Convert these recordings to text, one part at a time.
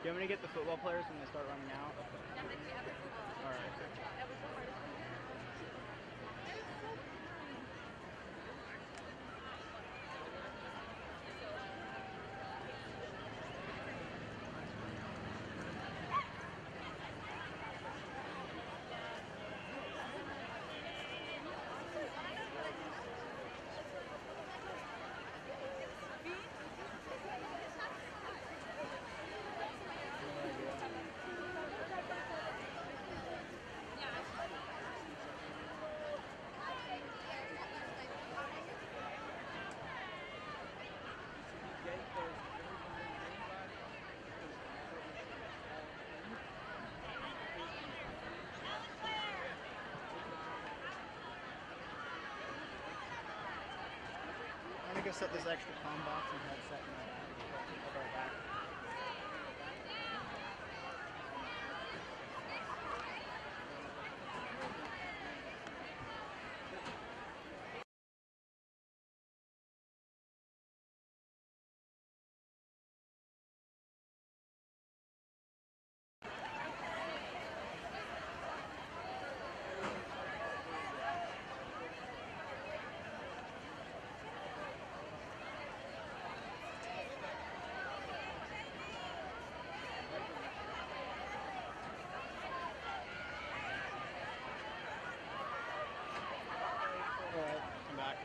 you want me to get the football players when they start running out? All right. I'm gonna go set this extra comm box and headset in my bag. I'll be right back. Alright, come back.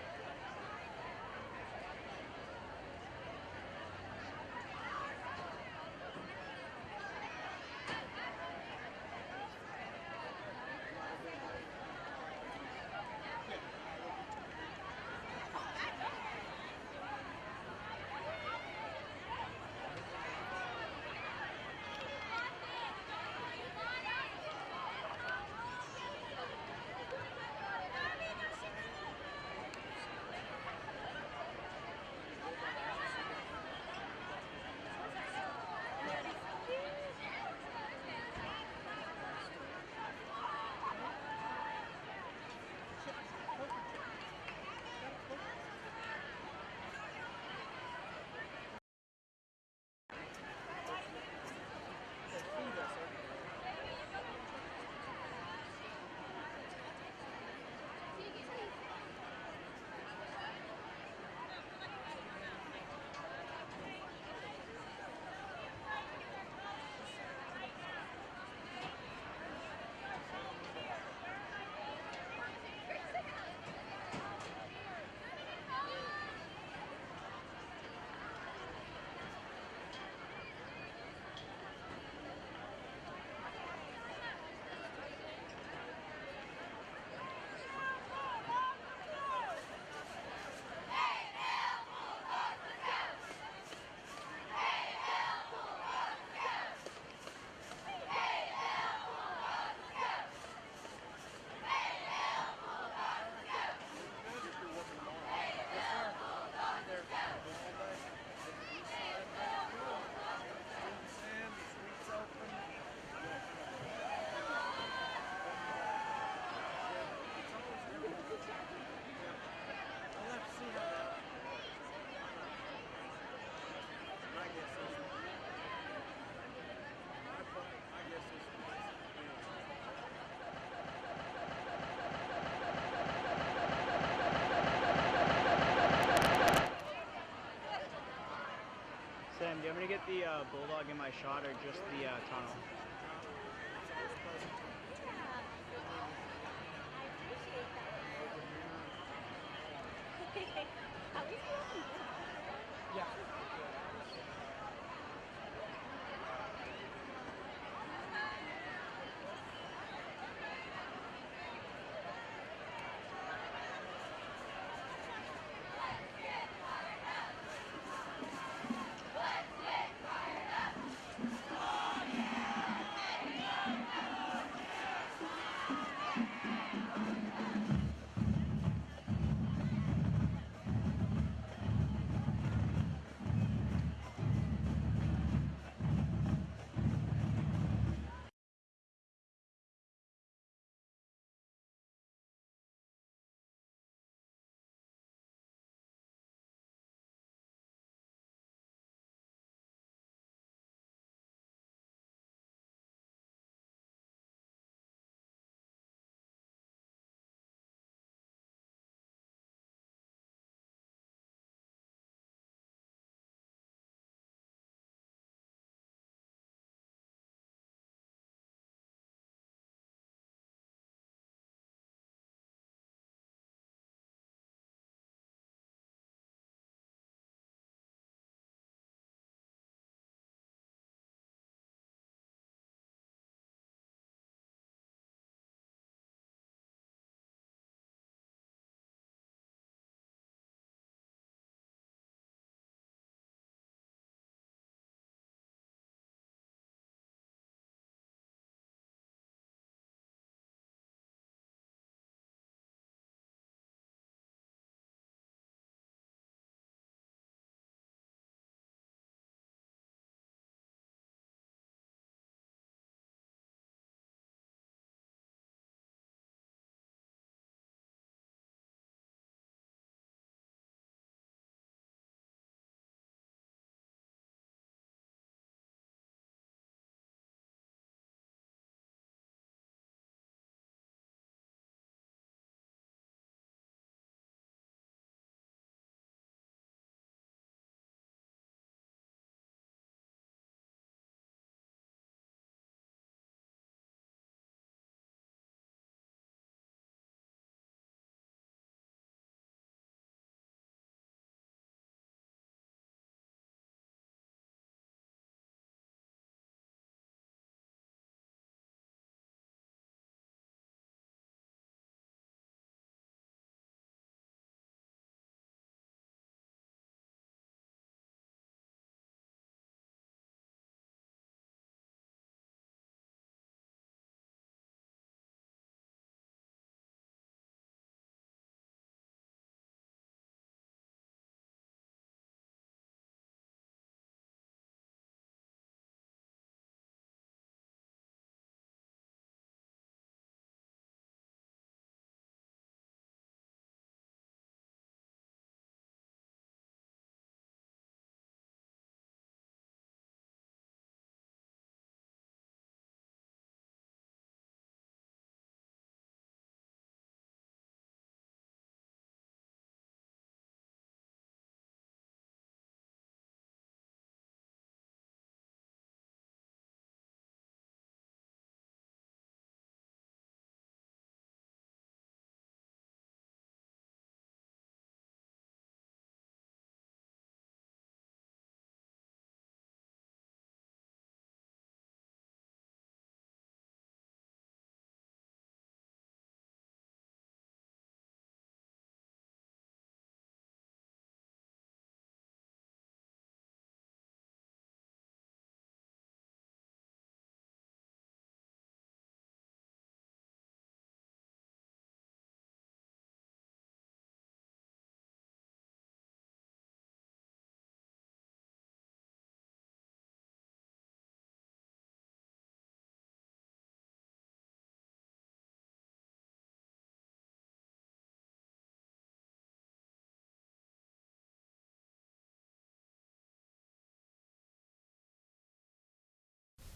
Sam, do you want me to get the Bulldog in my shot or just the tunnel? Yeah.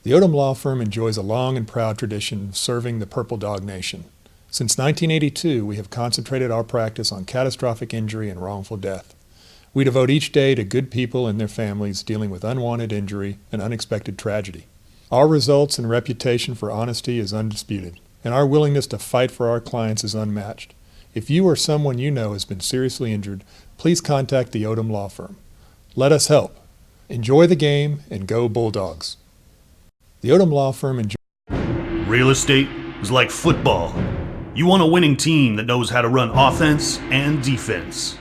The Odom Law Firm enjoys a long and proud tradition of serving the Purple Dog Nation. Since 1982, we have concentrated our practice on catastrophic injury and wrongful death. We devote each day to good people and their families dealing with unwanted injury and unexpected tragedy. Our results and reputation for honesty is undisputed, and our willingness to fight for our clients is unmatched. If you or someone you know has been seriously injured, please contact the Odom Law Firm. Let us help. Enjoy the game and go Bulldogs. The Odom Law Firm enjoys... Real estate is like football. You want a winning team that knows how to run offense and defense,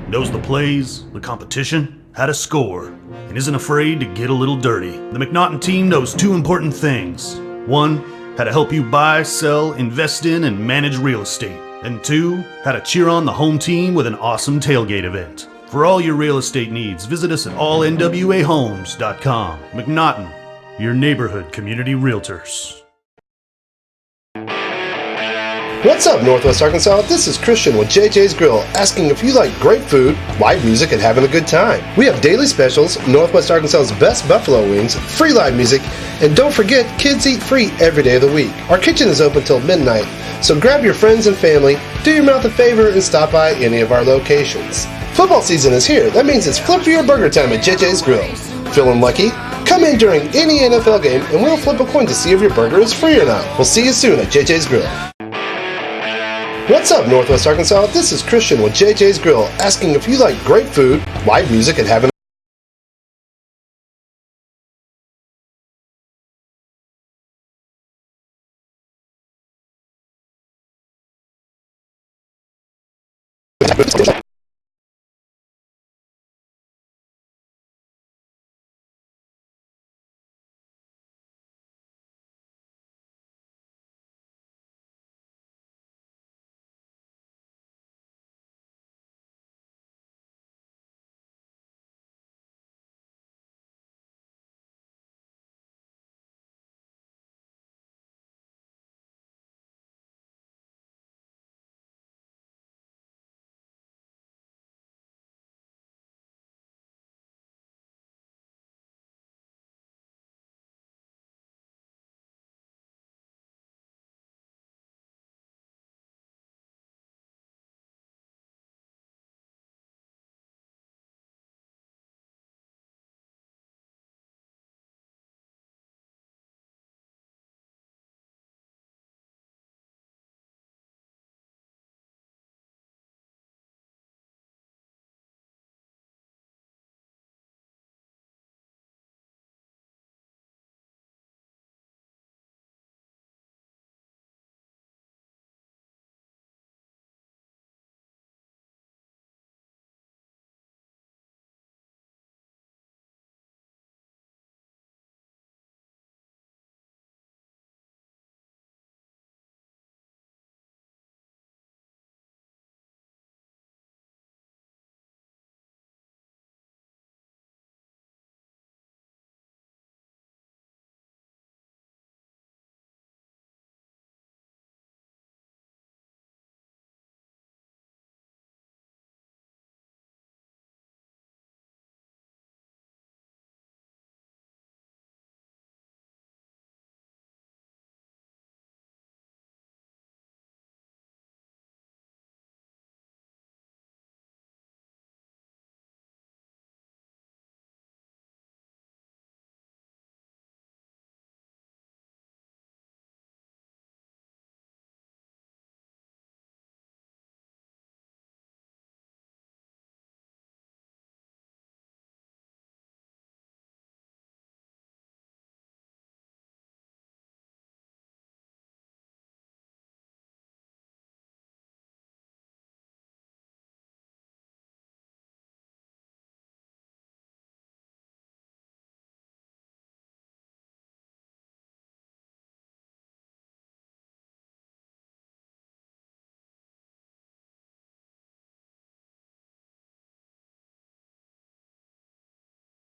knows the plays, the competition, how to score, and isn't afraid to get a little dirty. The McNaughton team knows two important things. One, how to help you buy, sell, invest in, and manage real estate. And two, how to cheer on the home team with an awesome tailgate event. For all your real estate needs, visit us at allnwahomes.com. McNaughton, your neighborhood community realtors. What's up, Northwest Arkansas? This is Christian with JJ's Grill, asking if you like great food, live music, and having a good time. We have daily specials, Northwest Arkansas's best buffalo wings, free live music, and don't forget, kids eat free every day of the week. Our kitchen is open till midnight, so grab your friends and family, do your mouth a favor, and stop by any of our locations. Football season is here. That means it's flip for your burger time at JJ's Grill. Feeling lucky? Come in during any NFL game and we'll flip a coin to see if your burger is free or not. We'll see you soon at JJ's Grill. What's up, Northwest Arkansas? This is Christian with JJ's Grill, asking if you like great food, live music, and having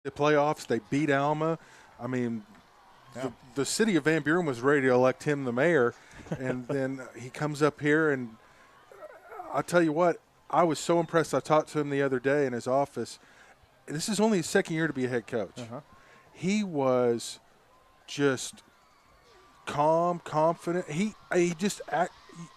the playoffs. They beat Alma. I mean, the city of Van Buren was ready to elect him the mayor, and then he comes up here, and I'll tell you what, I was so impressed. I talked to him the other day in his office. This is only his second year to be a head coach. He was just calm, confident. He just act.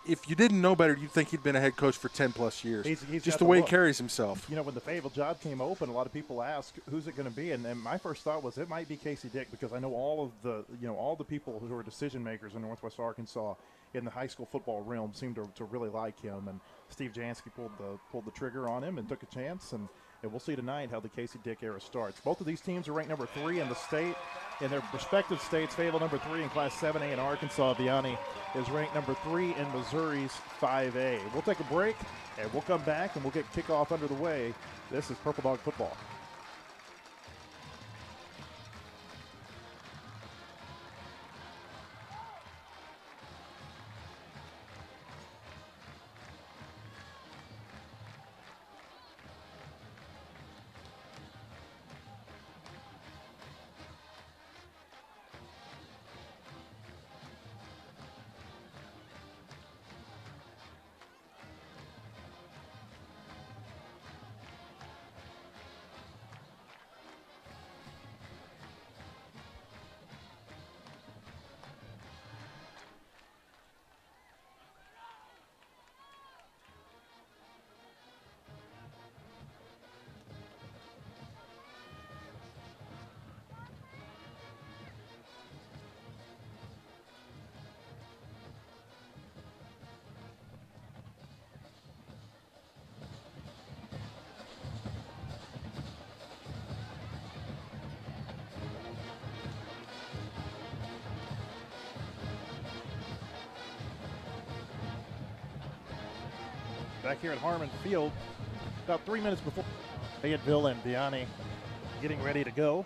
If you didn't know better, you'd think he'd been a head coach for 10-plus years. He's just got the way he look. carries himself. You know, when the Fayetteville job came open, a lot of people asked, "Who's it going to be?" And my first thought was it might be Casey Dick, because I know all the people who are decision makers in Northwest Arkansas in the high school football realm seem to really like him. And Steve Jansky pulled the trigger on him and took a chance. And we'll see tonight how the Casey Dick era starts. Both of these teams are ranked number 3 in the state, in their respective states. Fayetteville number 3 in Class 7A in Arkansas. Vianney is ranked number 3 in Missouri's 5A. We'll take a break, and we'll come back, and we'll get kickoff under the way. This is Purple Dog Football. Back here at Harmon Field, about 3 minutes before Fayetteville and Vianney getting ready to go.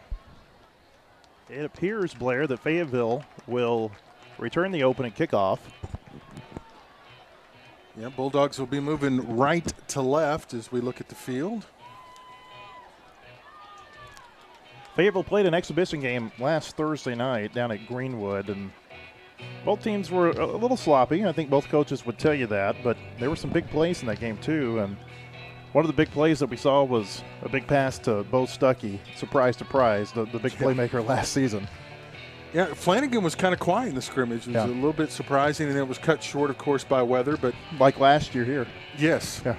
It appears, Blair, that Fayetteville will return the opening kickoff. Yeah, Bulldogs will be moving right to left as we look at the field. Fayetteville played an exhibition game last Thursday night down at Greenwood, and both teams were a little sloppy. I think both coaches would tell you that, but there were some big plays in that game too. And one of the big plays that we saw was a big pass to Bo Stuckey, surprise, the big playmaker last season. Yeah, Flanagan was kind of quiet in the scrimmage. It was a little bit surprising, and it was cut short, of course, by weather. But like last year here. Yes. Yeah.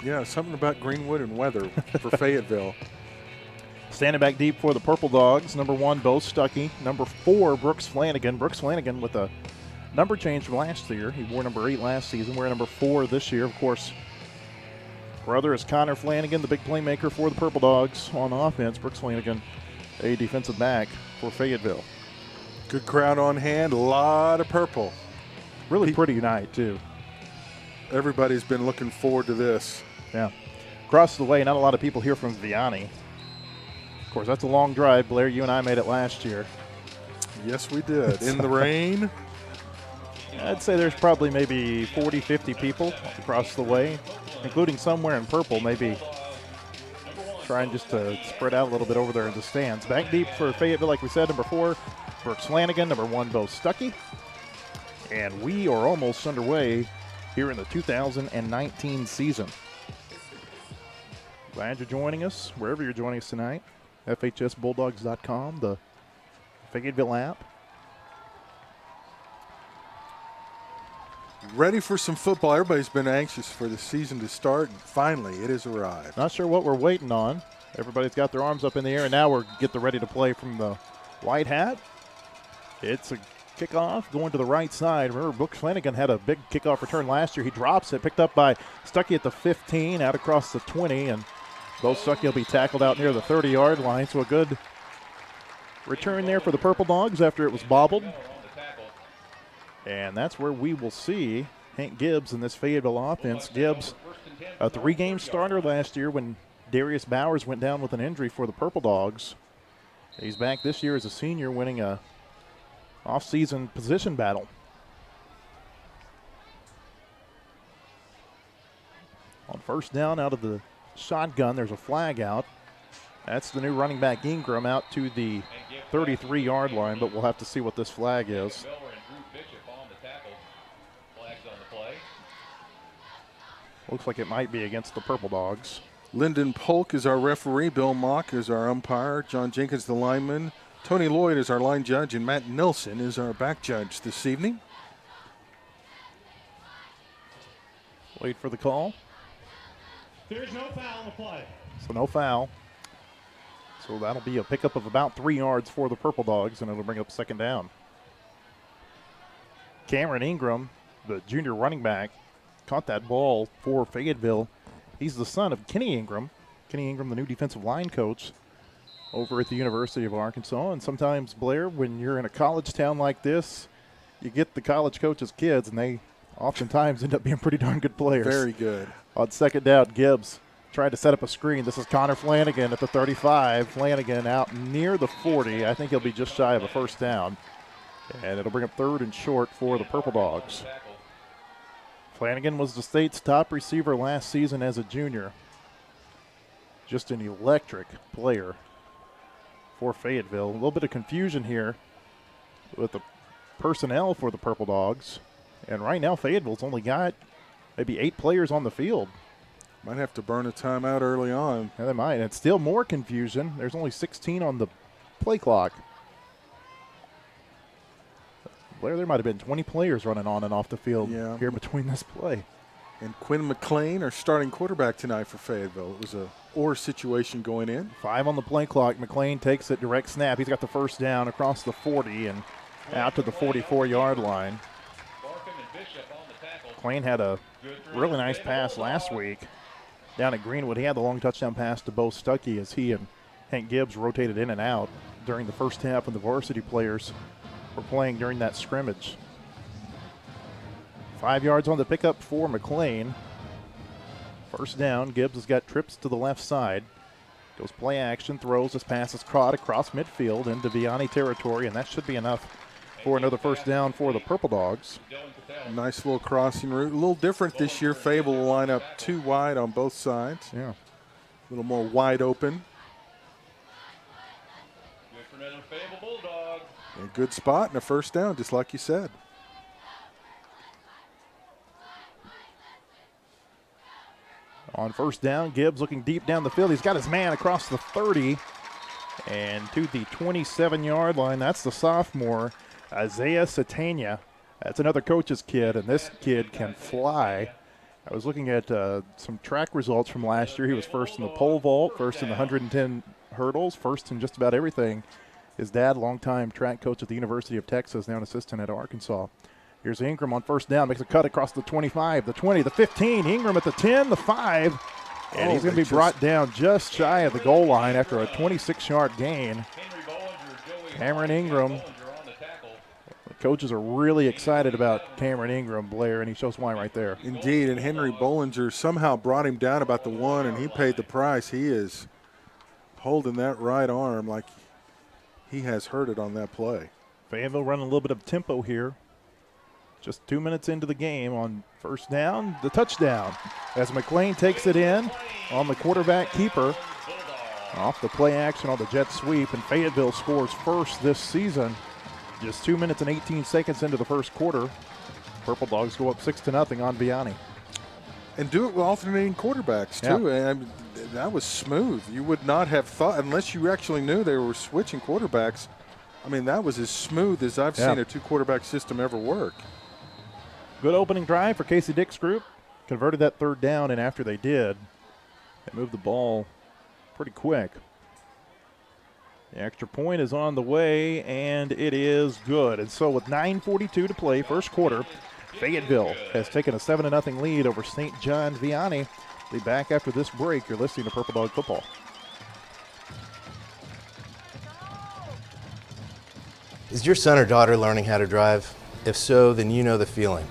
Yeah, something about Greenwood and weather for Fayetteville. Standing back deep for the Purple Dogs, number 1, Bo Stuckey. Number 4, Brooks Flanagan. Brooks Flanagan with a number change from last year. He wore number 8 last season, wearing number 4 this year. Of course, brother is Connor Flanagan, the big playmaker for the Purple Dogs on offense. Brooks Flanagan, a defensive back for Fayetteville. Good crowd on hand, a lot of purple. Really pretty night, too. Everybody's been looking forward to this. Yeah. Across the way, not a lot of people here from Vianney. Of course, that's a long drive. Blair, you and I made it last year. Yes, we did. In the rain. I'd say there's probably maybe 40, 50 people across the way, including somewhere in purple, maybe trying just to spread out a little bit over there in the stands. Back deep for Fayetteville, like we said, number 4, Brooks Flanagan, number 1, Bo Stuckey. And we are almost underway here in the 2019 season. Glad you're joining us, wherever you're joining us tonight. FHSBulldogs.com, the Fayetteville app. Ready for some football. Everybody's been anxious for the season to start, and finally it has arrived. Not sure what we're waiting on. Everybody's got their arms up in the air, and now we're getting ready to play from the white hat. It's a kickoff going to the right side. Remember, Brooks Flanagan had a big kickoff return last year. He drops it, picked up by Stuckey at the 15, out across the 20, and Bo Stuckey will be tackled out near the 30-yard line. So a good return there for the Purple Dogs after it was bobbled. And that's where we will see Hank Gibbs in this Fayetteville offense. Gibbs, a 3-game starter last year when Darius Bowers went down with an injury for the Purple Dogs. He's back this year as a senior, winning a off-season position battle. On first down out of the shotgun, there's a flag out. That's the new running back Ingram out to the 33-yard line, but we'll have to see what this flag is. Looks like it might be against the Purple Dogs. Lyndon Polk is our referee. Bill Mock is our umpire. John Jenkins, the lineman. Tony Lloyd is our line judge, and Matt Nilsson is our back judge this evening. Wait for the call. There's no foul on the play. So no foul. So that'll be a pickup of about 3 yards for the Purple Dogs, and it'll bring up second down. Cameron Ingram, the junior running back, caught that ball for Fayetteville. He's the son of Kenny Ingram. Kenny Ingram, the new defensive line coach over at the University of Arkansas. And sometimes, Blair, when you're in a college town like this, you get the college coach's kids, and they oftentimes end up being pretty darn good players. Very good. On second down, Gibbs tried to set up a screen. This is Connor Flanagan at the 35. Flanagan out near the 40. I think he'll be just shy of a first down. And it'll bring up 3rd and short for the Purple Dogs. Flanagan was the state's top receiver last season as a junior. Just an electric player for Fayetteville. A little bit of confusion here with the personnel for the Purple Dogs. And right now, Fayetteville's only got maybe 8 players on the field. Might have to burn a timeout early on. Yeah, they might. And it's still more confusion. There's only 16 on the play clock. Blair, there might have been 20 players running on and off the field here between this play. And Quinn McLean, our starting quarterback tonight for Fayetteville. It was a or situation going in. 5 on the play clock. McLean takes it, direct snap. He's got the first down across the 40 and out to the 44-yard line. McLean had a really nice pass last week down at Greenwood. He had the long touchdown pass to Bo Stuckey as he and Hank Gibbs rotated in and out during the first half when the varsity players were playing during that scrimmage. 5 yards on the pickup for McLean. First down. Gibbs has got trips to the left side. Goes play action, throws. This pass is caught across midfield into Vianney territory, and that should be enough for another first down for the Purple Dogs. Nice little crossing route. A little different this year. Fayetteville will line up 2 wide on both sides. Yeah. A little more wide open. Good for another Fayetteville Bulldog. A good spot and a first down, just like you said. On first down, Gibbs looking deep down the field. He's got his man across the 30 and to the 27-yard line. That's the sophomore, Isaiah Satania. That's another coach's kid, and this kid can fly. I was looking at some track results from last year. He was first in the pole vault, first in the 110 hurdles, first in just about everything. His dad, longtime track coach at the University of Texas, now an assistant at Arkansas. Here's Ingram on first down, makes a cut across the 25, the 20, the 15. Ingram at the 10, the 5, and he's going to be brought down just shy of the goal line after a 26-yard gain. Cameron Ingram. The coaches are really excited about Cameron Ingram, Blair, and he shows why right there. Indeed, and Henry Bollinger somehow brought him down about the 1, and he paid the price. He is holding that right arm like he has hurt it on that play. Fayetteville running a little bit of tempo here. Just 2 minutes into the game on first down, the touchdown. As McLean takes it in on the quarterback keeper. Off the play action on the jet sweep, and Fayetteville scores first this season. Just 2 minutes and 18 seconds into the first quarter. Purple Dogs go up 6-0 on Vianney. And do it with alternating quarterbacks, too. Yeah. And that was smooth. You would not have thought, unless you actually knew they were switching quarterbacks. I mean, that was as smooth as I've seen a 2-quarterback system ever work. Good opening drive for Casey Dick's group. Converted that third down, and after they did, they moved the ball pretty quick. The extra point is on the way, and it is good. And so with 9:42 to play, first quarter, Fayetteville has taken a 7-0 lead over St. John Vianney. Be back after this break. You're listening to Purple Dog Football. Is your son or daughter learning how to drive? If so, then you know the feeling.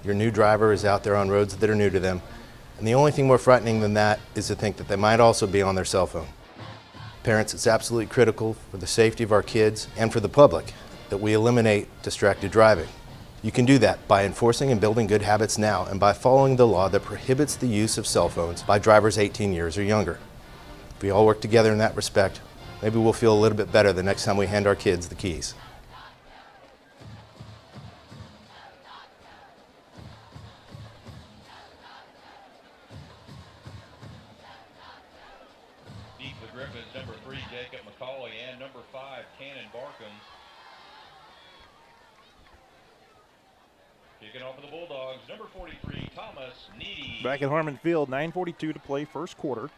Your new driver is out there on roads that are new to them, and the only thing more frightening than that is to think that they might also be on their cell phone. Parents, it's absolutely critical for the safety of our kids and for the public that we eliminate distracted driving. You can do that by enforcing and building good habits now and by following the law that prohibits the use of cell phones by drivers 18 years or younger. If we all work together in that respect, maybe we'll feel a little bit better the next time we hand our kids the keys. Griffins, number 3, Jacob McCauley, and number 5, Cannon Barkham. Kicking off for the Bulldogs, number 43, Thomas Needy. Back at Harmon Field, 9:42 to play, first quarter.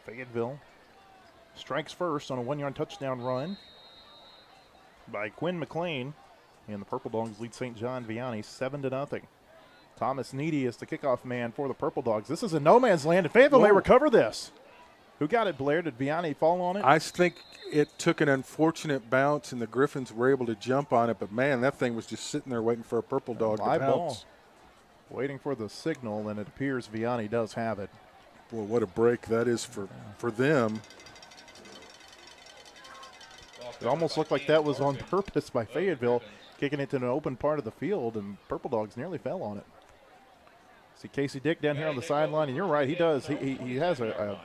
Fayetteville strikes first on a 1-yard touchdown run by Quinn McLean, and the Purple Dogs lead St. John Vianney 7-0. Thomas Needy is the kickoff man for the Purple Dogs. This is a no man's land, and Fayetteville may recover this. Who got it, Blair? Did Vianney fall on it? I think it took an unfortunate bounce, and the Griffins were able to jump on it. But, man, that thing was just sitting there waiting for a Purple Dog to Live pounce. ball. Waiting for the signal, and it appears Vianney does have it. Boy, what a break that is for them. It almost looked like that was on purpose by Fayetteville, kicking it to an open part of the field, and Purple Dogs nearly fell on it. See Casey Dick down here on the sideline, and you're right, he does. He has a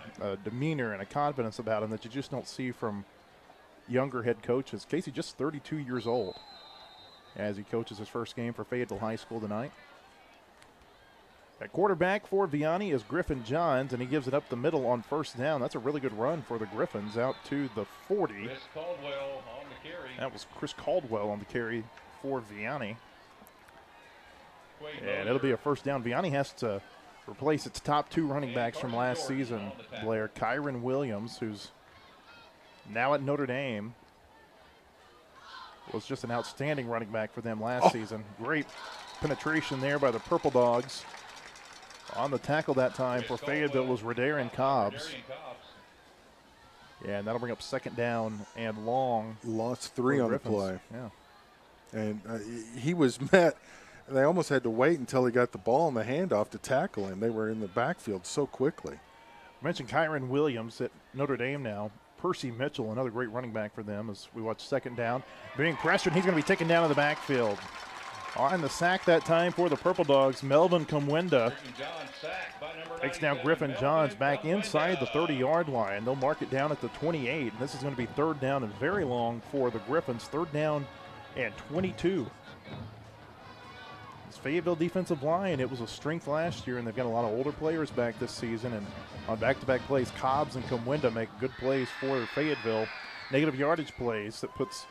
demeanor and a confidence about him that you just don't see from younger head coaches. Casey just 32 years old as he coaches his first game for Fayetteville High School tonight. At quarterback for Vianney is Griffin Johns, and he gives it up the middle on first down. That's a really good run for the Griffins out to the 40. Chris Caldwell on the carry. That was Chris Caldwell on the carry for Vianney. And it'll be a first down. Vianney has to replace its top 2 running backs from last season, Blair. Kyron Williams, who's now at Notre Dame, was just an outstanding running back for them last season. Great penetration there by the Purple Dogs. On the tackle that time for Fayetteville was Radarian Cobbs. Yeah, and that'll bring up second down and long. Lost 3 on the play. Yeah. And he was met. They almost had to wait until he got the ball in the handoff to tackle him. They were in the backfield so quickly. I mentioned Kyron Williams at Notre Dame now. Percy Mitchell, another great running back for them as we watch second down. Being pressured, he's going to be taken down in the backfield. On the sack that time for the Purple Dogs, Melvin Comwenda takes down Griffin Johns back inside the 30-yard line. They'll mark it down at the 28, and this is going to be third down and very long for the Griffins. Third down and 22. This Fayetteville defensive line, it was a strength last year, and they've got a lot of older players back this season, and on back-to-back plays, Cobbs and Comwenda make good plays for Fayetteville. Negative yardage plays that puts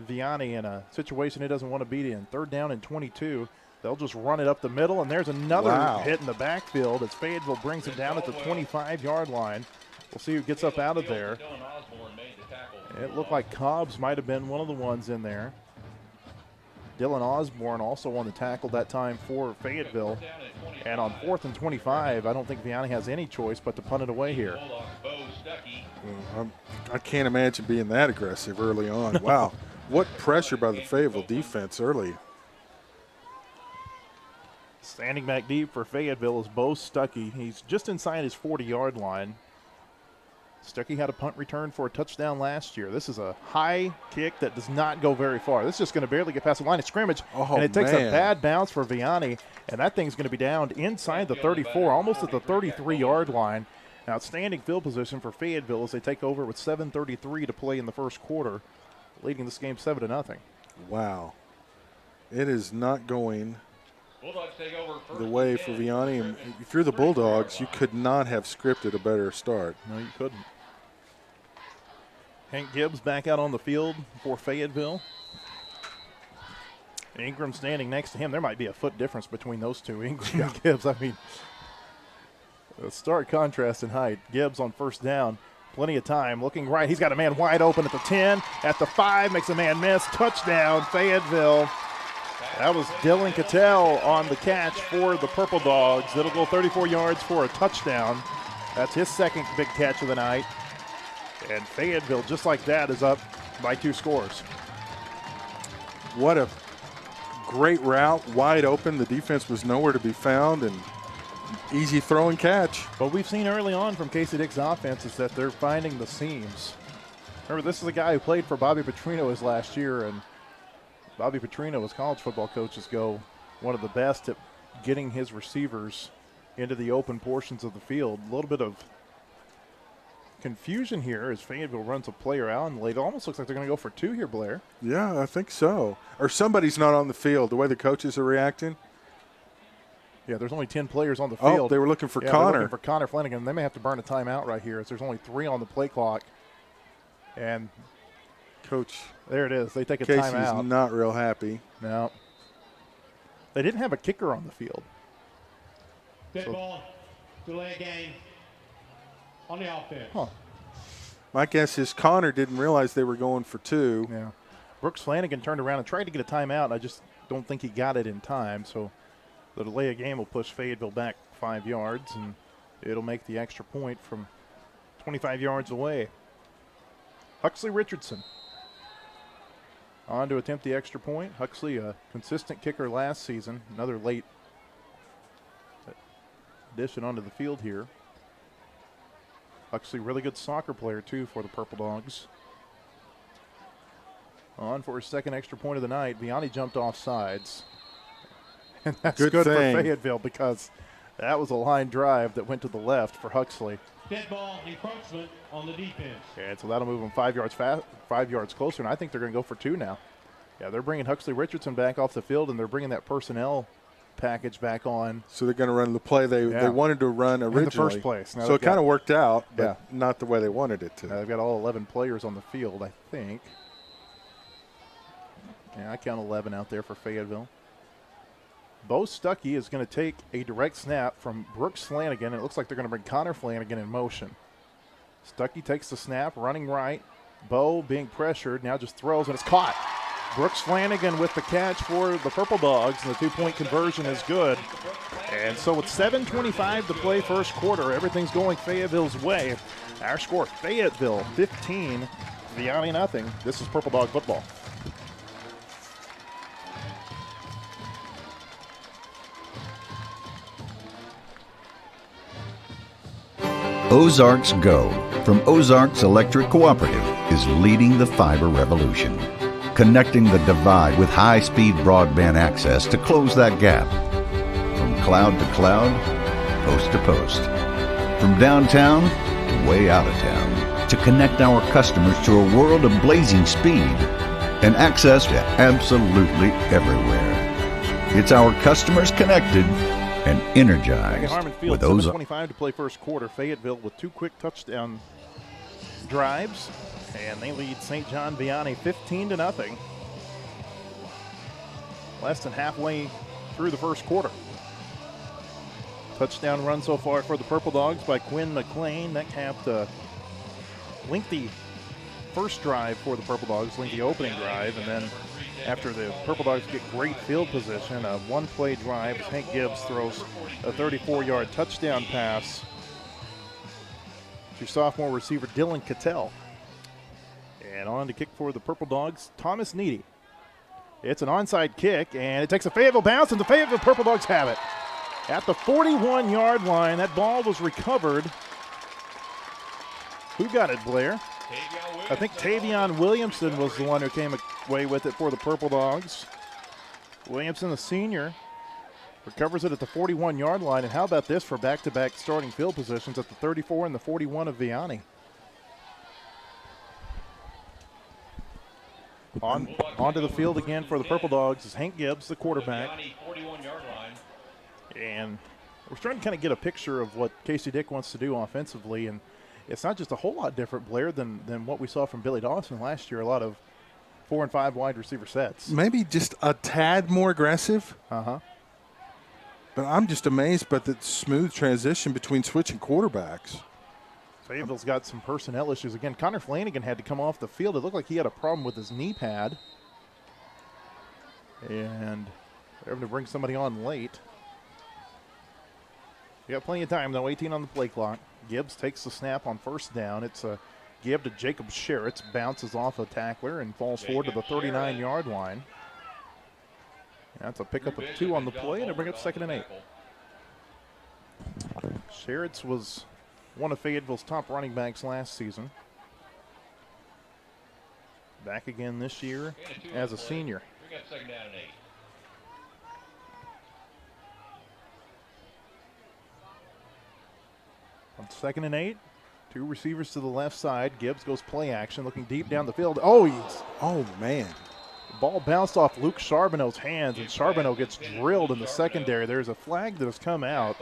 Vianney in a situation he doesn't want to be in. Third down and 22. They'll just run it up the middle, and there's another hit in the backfield as Fayetteville brings him down at the 25-yard line. We'll see who gets up out of there. It looked like Cobbs might have been one of the ones in there. Dylan Osborne also on the tackle that time for Fayetteville. And on 4th and 25, I don't think Vianney has any choice but to punt it away here. I can't imagine being that aggressive early on. Wow. What pressure by the Fayetteville defense early. Standing back deep for Fayetteville is Bo Stuckey. He's just inside his 40-yard line. Stuckey had a punt return for a touchdown last year. This is a high kick that does not go very far. This is just going to barely get past the line of scrimmage, and it takes a bad bounce for Vianney, and that thing's going to be down inside the 34, almost at the 33-yard line. Outstanding field position for Fayetteville as they take over with 7:33 to play in the first quarter, leading this game 7-0. Wow. It is not going the way for Vianney. And if you're the Bulldogs, you could not have scripted a better start. No, you couldn't. Hank Gibbs back out on the field for Fayetteville. Ingram standing next to him. There might be a foot difference between those two, Ingram and Gibbs. I mean, a stark contrast in height. Gibbs on first down. Plenty of time. Looking right. He's got a man wide open at the 10. At the 5, makes a man miss. Touchdown, Fayetteville. That was Dylan Cattell on the catch for the Purple Dogs. It'll go 34 yards for a touchdown. That's his second big catch of the night. And Fayetteville, just like that, is up by 2 scores. What a great route, wide open. The defense was nowhere to be found, and easy throw and catch. But we've seen early on from Casey Dick's offense is that they're finding the seams. Remember, this is a guy who played for Bobby Petrino his last year, and Bobby Petrino, as college football coaches go, one of the best at getting his receivers into the open portions of the field. A little bit of confusion here as Fayetteville runs a player out, and it almost looks like they're going to go for 2 here, Blair. Yeah, I think so. Or somebody's not on the field, the way the coaches are reacting. Yeah, there's only 10 players on the Oh, field. they were looking for They're Connor. looking for Connor Flanagan. They may have to burn a timeout right here as there's only 3 on the play clock. And Coach there it is. They take a Casey's timeout. not real happy. No. They didn't have a kicker on the field. Dead ball, delay game on the offense. Huh. My guess is Connor didn't realize they were going for 2. Yeah. Brooks Flanagan turned around and tried to get a timeout, and I just don't think he got it in time. So the delay of game will push Fayetteville back 5 yards, and it'll make the extra point from 25 yards away. Huxley Richardson on to attempt the extra point. Huxley, a consistent kicker last season. Another late addition onto the field here. Huxley, really good soccer player, too, for the Purple Dogs. On for his second extra point of the night. Vianney jumped off sides. And that's good for Fayetteville because that was a line drive that went to the left for Huxley. Dead ball, encroachment on the defense. And so that'll move them 5 yards 5 yards closer, and I think they're going to go for 2 now. Yeah, they're bringing Huxley Richardson back off the field, and they're bringing that personnel package back on. So they're going to run the play they wanted to run originally. In the first place. Now so it kind of worked out, but yeah, not the way they wanted it to. They've got all 11 players on the field, I think. Yeah, I count 11 out there for Fayetteville. Bo Stuckey is going to take a direct snap from Brooks Flanagan. It looks like they're going to bring Connor Flanagan in motion. Stuckey takes the snap, running right. Bo being pressured, now just throws, and it's caught. Brooks Flanagan with the catch for the Purple Dogs, and the 2-point conversion is good. And so with 7:25 to play first quarter, everything's going Fayetteville's way. Our score, Fayetteville 15, Vianney nothing. This is Purple Dog football. Ozarks Go from Ozarks Electric Cooperative is leading the fiber revolution, connecting the divide with high-speed broadband access to close that gap. From cloud to cloud, post to post, from downtown to way out of town, to connect our customers to a world of blazing speed and access to absolutely everywhere. It's our customers connected and energized with Ozarks. 7:25 to play first quarter. Fayetteville with 2 quick touchdown drives, and they lead St. John Vianney 15-0. Less than halfway through the first quarter. Touchdown run so far for the Purple Dogs by Quinn McLean. That capped a lengthy first drive for the Purple Dogs, lengthy opening drive, and then after the Purple Dogs get great field position, a one-play drive as Hank Gibbs throws a 34-yard touchdown pass to sophomore receiver Dylan Cattell. And on to kick for the Purple Dogs, Thomas Needy. It's an onside kick, and it takes a Fayetteville bounce, and the Fayetteville Purple Dogs have it. At the 41-yard line, that ball was recovered. Who got it, Blair? I think Tavion Williamson was the one who came away with it for the Purple Dogs. Williamson, the senior, recovers it at the 41-yard line. And how about this for back-to-back starting field positions at the 34 and the 41 of Vianney? Onto the field again for the Purple Dogs is Hank Gibbs, the quarterback. And we're starting to kind of get a picture of what Casey Dick wants to do offensively. And it's not just a whole lot different, Blair, than what we saw from Billy Dawson last year. A lot of 4 and 5 wide receiver sets. Maybe just a tad more aggressive. Uh-huh. But I'm just amazed by the smooth transition between switching quarterbacks. Fayetteville's got some personnel issues. Again, Connor Flanagan had to come off the field. It looked like he had a problem with his knee pad. And they're having to bring somebody on late. You got plenty of time, though. 18 on the play clock. Gibbs takes the snap on first down. It's a give to Jacob Sherritts, bounces off a tackler and falls forward to the 39-yard line. That's a pickup of 2 on the play, and they bring up 2nd and 8. Sherritts was one of Fayetteville's top running backs last season. Back again this year as a senior. We got 2nd down and 8. On 2nd and 8, 2 receivers to the left side. Gibbs goes play action, looking deep down the field. Oh, man. Ball bounced off Luke Charbonneau's hands, and Charbonneau gets drilled in the secondary. There's a flag that has come out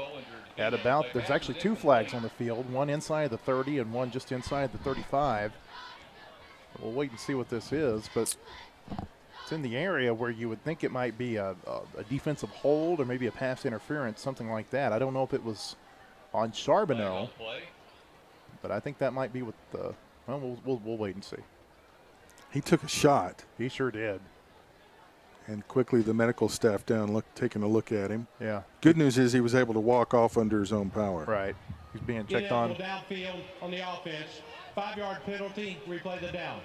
at about, there's actually 2 flags on the field, one inside the 30 and one just inside the 35. We'll wait and see what this is, but it's in the area where you would think it might be a defensive hold or maybe a pass interference, something like that. I don't know if it was on Charbonneau, but I think that might be what the, well, we'll wait and see. He took a shot. He sure did. And quickly the medical staff taking a look at him. Yeah. Good news is he was able to walk off under his own power. Right. He's being checked on. Downfield on the offense. 5-yard penalty. Replay the down.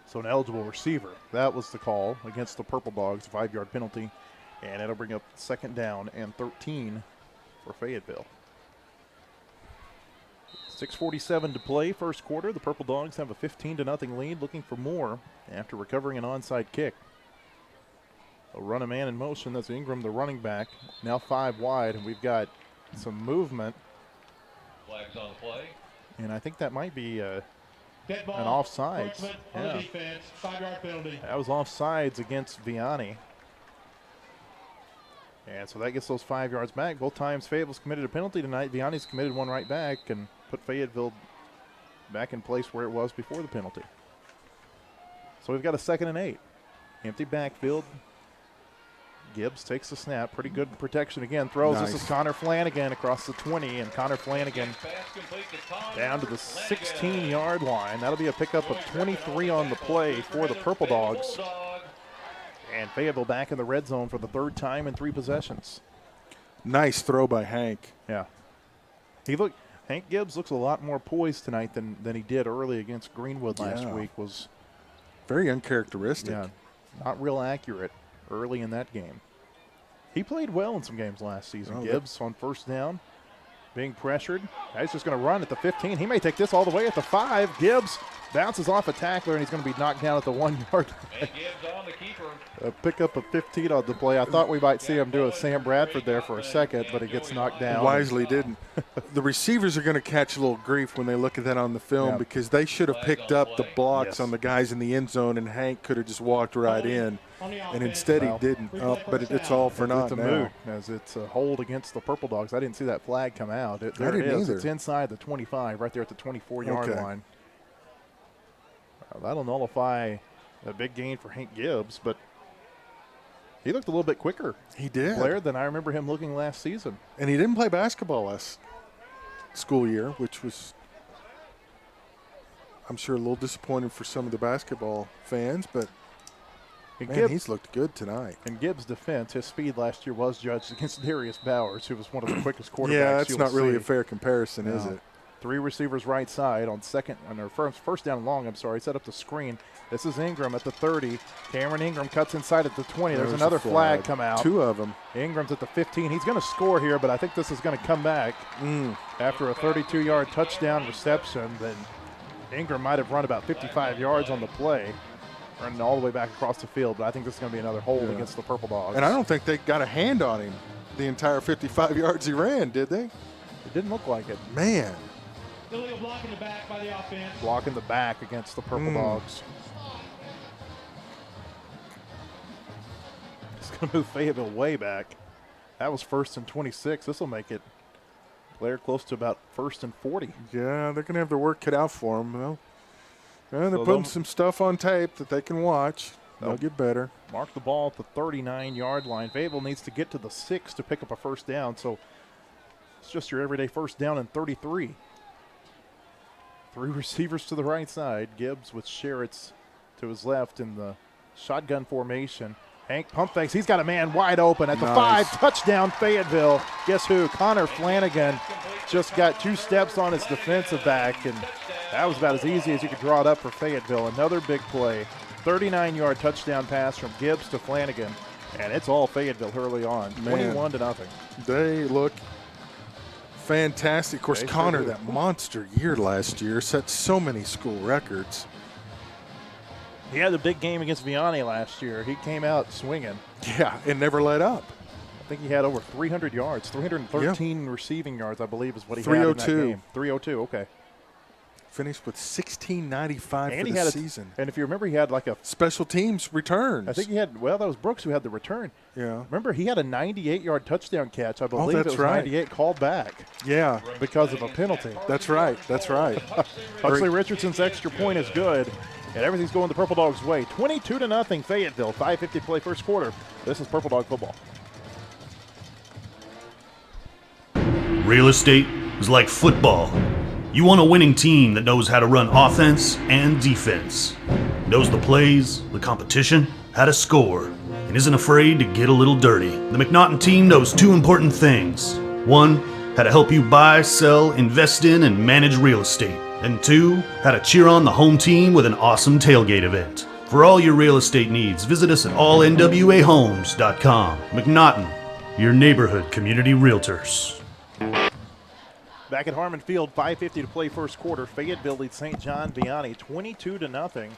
So an eligible receiver. That was the call against the Purple Dogs, 5-yard penalty. And it'll bring up 2nd down and 13 for Fayetteville. 6:47 to play, first quarter. The Purple Dogs have a 15-0 lead, looking for more after recovering an onside kick. A run a man in motion. That's Ingram, the running back, now 5 wide, and we've got some movement. Flags on the play. And I think that might be an Dead ball. offsides. On the defense. 5-yard penalty. That was offsides against Vianney. And so that gets those 5 yards back. Both times Fayetteville's committed a penalty tonight. Vianney's committed one right back and put Fayetteville back in place where it was before the penalty. So we've got a 2nd and 8. Empty backfield. Gibbs takes the snap. Pretty good protection again. Throws. Nice. This is Connor Flanagan across the 20, and Connor Flanagan down to the 16-yard line. That'll be a pickup of 23 on the play for the Purple Dogs. And Fayetteville back in the red zone for the 3rd time in 3 possessions. Nice throw by Hank. Yeah. Hank Gibbs looks a lot more poised tonight than he did early against Greenwood last week. Was very uncharacteristic. Yeah, not real accurate early in that game. He played well in some games last season. Gibbs on 1st down, being pressured. He's just going to run at the 15. He may take this all the way at the 5. Gibbs bounces off a tackler, and he's going to be knocked down at the 1-yard line. A pickup of 15 on the play. I thought we might see him do a Sam Bradford there for a second, but he gets knocked down. Wisely didn't. The receivers are going to catch a little grief when they look at that on the film because they should have picked up the blocks on the guys in the end zone, and Hank could have just walked right in. And instead he didn't. But it's all for naught now. Moot, as it's a hold against the Purple Dogs. I didn't see that flag come out. There it is. It's inside the 25, right there at the 24-yard line. That'll nullify a big gain for Hank Gibbs, but he looked a little bit quicker. He did. Player than I remember him looking last season. And he didn't play basketball last school year, which was, I'm sure, a little disappointing for some of the basketball fans, but man, he's looked good tonight. In Gibbs' defense, his speed last year was judged against Darius Bowers, who was one of the quickest quarterbacks. Yeah, that's not really a fair comparison, is it? 3 receivers right side on first down and long, set up the screen. This is Ingram at the 30. Cameron Ingram cuts inside at the 20. There's another flag come out. 2 of them. Ingram's at the 15. He's going to score here, but I think this is going to come back after a 32-yard touchdown reception. Then Ingram might have run about 55 yards on the play, running all the way back across the field, but I think this is going to be another hold against the Purple Dogs. And I don't think they got a hand on him the entire 55 yards he ran, did they? It didn't look like it. Man. Illegal block in the back by the offense. Block in the back against the Purple Dogs. It's going to move Fayetteville way back. That was 1st and 26. This will make it player close to about 1st and 40. Yeah, they're going to have their work cut out for them. They're putting some stuff on tape that they can watch. They'll get better. Mark the ball at the 39-yard line. Fayetteville needs to get to the 6 to pick up a 1st down, so it's just your everyday 1st down and 33. 3 receivers to the right side. Gibbs with Sherritts to his left in the shotgun formation. Hank pump fakes. He's got a man wide open at the 5. Touchdown Fayetteville. Guess who? Connor Flanagan just got 2 steps on his defensive back, and that was about as easy as you could draw it up for Fayetteville. Another big play. 39-yard touchdown pass from Gibbs to Flanagan, and it's all Fayetteville early on. 21-0. They look fantastic. Of course, Connor, that monster year last year, set so many school records. He had a big game against Vianney last year. He came out swinging. Yeah, and never let up. I think he had over 300 yards, 313 receiving yards, I believe, is what he had in that 302. game. 302, okay. finished with 1695 and for the season. And if you remember, he had like a special teams returns. I think he had. Well, that was Brooks who had the return. Yeah. Remember, he had a 98-yard touchdown catch. I believe that's it was right. 98 called back. Yeah, because of a penalty. That's right. That's right. Huxley Richardson's extra point is good, and everything's going the Purple Dogs' way. 22-0 Fayetteville. 5:50 to play first quarter. This is Purple Dog football. Real estate is like football. You want a winning team that knows how to run offense and defense, knows the plays, the competition, how to score, and isn't afraid to get a little dirty. The McNaughton team knows two important things. One, how to help you buy, sell, invest in, and manage real estate. And two, how to cheer on the home team with an awesome tailgate event. For all your real estate needs, visit us at allnwahomes.com. McNaughton, your neighborhood community realtors. Back at Harmon Field, 5:50 to play first quarter. Fayetteville leads St. John Vianney 22-0.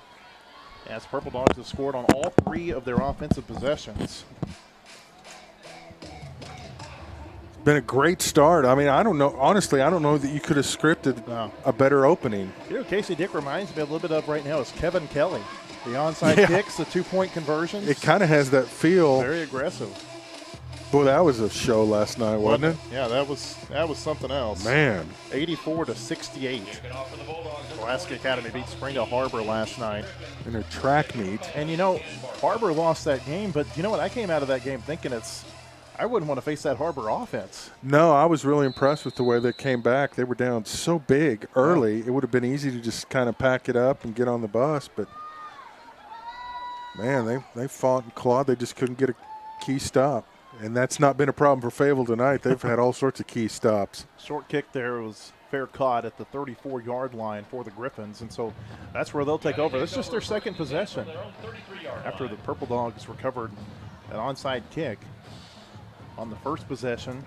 As Purple Dogs have scored on all three of their offensive possessions. It's been a great start. I mean, I don't know. Honestly, I don't know that you could have scripted a better opening. You know, Casey Dick reminds me a little bit of right now is Kevin Kelly. The onside kicks, the two-point conversions. It kind of has that feel. Very aggressive. Boy, that was a show last night, wasn't it? Yeah, that was something else. Man. 84-68. Pulaski Academy beat Springdale Harbor last night. In a track meet. And, you know, Harbor lost that game, but you know what? I came out of that game thinking I wouldn't want to face that Harbor offense. No, I was really impressed with the way they came back. They were down so big early. It would have been easy to just kind of pack it up and get on the bus, but, man, they fought and clawed. They just couldn't get a key stop. And that's not been a problem for Fayetteville tonight. They've had all sorts of key stops. Short kick there was fair caught at the 34-yard line for the Griffins, and so that's where they'll take over. This is just their second possession after the Purple Dogs recovered an onside kick. On the first possession,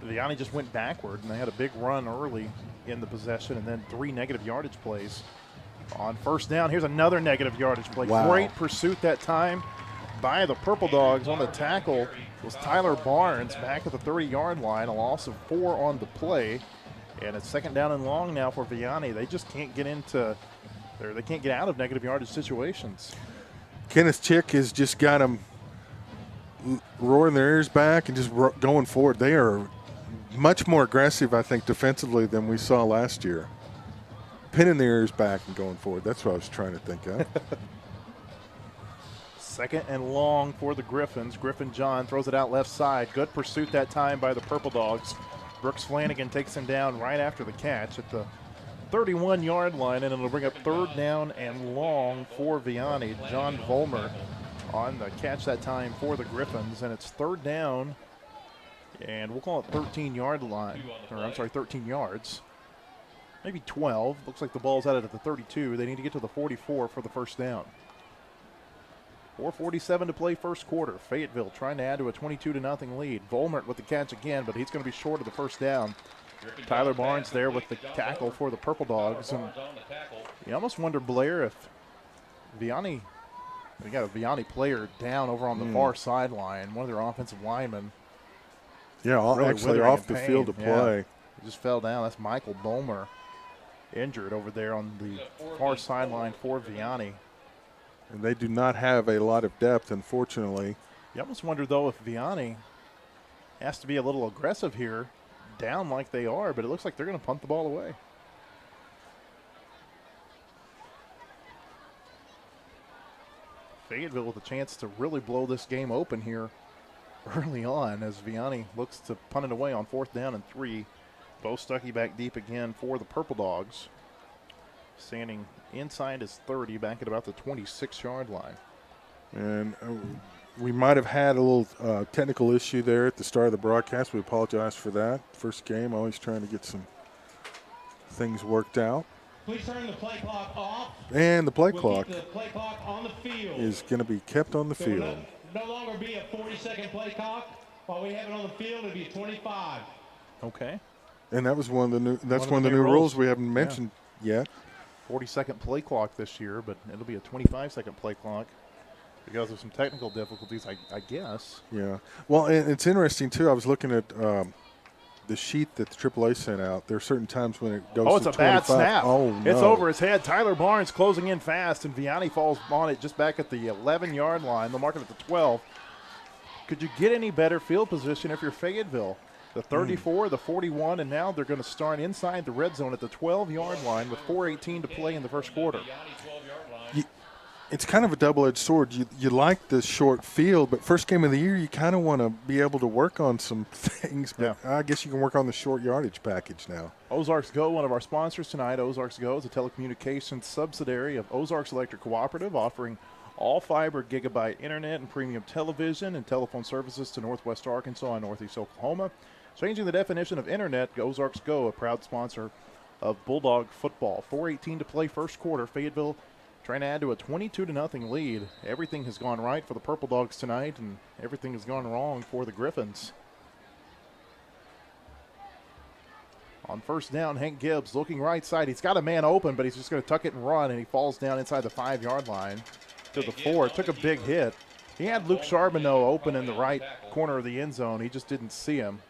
Vianney just went backward, and they had a big run early in the possession and then 3 negative yardage plays. On first down, here's another negative yardage play. Wow. Great pursuit that time by the Purple Dogs. On the tackle was Tyler Barnes back at the 30-yard line, a loss of 4 on the play. And it's second down and long now for Vianney. They just can't get they can't get out of negative yardage situations. Kenneth Chick has just got them roaring their ears back and just going forward. They are much more aggressive, I think, defensively than we saw last year. Pinning their ears back and going forward. That's what I was trying to think of. Second and long for the Griffins. Griffin John throws it out left side. Good pursuit that time by the Purple Dogs. Brooks Flanagan takes him down right after the catch at the 31-yard line, and it'll bring up third down and long for Vianney. John Vollmer on the catch that time for the Griffins, and it's third down, and we'll call it 13-yard line, or I'm sorry, 13 yards. Maybe 12. Looks like the ball's out at the 32. They need to get to the 44 for the first down. 4:47 to play first quarter. Fayetteville trying to add to a 22-0 lead. Volmert with the catch again, but he's going to be short of the first down. Tyler Barnes there with the tackle for the Purple Dogs. And you almost wonder, Blair, if we got a Vianney player down over on the far sideline, one of their offensive linemen. Yeah, really actually off the pain. field to play. He just fell down. That's Michael Bomer, injured over there on the far sideline for Vianney. And they do not have a lot of depth, unfortunately. You almost wonder, though, if Vianney has to be a little aggressive here, down like they are, but it looks like they're going to punt the ball away. Fayetteville with a chance to really blow this game open here early on as Vianney looks to punt it away on fourth down and 3. Bo Stuckey back deep again for the Purple Dogs. Standing inside his 30, back at about the 26-yard line. And we might have had a little technical issue there at the start of the broadcast. We apologize for that. First game, always trying to get some things worked out. Please turn the play clock off. And the play We'll clock keep the play clock on the field. is going to be kept on the So field. No longer be a 40-second play clock. While we have it on the field, it'll be 25. Okay. And that was one of the new. That's One one of of the the new new rules. rules we haven't mentioned yet. 40-second play clock this year, but it'll be a 25-second play clock because of some technical difficulties, I guess. Yeah. Well, and it's interesting, too. I was looking at the sheet that the AAA sent out, there are certain times when it goes Oh, it's to a bad 25. snap. Oh, no. It's over his head. Tyler Barnes closing in fast, and Vianney falls on it just back at the 11-yard line. They'll mark it at the 12. Could you get any better field position if you're Fayetteville? The 34, the 41, and now they're going to start inside the red zone at the 12-yard line with 4:18 to play in the first quarter. It's kind of a double-edged sword. You like the short field, but first game of the year, you kind of want to be able to work on some things. But I guess you can work on the short yardage package now. Ozarks Go, one of our sponsors tonight. Ozarks Go is a telecommunications subsidiary of Ozarks Electric Cooperative, offering all-fiber gigabyte internet and premium television and telephone services to Northwest Arkansas and Northeast Oklahoma. Changing the definition of internet, Ozarks Go, a proud sponsor of Bulldog football. 4:18 to play first quarter. Fayetteville trying to add to a 22-0 lead. Everything has gone right for the Purple Dogs tonight, and everything has gone wrong for the Griffins. On first down, Hank Gibbs looking right side. He's got a man open, but he's just going to tuck it and run, and he falls down inside the 5-yard line to the 4. Took a big hit. He had Luke Charbonneau open in the right corner of the end zone. He just didn't see him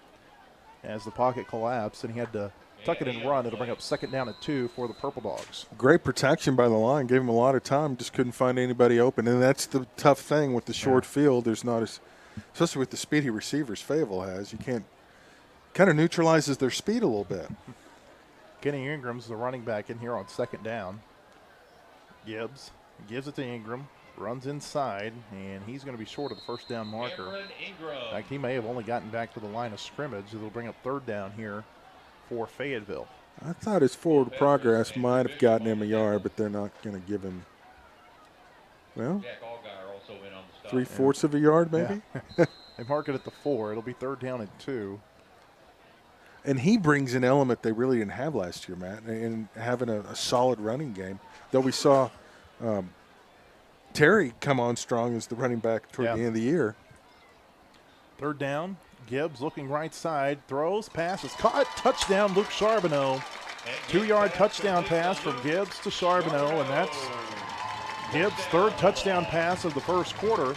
as the pocket collapsed, and he had to tuck it and run. It'll bring up second down at 2 for the Purple Dogs. Great protection by the line. Gave him a lot of time. Just couldn't find anybody open. And that's the tough thing with the short field. There's not as, especially with the speedy receivers Fayetteville has, you can't, kind of neutralizes their speed a little bit. Kenny Ingram's the running back in here on second down. Gibbs gives it to Ingram, runs inside, and he's going to be short of the first down marker. In fact, he may have only gotten back to the line of scrimmage. It'll bring up third down here for Fayetteville. I thought his forward progress might have gotten him a yard, but they're not going to give him, well, 3/4 of a yard maybe. Yeah. They mark it at the 4. It'll be third down at 2. And he brings an element they really didn't have last year, Matt, and having a solid running game. Though we saw Terry come on strong as the running back toward the end of the year. Third down. Gibbs looking right side, throws, passes, caught, touchdown, Luke Charbonneau. 2-yard touchdown pass from Gibbs to Charbonneau, and that's Gibbs' third touchdown pass of the first quarter.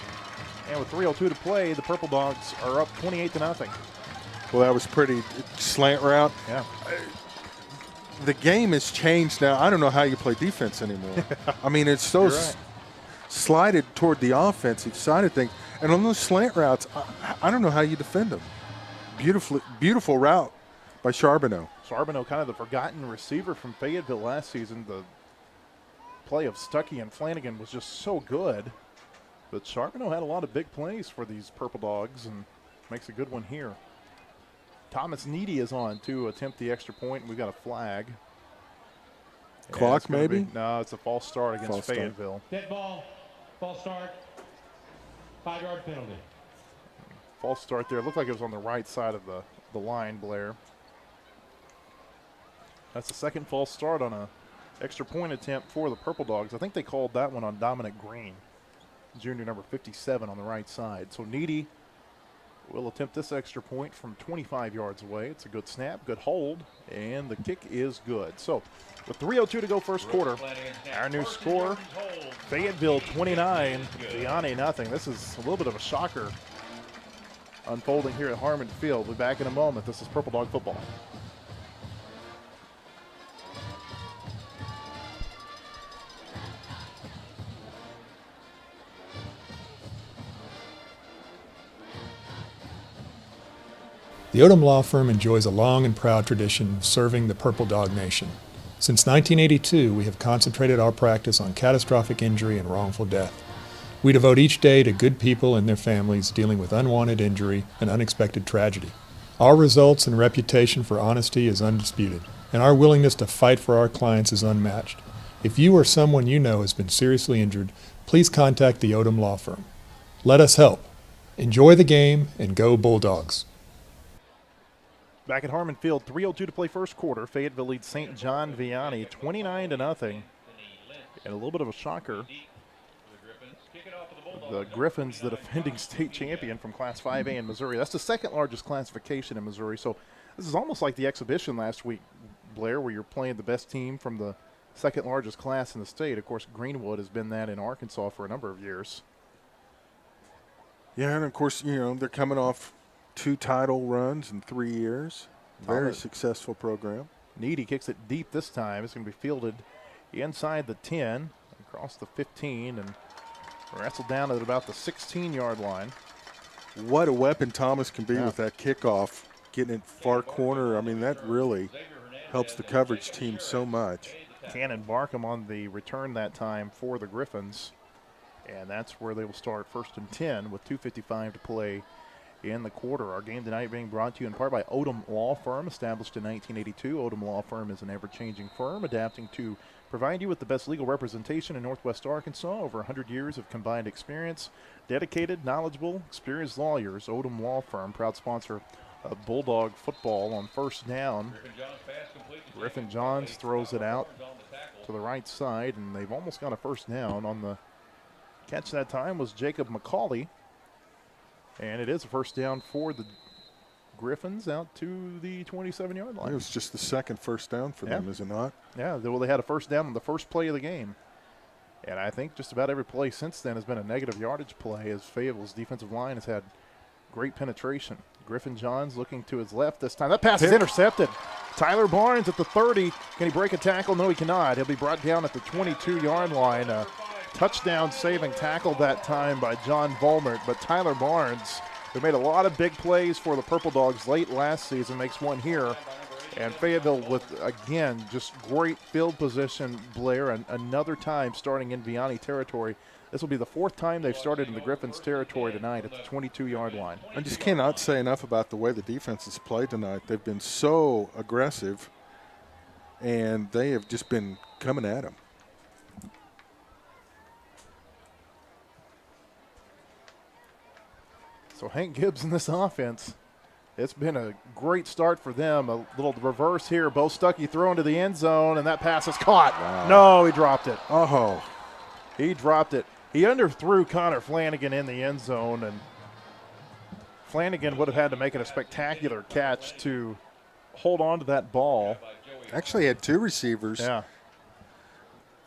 And with 3:02 to play, the Purple Dogs are up 28-0. Well, that was pretty slant route. Yeah. The game has changed now. I don't know how you play defense anymore. I mean, it's so slided toward the offensive side of things. And on those slant routes, I don't know how you defend them. Beautiful route by Charbonneau. Charbonneau, kind of the forgotten receiver from Fayetteville last season. The play of Stuckey and Flanagan was just so good. But Charbonneau had a lot of big plays for these Purple Dogs and makes a good one here. Thomas Needy is on to attempt the extra point, and we've got a flag. Clock maybe? No, it's a false start against Fayetteville. Dead ball, false start, 5-yard penalty. False start there. It looked like it was on the right side of the line, Blair. That's the second false start on a extra point attempt for the Purple Dogs. I think they called that one on Dominic Green, junior number 57 on the right side. So Needy will attempt this extra point from 25 yards away. It's a good snap, good hold, and the kick is good. So with 3:02 to go first quarter, our new score, Fayetteville 29, Vianney nothing. This is a little bit of a shocker unfolding here at Harmon Field. We'll be back in a moment. This is Purple Dog football. The Odom Law Firm enjoys a long and proud tradition of serving the Purple Dog Nation. Since 1982, we have concentrated our practice on catastrophic injury and wrongful death. We devote each day to good people and their families dealing with unwanted injury and unexpected tragedy. Our results and reputation for honesty is undisputed, and our willingness to fight for our clients is unmatched. If you or someone you know has been seriously injured, please contact the Odom Law Firm. Let us help. Enjoy the game and go Bulldogs. Back at Harmon Field, 3:02 to play first quarter. Fayetteville leads St. John Vianney 29-0. And a little bit of a shocker. The Griffins, the defending state champion from Class 5A in Missouri. That's the second largest classification in Missouri. So this is almost like the exhibition last week, Blair, where you're playing the best team from the second largest class in the state. Of course, Greenwood has been that in Arkansas for a number of years. Yeah, and of course, you know, they're coming off 2 title runs in 3 years. Very successful program. Needy kicks it deep this time. It's going to be fielded inside the 10, across the 15, and wrestled down at about the 16-yard line. What a weapon Thomas can be with that kickoff, getting it far corner. I mean, that really helps the coverage team so much. Cannon Barkham on the return that time for the Griffins, and that's where they will start 1st and 10 with 2:55 to play in the quarter. Our game tonight being brought to you in part by Odom Law Firm, established in 1982. Odom Law Firm is an ever-changing firm adapting to provide you with the best legal representation in Northwest Arkansas. Over 100 years of combined experience, dedicated, knowledgeable, experienced lawyers. Odom Law Firm, proud sponsor of Bulldog football on 1st down. Griffin Johns throws it out to the right side, and they've almost got a 1st down. On the catch that time was Jacob McCauley. And it is a 1st down for the Griffins out to the 27-yard line. It was just the second 1st down for them, is it not? Yeah, well, they had a 1st down on the first play of the game. And I think just about every play since then has been a negative yardage play, as Fayetteville's defensive line has had great penetration. Griffin Johns looking to his left this time. That pass is intercepted. Tyler Barnes at the 30. Can he break a tackle? No, he cannot. He'll be brought down at the 22-yard line. Touchdown saving tackle that time by John Volmert, but Tyler Barnes, who made a lot of big plays for the Purple Dogs late last season, makes one here. And Fayetteville with, again, just great field position, Blair, and another time starting in Vianney territory. This will be the 4th time they've started in the Griffins territory tonight at the 22-yard line. I just cannot say enough about the way the defense has played tonight. They've been so aggressive, and they have just been coming at them. So Hank Gibbs in this offense, it's been a great start for them. A little reverse here. Bo Stuckey thrown to the end zone, and that pass is caught. Wow. No, he dropped it. Oh. He dropped it. He underthrew Connor Flanagan in the end zone, and Flanagan would have had to make it a spectacular catch to hold on to that ball. Actually had 2 receivers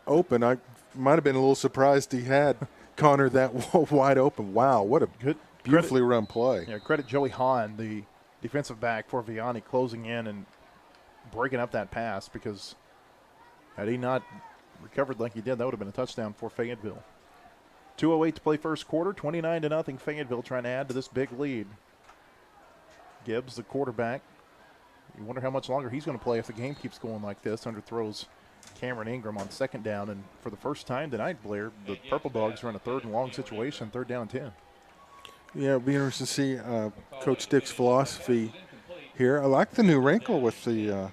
open. I might have been a little surprised he had Connor that wide open. Wow, what a good, beautifully run play. Yeah, credit Joey Hahn, the defensive back for Vianney, closing in and breaking up that pass, because had he not recovered like he did, that would have been a touchdown for Fayetteville. 2:08 to play 1st quarter, 29-0 Fayetteville trying to add to this big lead. Gibbs, the quarterback. You wonder how much longer he's going to play if the game keeps going like this. Underthrows Cameron Ingram on 2nd down, and for the first time tonight, Blair, the Purple Dogs are in a 3rd and long situation, 3rd down and 10. Yeah, it'll be interesting to see Coach Dick's philosophy here. I like the new wrinkle with the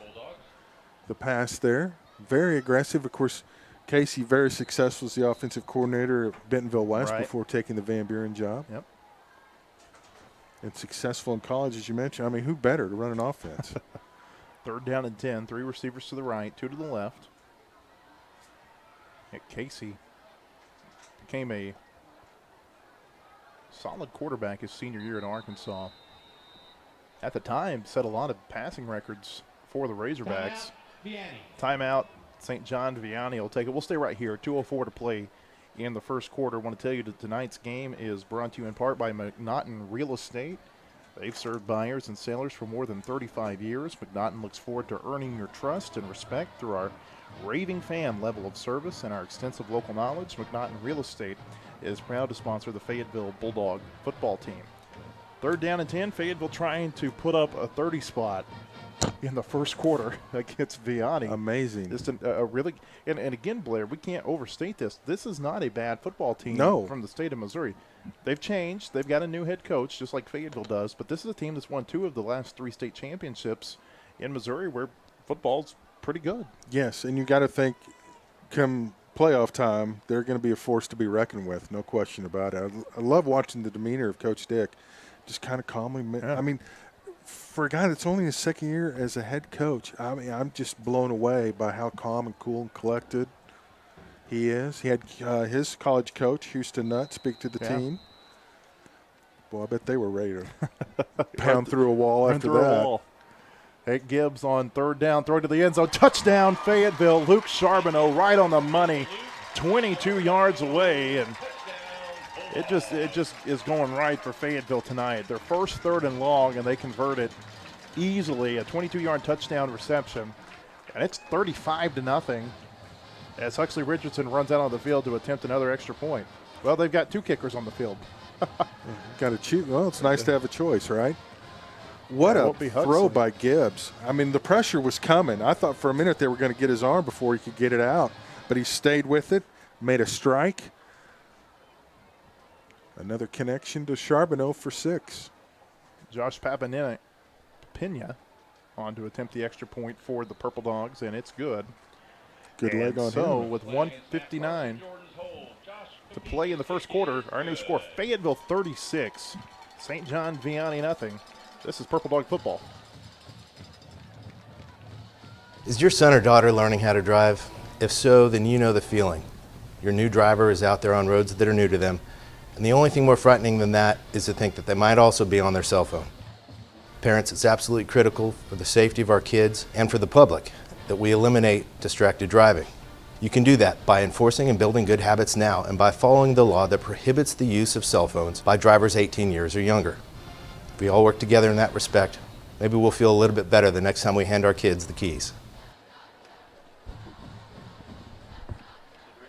pass there. Very aggressive. Of course, Casey, very successful as the offensive coordinator at Bentonville West before taking the Van Buren job. Yep. And successful in college, as you mentioned. I mean, who better to run an offense? 3rd down and 10, 3 receivers to the right, 2 to the left. Yeah, Casey became a solid quarterback his senior year at Arkansas. At the time, set a lot of passing records for the Razorbacks. Timeout. St. John Vianney will take it. We'll stay right here. 2:04 to play in the 1st quarter. I want to tell you that tonight's game is brought to you in part by McNaughton Real Estate. They've served buyers and sellers for more than 35 years. McNaughton looks forward to earning your trust and respect through our raving fan level of service and our extensive local knowledge. McNaughton Real Estate is proud to sponsor the Fayetteville Bulldog football team. 3rd down and 10. Fayetteville trying to put up a 30 spot in the 1st quarter against Vianney. Amazing. Just a really – and again, Blair, we can't overstate this. This is not a bad football team from the state of Missouri. They've changed. They've got a new head coach, just like Fayetteville does. But this is a team that's won 2 of the last 3 state championships in Missouri, where football's pretty good. Yes, and you got to think come playoff time, they're going to be a force to be reckoned with, no question about it. I love watching the demeanor of Coach Dick, just kind of calmly. Yeah. I mean, for a guy that's only his 2nd year as a head coach, I mean, I'm just blown away by how calm and cool and collected he is. He had his college coach, Houston Nutt, speak to the team. Boy, I bet they were ready to pound through a wall after that. Hank Gibbs on 3rd down, throw to the end zone, touchdown Fayetteville. Luke Charbonneau right on the money, 22 yards away, and it just is going right for Fayetteville tonight. Their first 3rd and long, and they convert it easily a 22-yard touchdown reception, and it's 35-0 as Huxley Richardson runs out on the field to attempt another extra point. Well, they've got 2 kickers on the field. Got to choose. Well, it's nice to have a choice, right? What a throw by Gibbs. I mean, the pressure was coming. I thought for a minute they were going to get his arm before he could get it out, but he stayed with it, made a strike. Another connection to Charbonneau for 6. Josh Pena on to attempt the extra point for the Purple Dogs, and it's good. Good leg on him. So with 1:59 to play in the first quarter, our new score, Fayetteville 36, St. John Vianney nothing. This is Purple Dog football. Is your son or daughter learning how to drive? If so, then you know the feeling. Your new driver is out there on roads that are new to them, and the only thing more frightening than that is to think that they might also be on their cell phone. Parents, it's absolutely critical for the safety of our kids and for the public that we eliminate distracted driving. You can do that by enforcing and building good habits now and by following the law that prohibits the use of cell phones by drivers 18 years or younger. If we all work together in that respect, maybe we'll feel a little bit better the next time we hand our kids the keys.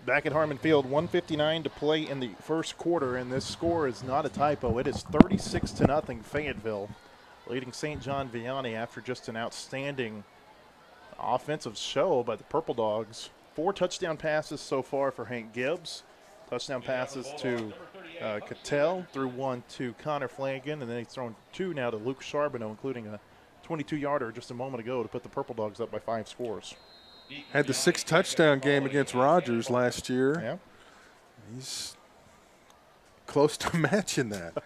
Back at Harmon Field, 1:59 to play in the first quarter, and this score is not a typo. It is 36-0 Fayetteville, leading St. John Vianney after just an outstanding offensive show by the Purple Dogs. 4 touchdown passes so far for Hank Gibbs. Touchdown passes to Cattell, threw 1 to Connor Flanagan, and then he's thrown 2 now to Luke Charbonneau, including a 22-yarder just a moment ago to put the Purple Dogs up by 5 scores. Had the 6 touchdown game against Rogers last year. Yeah. He's close to matching that.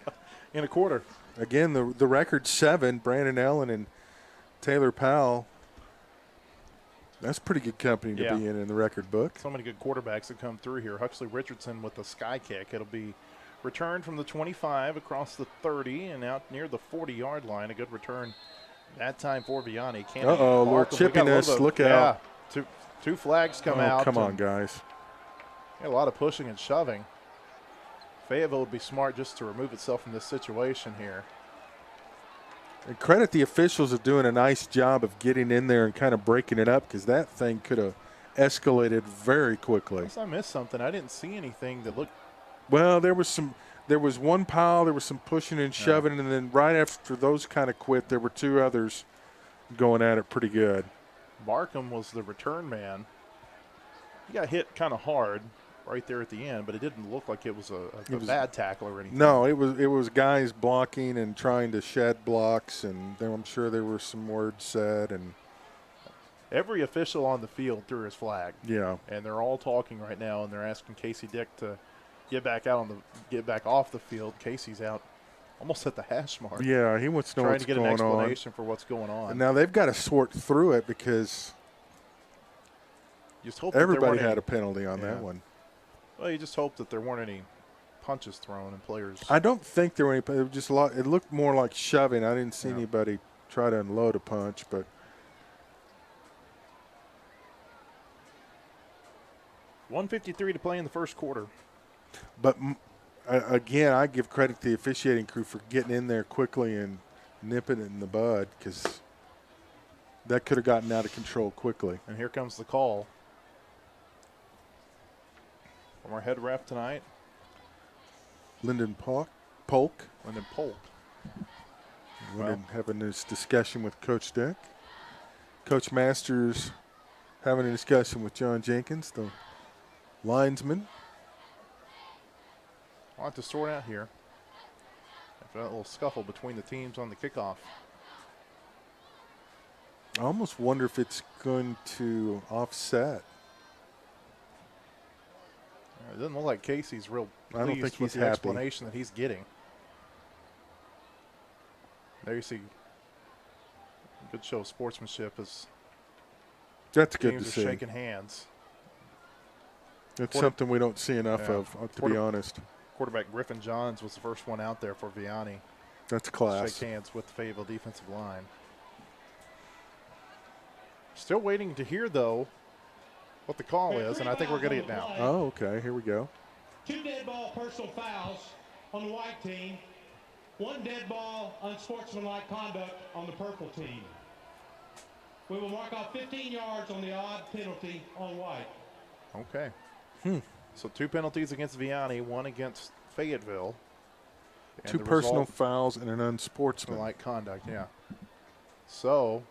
In a quarter. Again, the record's 7, Brandon Allen and Taylor Powell. That's pretty good company to be in the record book. So many good quarterbacks that come through here. Huxley Richardson with the sky kick. It'll be returned from the 25 across the 30 and out near the 40-yard line. A good return that time for Vianney. Uh-oh, a little chippiness. Look out. Two flags come out. Come on, guys. A lot of pushing and shoving. Fayetteville would be smart just to remove itself from this situation here. And credit the officials of doing a nice job of getting in there and kind of breaking it up, because that thing could have escalated very quickly. Unless I missed something. I didn't see anything that looked. Well, there was one pile, there was some pushing and shoving, and then right after those kind of quit, there were 2 others going at it pretty good. Markham was the return man. He got hit kind of hard right there at the end, but it didn't look like it was a bad tackle or anything. No, it was guys blocking and trying to shed blocks, and I'm sure there were some words said. And every official on the field threw his flag. Yeah, and they're all talking right now, and they're asking Casey Dick to get back off the field. Casey's out almost at the hash mark. Yeah, he wants to know what's going on. Trying to get an explanation for what's going on. And now they've got to sort through it because just hope everybody had a penalty on that one. Well, you just hope that there weren't any punches thrown and players. I don't think there were any. It was just a lot. It looked more like shoving. I didn't see anybody try to unload a punch, but. 1:53 to play in the first quarter. But again, I give credit to the officiating crew for getting in there quickly and nipping it in the bud, because that could have gotten out of control quickly. And here comes the call from our head ref tonight, Lyndon Polk. Lyndon Polk. Having this discussion with Coach Dick. Coach Masters having a discussion with John Jenkins, the linesman. A lot to sort out here. After that little scuffle between the teams on the kickoff. I almost wonder if it's going to offset. It doesn't look like Casey's real pleased I don't think with he's the happy. explanation that he's getting. There you see a good show of sportsmanship as that's good to teams are see. shaking hands. That's something we don't see enough of, to be honest. Quarterback Griffin Johns was the first one out there for Vianney. That's class. Shake hands with the Fayetteville defensive line. Still waiting to hear, though, what the call is, and I think we're getting it now. Oh, okay. Here we go. 2 dead ball personal fouls on the white team. 1 dead ball, unsportsmanlike conduct on the purple team. We will mark off 15 yards on the odd penalty on white. Okay. So 2 penalties against Vianney, 1 against Fayetteville. And 2 personal fouls and an unsportsmanlike conduct, yeah. So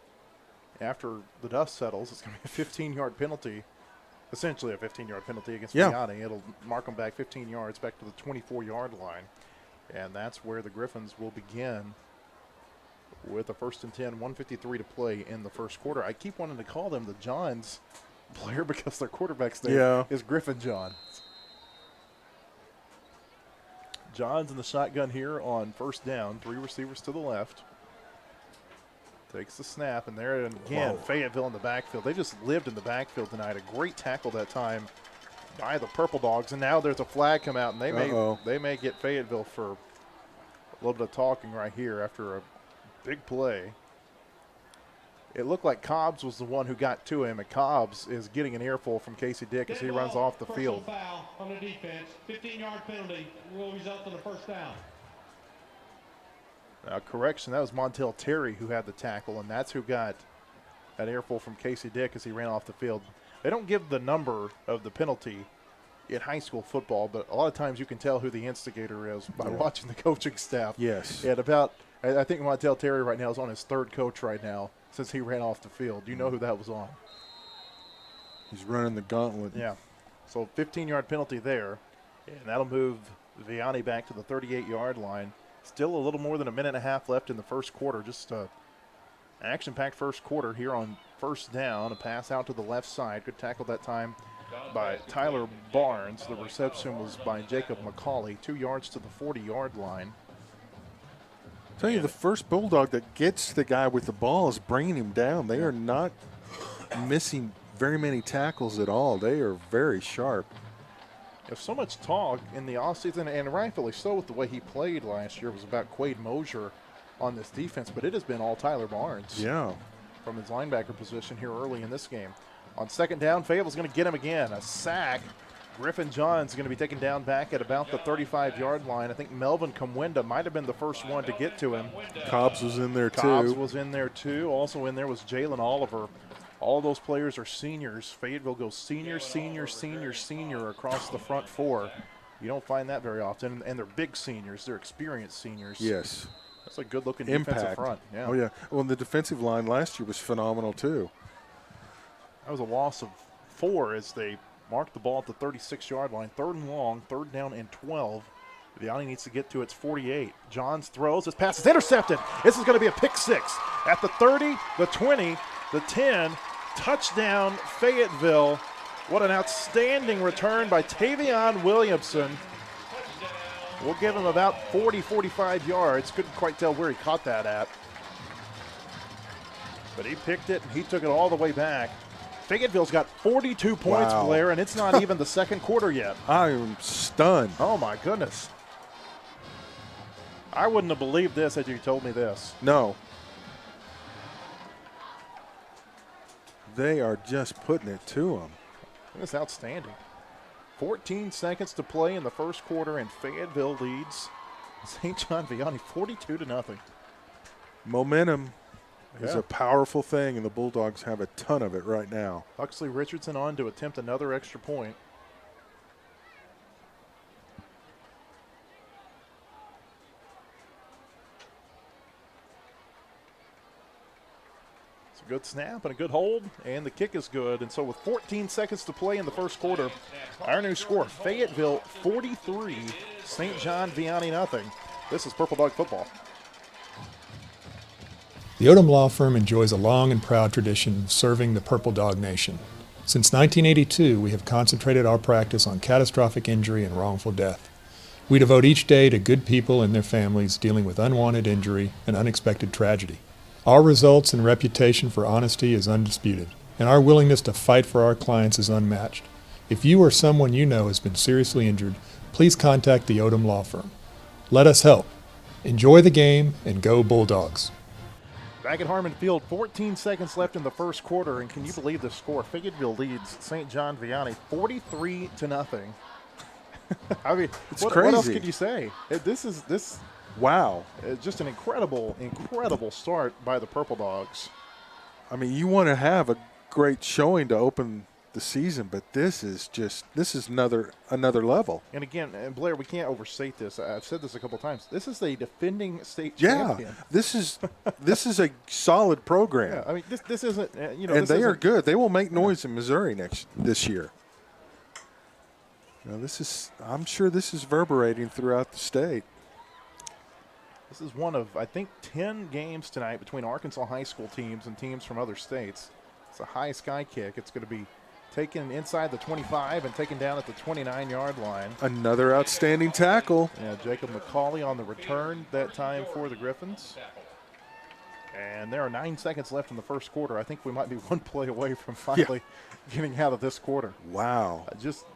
after the dust settles, it's going to be a 15-yard penalty, essentially a 15-yard penalty against Vianney. It'll mark them back 15 yards back to the 24-yard line. And that's where the Griffins will begin with a 1st and 10, 1:53 to play in the first quarter. I keep wanting to call them the Johns player because their quarterback's name is Griffin John. Johns in the shotgun here on 1st down. 3 receivers to the left. Takes the snap, and there again, Fayetteville in the backfield. They just lived in the backfield tonight. A great tackle that time by the Purple Dogs, and now there's a flag come out, and they may get Fayetteville for a little bit of talking right here after a big play. It looked like Cobbs was the one who got to him, and Cobbs is getting an earful from Casey Dick as he runs off the field. Foul on the defense, 15-yard penalty will result in a 1st down. Correction, that was Montel Terry who had the tackle, and that's who got an earful from Casey Dick as he ran off the field. They don't give the number of the penalty in high school football, but a lot of times you can tell who the instigator is by watching the coaching staff. Yes. And I think Montel Terry right now is on his 3rd coach right now since he ran off the field. You know who that was on. He's running the gauntlet. Yeah. So 15-yard penalty there, and that'll move Vianney back to the 38-yard line. Still a little more than a minute and a half left in the first quarter. Just an action-packed first quarter here on 1st down. A pass out to the left side. Good tackle that time by Tyler Barnes. The reception was by Jacob McCauley. 2 yards to the 40-yard line. I tell you, the first Bulldog that gets the guy with the ball is bringing him down. They are not missing very many tackles at all. They are very sharp. If so much talk in the offseason, and rightfully so with the way he played last year, was about Quade Mosier on this defense, but it has been all Tyler Barnes. Yeah. From his linebacker position here early in this game. On 2nd down, Fayetteville's going to get him again. A sack. Griffin John's going to be taken down back at about the 35-yard line. I think Melvin Comwenda might have been the first one to get to him. Cobbs was in there, too. Cobbs was in there, too. Also in there was Jalen Oliver. All those players are seniors. Fayetteville goes senior, senior, senior, senior across the front 4. You don't find that very often. And they're big seniors. They're experienced seniors. Yes. That's a good-looking defensive front. Yeah. Oh, yeah. Well, the defensive line last year was phenomenal, too. That was a loss of 4 as they marked the ball at the 36-yard line. 3rd and long, 3rd down and 12. Vianney needs to get to its 48. Johns throws. His pass is intercepted. This is going to be a pick 6. At the 30, the 20, the 10. Touchdown, Fayetteville. What an outstanding return by Tavion Williamson. We'll give him about 40, 45 yards. Couldn't quite tell where he caught that at. But he picked it, and he took it all the way back. Fayetteville's got 42 points, Blair, and it's not even the second quarter yet. I am stunned. Oh, my goodness. I wouldn't have believed this had you told me this. No. They are just putting it to them. That's outstanding. 14 seconds to play in the first quarter, and Fayetteville leads St. John Vianney 42-0. Momentum is a powerful thing, and the Bulldogs have a ton of it right now. Huxley Richardson on to attempt another extra point. It's a good snap and a good hold, and the kick is good. And so with 14 seconds to play in the first quarter, our new score, Fayetteville 43, St. John Vianney nothing. This is Purple Dog Football. The Odom Law Firm enjoys a long and proud tradition of serving the Purple Dog Nation. Since 1982, we have concentrated our practice on catastrophic injury and wrongful death. We devote each day to good people and their families dealing with unwanted injury and unexpected tragedy. Our results and reputation for honesty is undisputed, and our willingness to fight for our clients is unmatched. If you or someone you know has been seriously injured, please contact the Odom Law Firm. Let us help. Enjoy the game and go Bulldogs. Back at Harmon Field, 14 seconds left in the first quarter, and can you believe the score? Fayetteville leads St. John Vianney 43-0. I mean, it's what crazy. else can you say? This Wow. Just an incredible start by the Purple Dogs. I mean, you want to have a great showing to open the season, but this is another level. And again, and Blair, we can't overstate this. I've said this a couple times. This is a defending state Yeah, champion. this is a solid program. Yeah, I mean, this isn't, and they are good. They will make noise in Missouri this year. Now, I'm sure this is reverberating throughout the state. This is one of, I think, 10 games tonight between Arkansas high school teams and teams from other states. It's a high sky kick. It's going to be taken inside the 25 and taken down at the 29-yard line. Another outstanding tackle. Yeah, Jacob McCauley on the return that time for the Griffins. And there are 9 seconds left in the first quarter. I think we might be one play away from finally getting out of this quarter. Wow. Just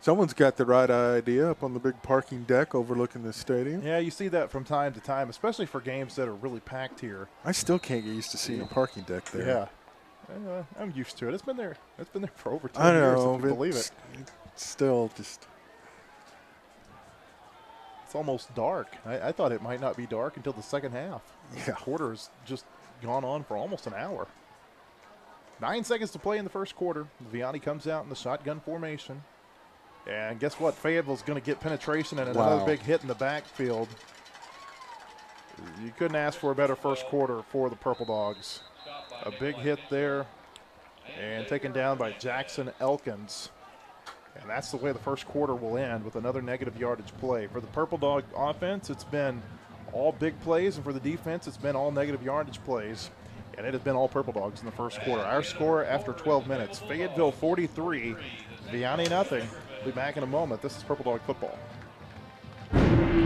someone's got the right idea up on the big parking deck overlooking the stadium. Yeah, you see that from time to time, especially for games that are really packed here. I still can't get used to seeing a parking deck there. Yeah, I'm used to it. It's been there for over 10 I years, know, if you believe it. It's still just. It's almost dark. I thought it might not be dark until the second half. Yeah. The quarter's just gone on for almost an hour. 9 seconds to play in the first quarter. Vianney comes out in the shotgun formation. And guess what? Fayetteville's going to get penetration and another big hit in the backfield. You couldn't ask for a better first quarter for the Purple Dogs. A big hit there and taken down by Jackson Elkins. And that's the way the first quarter will end, with another negative yardage play. For the Purple Dog offense, it's been all big plays, and for the defense, it's been all negative yardage plays. And it has been all Purple Dogs in the first quarter. Our score after 12 minutes, Fayetteville 43, Vianney nothing. We'll be back in a moment. This is Purple Dog football.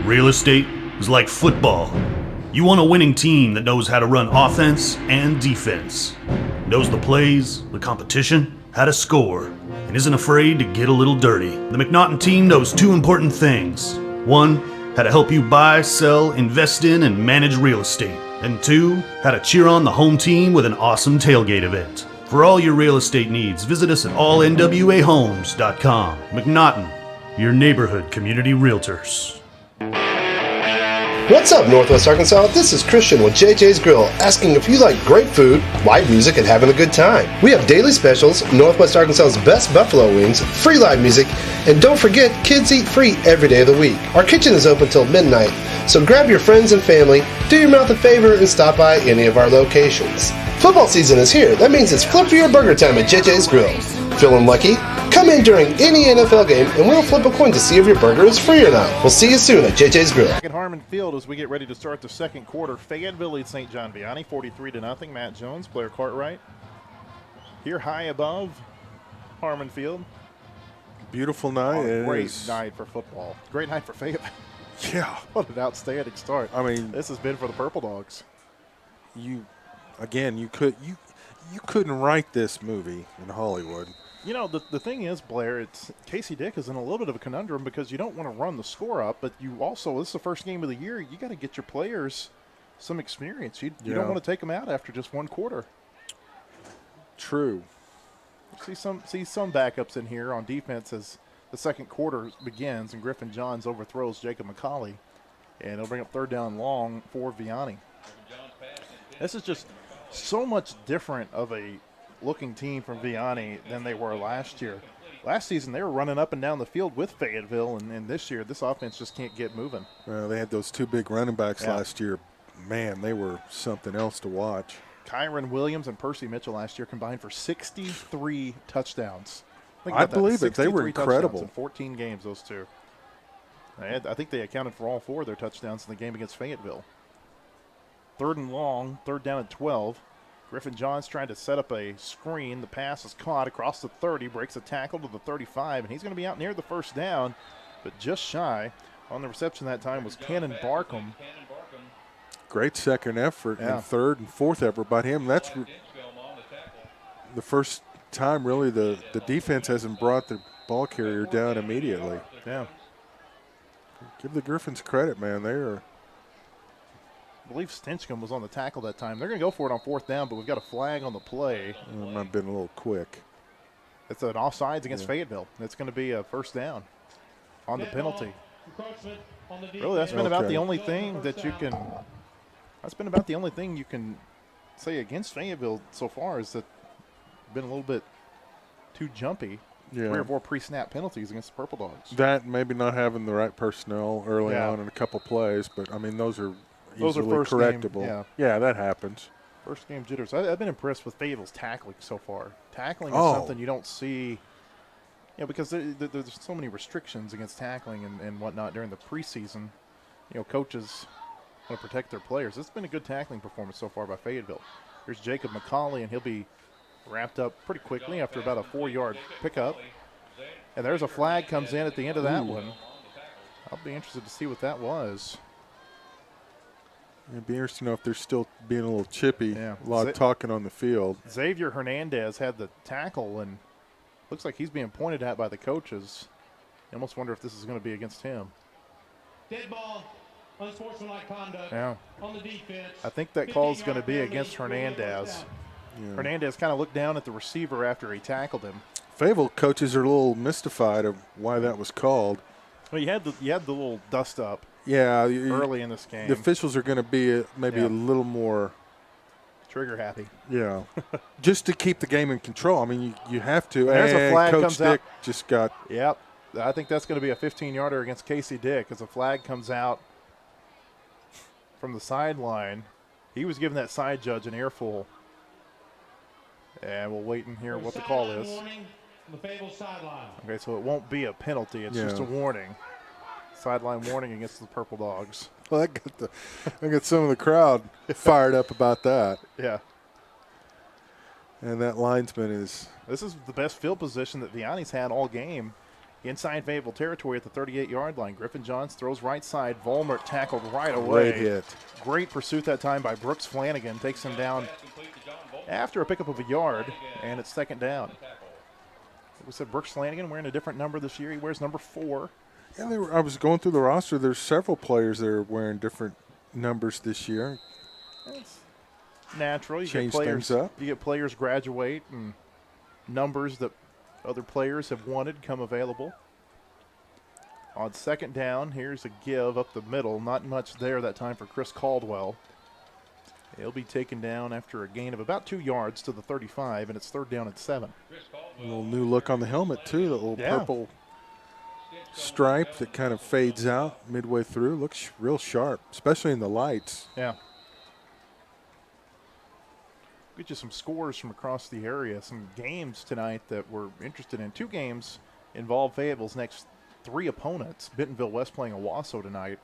Real estate is like football. You want a winning team that knows how to run offense and defense, knows the plays, the competition, how to score, and isn't afraid to get a little dirty. The McNaughton team knows 2 important things. 1, how to help you buy, sell, invest in, and manage real estate. And 2, how to cheer on the home team with an awesome tailgate event. For all your real estate needs, visit us at allnwahomes.com. McNaughton, your neighborhood community realtors. What's up, Northwest Arkansas? This is Christian with JJ's Grill, asking if you like great food, live music, and having a good time. We have daily specials, Northwest Arkansas's best buffalo wings, free live music, and don't forget, kids eat free every day of the week. Our kitchen is open till midnight, so grab your friends and family, do your mouth a favor, and stop by any of our locations. Football season is here. That means it's flip for your burger time at JJ's Grill. Feeling lucky? Come in during any NFL game and we'll flip a coin to see if your burger is free or not. We'll see you soon at JJ's Grill. Back at Harmon Field as we get ready to start the second quarter. Fayetteville leads St. John Vianney 43-0. Matt Jones, Blair Cartwright. Here high above Harmon Field. Beautiful night. Great night for football. Great night for Fayetteville. Yeah. What an outstanding start. I mean, this has been for the Purple Dogs. You couldn't write this movie in Hollywood. You know, the thing is, Blair, Casey Dick is in a little bit of a conundrum because you don't want to run the score up, but you also, this is the first game of the year, you got to get your players some experience. You don't want to take them out after just one quarter. True. See some backups in here on defense as the second quarter begins and Griffin Johns overthrows Jacob McCauley, and it'll bring up 3rd down long for Vianney. This is just so much different of a looking team from Vianney than they were last year. Last season, they were running up and down the field with Fayetteville, and this year, this offense just can't get moving. Well, they had those 2 big running backs last year. Man, they were something else to watch. Kyron Williams and Percy Mitchell last year combined for 63 touchdowns. I believe it. They were incredible. In 14 games, those two. I think they accounted for all 4 of their touchdowns in the game against Fayetteville. 3rd and long, 3rd down and 12. Griffin Johns trying to set up a screen. The pass is caught across the 30, breaks a tackle to the 35, and he's going to be out near the 1st down, but just shy. On the reception that time was Cannon Barkham. Great second effort and 3rd and 4th effort by him. That's the first time, really, the defense hasn't brought the ball carrier down immediately. Yeah. Give the Griffins credit, man. They are. I believe Stinchcomb was on the tackle that time. They're going to go for it on 4th down, but we've got a flag on the play. It might have been a little quick. It's an offsides against Fayetteville. It's going to be a 1st down. on the penalty. Encroachment on the Really, that's been about Okay. the only thing that you can. That's been about the only thing you can say against Fayetteville so far is that been a little bit too jumpy. Yeah. 3 or 4 pre-snap penalties against the Purple Dogs. That maybe not having the right personnel early Yeah. on in a couple plays, but I mean those are Those are easily first game, correctable. yeah. That happens. First game jitters. I've been impressed with Fayetteville's tackling so far. Tackling is Oh. something you don't see, because there's so many restrictions against tackling and whatnot during the preseason. Coaches want to protect their players. It's been a good tackling performance so far by Fayetteville. Here's Jacob McCauley, and he'll be wrapped up pretty quickly after about a 4-yard pickup. And there's a flag comes in at the end of that one. I'll be interested to see what that was. It'd be interesting to know if they're still being a little chippy. Yeah. A lot of talking on the field. Xavier Hernandez had the tackle, and looks like he's being pointed at by the coaches. I almost wonder if this is going to be against him. Dead ball, unsportsmanlike conduct Yeah. on the defense. I think that call's going to be against Hernandez. Yeah. Hernandez kind of looked down at the receiver after he tackled him. Fayetteville coaches are a little mystified of why that was called. Well, you had the little dust up Yeah, early in this game. the officials are going to be maybe Yeah. a little more, Trigger happy. just to keep the game in control. I mean, you have to. There's a And flag Coach comes Dick out. just got. Yep. I think that's going to be a 15-yarder against Casey Dick as a flag comes out from the sideline. He was giving that side judge an earful. And we'll wait and hear what the call is. Warning on the Fayetteville sideline. Okay, so it won't be a penalty. It's just a warning. Sideline warning against the Purple Dogs. Well, I got some of the crowd fired up about that. Yeah. And that linesman is. This is the best field position that Vianney's had all game. Inside Fayetteville territory at the 38-yard line. Griffin Johns throws right side. Volmert tackled right away. Great hit. Great pursuit that time by Brooks Flanagan. Takes him down after a pickup of a yard, and it's second down. We said Brooks Flanagan wearing a different number this year. He wears number 4. Yeah, I was going through the roster. There's several players that are wearing different numbers this year. It's natural. You Change get players, things up. You get players graduate, and numbers that other players have wanted come available. On second down, here's a give up the middle. Not much there that time for Chris Caldwell. He'll be taken down after a gain of about 2 yards to the 35, and it's third down and 7. A little new look on the helmet, too. The little purple stripe that kind of fades out midway through. Looks real sharp, especially in the lights. Yeah. Get you some scores from across the area, some games tonight that we're interested in. 2 games involve Fayetteville's next 3 opponents. Bentonville West playing Owasso tonight,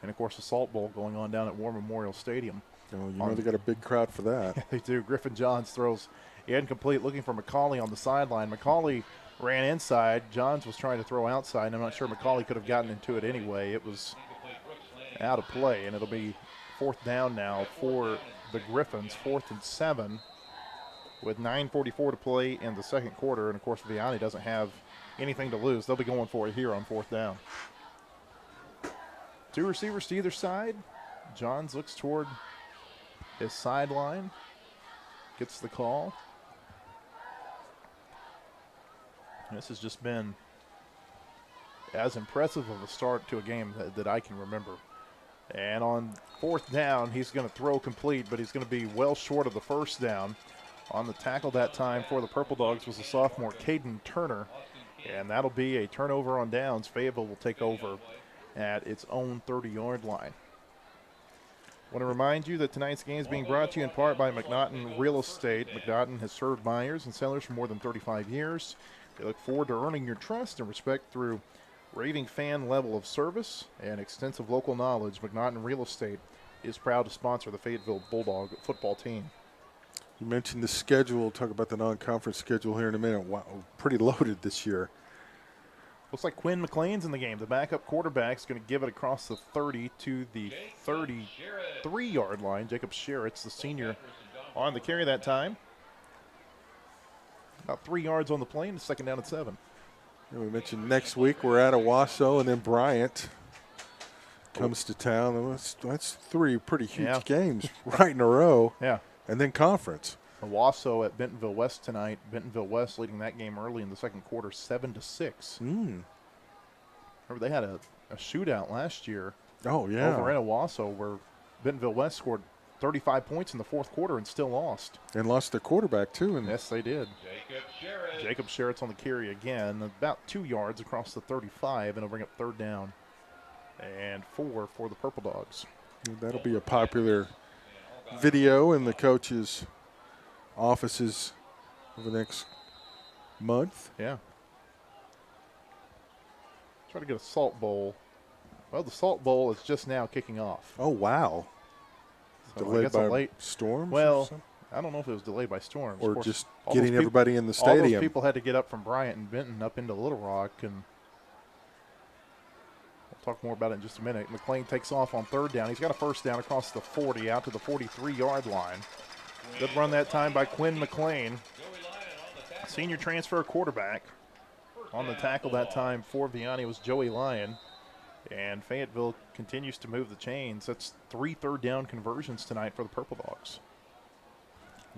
and, of course, the Salt Bowl going on down at War Memorial Stadium. Oh, you know they got a big crowd for that. They do. Griffin Johns throws incomplete, looking for McCauley on the sideline. McCauley ran inside. Johns was trying to throw outside, and I'm not sure McCauley could have gotten into it anyway. It was out of play, and it'll be fourth down now for the Griffins, 4th and 7, with 9:44 to play in the second quarter. And, of course, Vianney doesn't have anything to lose. They'll be going for it here on 4th down. 2 receivers to either side. Johns looks toward his sideline, gets the call. This has just been as impressive of a start to a game that I can remember. And on 4th down, he's going to throw complete, but he's going to be well short of the first down. On the tackle that time for the Purple Dogs was the sophomore Caden Turner, and that'll be a turnover on downs. Fayetteville will take over at its own 30-yard line. I want to remind you that tonight's game is being brought to you in part by McNaughton Real Estate. McNaughton has served buyers and sellers for more than 35 years. They look forward to earning your trust and respect through raving fan level of service and extensive local knowledge. McNaughton Real Estate is proud to sponsor the Fayetteville Bulldog football team. You mentioned the schedule. We'll talk about the non-conference schedule here in a minute. Wow, pretty loaded this year. Looks like Quinn McLean's in the game. The backup quarterback's going to give it across the 30 to the 33-yard line. Jacob Sherritt's the senior on the carry that time. About 3 yards on the play, and second down at 7. And we mentioned next week we're at Owasso, and then Bryant comes to town. And that's 3 pretty huge games right in a row. Yeah. And then conference. Owasso at Bentonville West tonight. Bentonville West leading that game early in the second quarter, 7-6. Remember, they had a shootout last year. Oh, yeah. Over in Owasso, where Bentonville West scored 35 points in the fourth quarter and still lost. And lost their quarterback, too. And yes, they did. Jacob Sherritt's on the carry again, about 2 yards across the 35, and it'll bring up 3rd down and 4 for the Purple Dogs. That'll be a popular video in the coaches' offices over the next month. Yeah. Try to get a Salt Bowl. Well, the Salt Bowl is just now kicking off. Oh, wow. So Delayed by storms? Well, I don't know if it was delayed by storms. Or of course, just getting everybody in the stadium. All those people had to get up from Bryant and Benton up into Little Rock, and we'll talk more about it in just a minute. McLean takes off on 3rd down. He's got a 1st down across the 40 out to the 43-yard line. Good run that time by Quinn McLean, senior transfer quarterback. On the tackle that time for Vianney was Joey Lyon. And Fayetteville continues to move the chains. That's 3 third down conversions tonight for the Purple Dogs.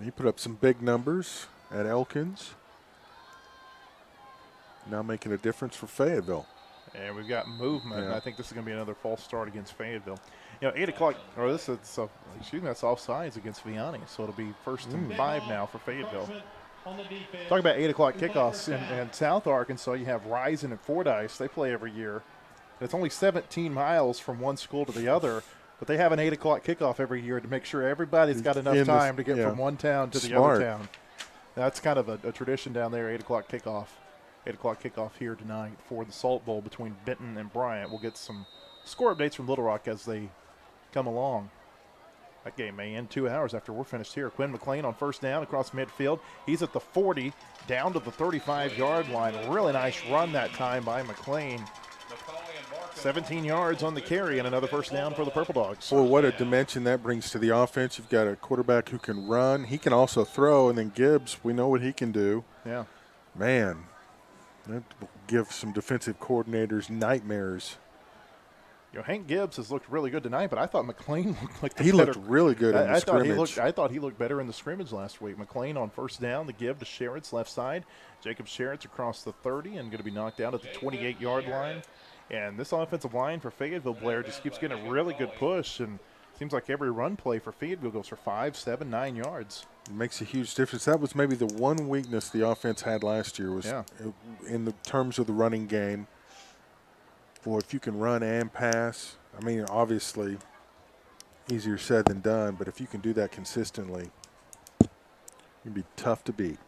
He put up some big numbers at Elkins. Now making a difference for Fayetteville. And we've got movement. Yeah. I think this is going to be another false start against Fayetteville. 8 o'clock, or this is, that's offsides against Vianney. So it'll be 1st and 5 now for Fayetteville. Talk about 8 o'clock kickoffs in South Arkansas. You have Rising and Fordyce. They play every year. It's only 17 miles from one school to the other, but they have an 8 o'clock kickoff every year to make sure everybody's got enough time to get from one town to the other town. That's kind of a tradition down there, 8 o'clock kickoff. 8 o'clock kickoff here tonight for the Salt Bowl between Benton and Bryant. We'll get some score updates from Little Rock as they come along. That game may end 2 hours after we're finished here. Quinn McLean on 1st down across midfield. He's at the 40, down to the 35-yard line. Really nice run that time by McLean. 17 yards on the carry and another 1st down for the Purple Dogs. Well, what a dimension that brings to the offense. You've got a quarterback who can run. He can also throw, and then Gibbs, we know what he can do. Yeah. Man, that will give some defensive coordinators nightmares. Hank Gibbs has looked really good tonight, but I thought McLean looked like he looked really good in the scrimmage. I thought he looked better in the scrimmage last week. McLean on 1st down, the give to Sherritt's left side. Jacob Sherritt's across the 30 and going to be knocked out at the 28-yard line. And this offensive line for Fayetteville, Blair, just keeps getting a really good push. And it seems like every run play for Fayetteville goes for 5, 7, 9 yards. It makes a huge difference. That was maybe the one weakness the offense had last year was in the terms of the running game. Boy, if you can run and pass, I mean, obviously easier said than done, but if you can do that consistently, it'd be tough to beat.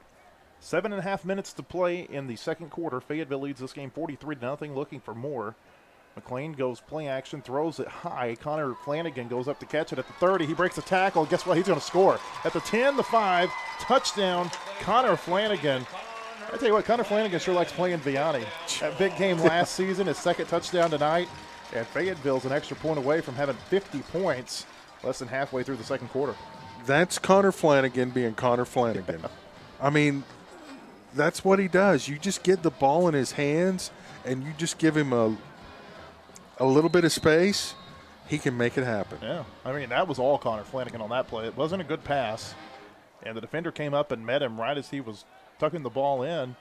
7.5 minutes to play in the second quarter. Fayetteville leads this game 43-0, looking for more. McLean goes play action, throws it high. Connor Flanagan goes up to catch it at the 30. He breaks a tackle. Guess what? He's going to score. At the 10, the 5, touchdown, Connor Flanagan. I tell you what, Connor Flanagan sure likes playing Vianney. That big game last season, his 2nd touchdown tonight. And Fayetteville's an extra point away from having 50 points less than halfway through the second quarter. That's Connor Flanagan being Connor Flanagan. I mean, that's what he does. You just get the ball in his hands and you just give him a little bit of space, he can make it happen. Yeah, I mean, that was all Connor Flanagan on that play. It wasn't a good pass, and the defender came up and met him right as he was tucking the ball in.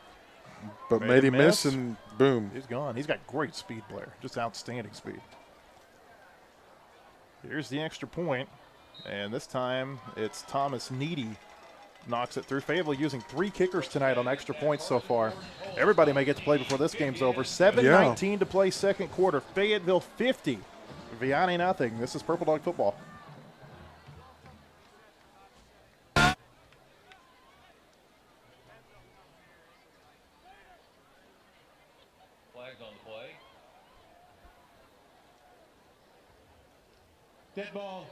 But made him miss, and boom. He's gone. He's got great speed, Blair. Just outstanding speed. Here's the extra point, and this time it's Thomas Needy knocks it through. Fayetteville using 3 kickers tonight on extra points so far. Everybody may get to play before this game's over. 7:19 to play second quarter. Fayetteville 50, Vianney nothing. This is Purple Dog football. Flags on the play. Dead ball,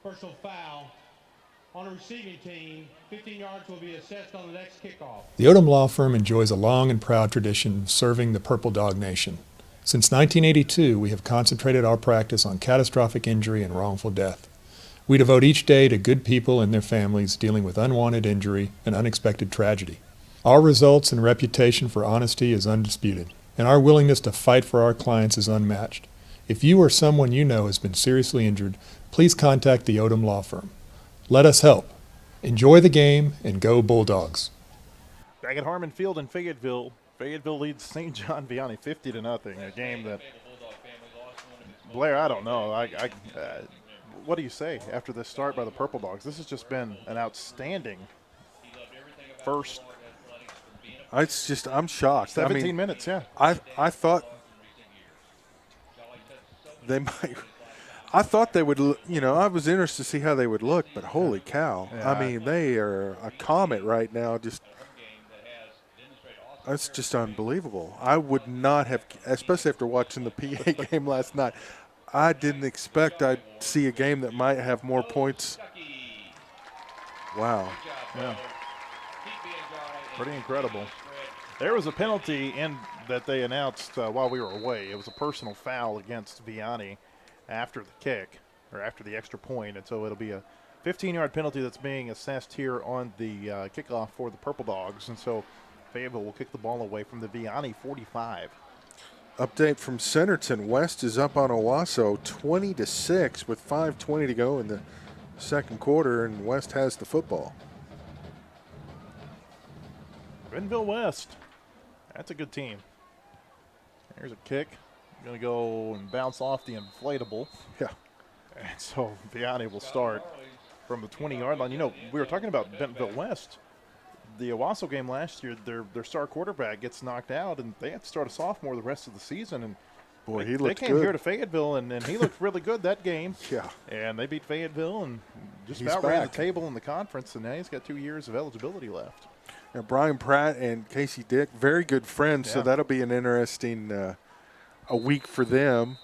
personal foul. On the receiving team, 15 yards will be assessed on the next kickoff. The Odom Law Firm enjoys a long and proud tradition of serving the Purple Dog Nation. Since 1982, we have concentrated our practice on catastrophic injury and wrongful death. We devote each day to good people and their families dealing with unwanted injury and unexpected tragedy. Our results and reputation for honesty is undisputed, and our willingness to fight for our clients is unmatched. If you or someone you know has been seriously injured, please contact the Odom Law Firm. Let us help. Enjoy the game and go Bulldogs. Back at Harmon Field in Fayetteville, Fayetteville leads St. John Vianney 50-0. A game that, Blair, I don't know. What do you say after this start by the Purple Dogs? This has just been an outstanding first. I'm shocked. 17 minutes, yeah. I thought they might. I thought they would, I was interested to see how they would look, but holy cow. Yeah. I mean, they are a comet right now. That's just unbelievable. I would not have, especially after watching the PA game last night, I didn't expect I'd see a game that might have more points. Wow. Yeah. Pretty incredible. There was a penalty that they announced while we were away. It was a personal foul against Vianney after the kick, or after the extra point, and so it'll be a 15-yard penalty that's being assessed here on the kickoff for the Purple Dogs, and so Fayetteville will kick the ball away from the Vianney 45. Update from Centerton. West is up on Owasso 20-6 with 5:20 to go in the second quarter, and West has the football. Renville West. That's a good team. There's a kick. Going to go and bounce off the inflatable. Yeah. And so Vianney will start from the 20-yard line. We were talking about Bentonville West. The Owasso game last year, their star quarterback gets knocked out, and they had to start a sophomore the rest of the season. And boy, he looked good. They came here to Fayetteville, and he looked really good that game. Yeah. And they beat Fayetteville and just He's about ran the back. table in the conference, and now he's got 2 years of eligibility left. Now, Brian Pratt and Casey Dick, very good friends, so that'll be an interesting a week for them.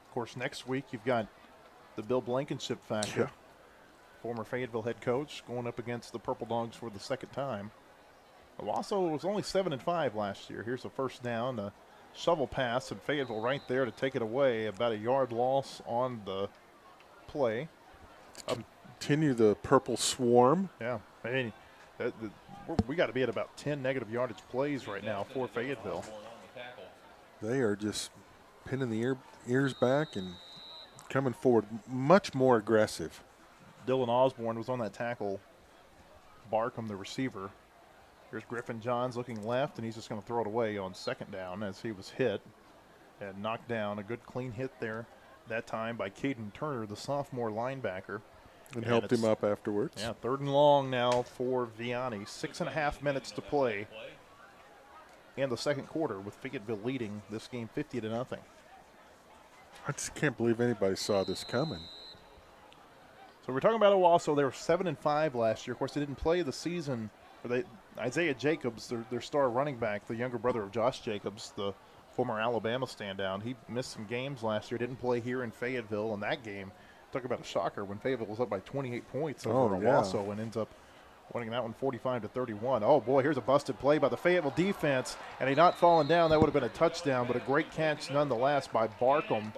Of course, next week you've got the Bill Blankenship factor. Yeah. Former Fayetteville head coach going up against the Purple Dogs for the second time. Owasso was only 7-5 last year. Here's a first down, a shovel pass, and Fayetteville right there to take it away. About a yard loss on the play. Continue the purple swarm. Yeah, I mean, we got to be at about 10 negative yardage plays right now for Fayetteville. They are just pinning the ears back and coming forward much more aggressive. Dylan Osborne was on that tackle. Barkham, the receiver. Here's Griffin Johns looking left, and he's just going to throw it away on second down as he was hit and knocked down. A good clean hit there that time by Caden Turner, the sophomore linebacker. And helped him up afterwards. Yeah, 3rd and long now for Vianney. 6.5 minutes to play in the second quarter with Fayetteville leading this game 50-0. I just can't believe anybody saw this coming. So we're talking about Owasso. They were 7-5 last year. Of course, they didn't play the season. Isaiah Jacobs, their star running back, the younger brother of Josh Jacobs, the former Alabama standout, he missed some games last year. Didn't play here in Fayetteville in that game. Talk about a shocker when Fayetteville was up by 28 points over Owasso and ends up winning that one 45-31. Oh, boy, here's a busted play by the Fayetteville defense, and he not falling down. That would have been a touchdown, but a great catch nonetheless by Barkham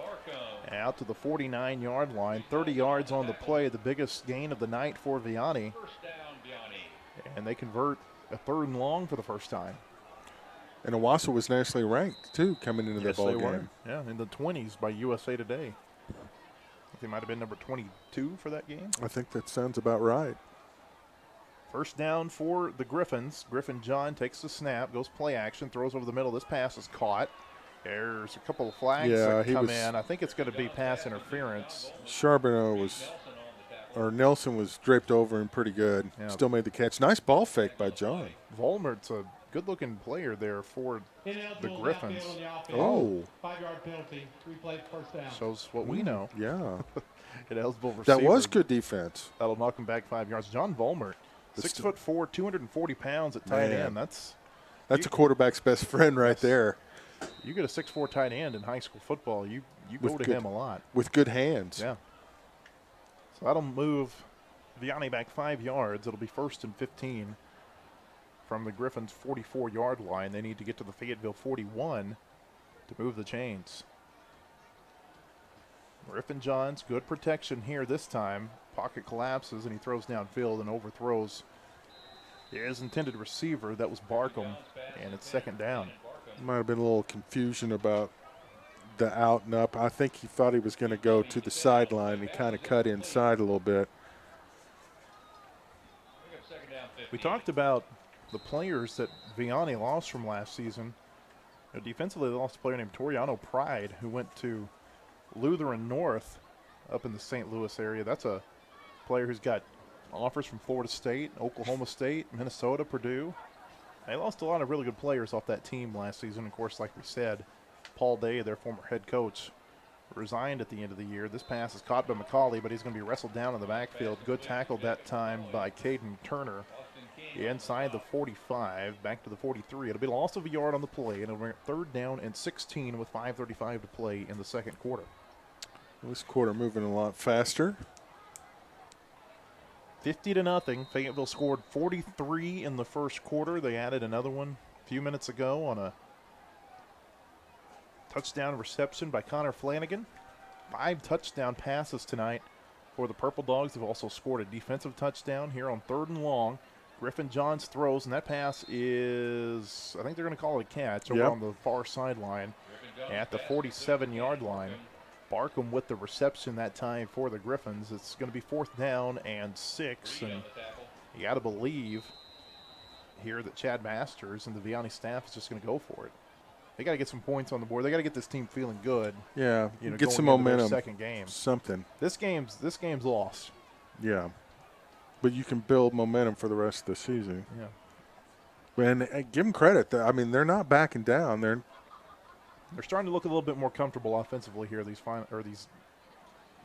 out to the 49-yard line. 30 yards on the play, the biggest gain of the night for Vianney. And they convert a 3rd and long for the first time. And Owasso was nationally ranked, too, coming into the ball game. Were. Yeah, in the 20s by USA Today. They might have been number 22 for that game. I think that sounds about right. First down for the Griffins. Griffin John takes the snap, goes play action, throws over the middle. This pass is caught. There's a couple of flags that come in. I think it's going to be pass interference. Nelson was draped over him pretty good. Yeah. Still made the catch. Nice ball fake by John. Volmert's a good-looking player there for the Griffins. Oh. 5-yard penalty, 3 plays, first down. Shows what we know. Yeah. Eligible receiver. That was good defense. That'll knock him back 5 yards. John Volmert, 6'4", 240 pounds at tight end. That's a quarterback's best friend right there. You get a 6'4" tight end in high school football, you go to him a lot. With good hands. Yeah. So that'll move Vianney back 5 yards. It'll be 1st and 15 from the Griffins' 44-yard line. They need to get to the Fayetteville 41 to move the chains. Griffin Johns, good protection here this time. Pocket collapses, and he throws downfield and overthrows his intended receiver. That was Barkham, and it's 2nd down. Might have been a little confusion about the out and up. I think he thought he was going to go to the sideline. He kind of cut inside a little bit. We talked about the players that Vianney lost from last season. Defensively, they lost a player named Toriano Pride, who went to Lutheran North up in the St. Louis area. That's a player who's got offers from Florida State, Oklahoma State, Minnesota, Purdue. They lost a lot of really good players off that team last season. Of course, like we said, Paul Day, their former head coach, resigned at the end of the year. This pass is caught by McCauley, but he's going to be wrestled down in the backfield. Good tackle that time by Caden Turner. Inside the 45, back to the 43. It'll be a loss of a yard on the play, and it'll bring it 3rd down and 16 with 5:35 to play in the second quarter. This quarter moving a lot faster. 50-0. Fayetteville scored 43 in the first quarter. They added another one a few minutes ago on a touchdown reception by Connor Flanagan. 5 touchdown passes tonight for the Purple Dogs. They've also scored a defensive touchdown here on 3rd and long. Griffin Johns throws, and that pass is, I think they're going to call it a catch over on the far sideline at the 47-yard line. Barkham with the reception that time for the Griffins. It's going to be 4th down and 6, and you got to believe here that Chad Masters and the Vianney staff is just going to go for it. They got to get some points on the board. They got to get this team feeling good. Yeah, get some going into their momentum. Second game, Something. This game's lost. Yeah, but you can build momentum for the rest of the season. Yeah, and give them credit. I mean, they're not backing down. They're starting to look a little bit more comfortable offensively here. These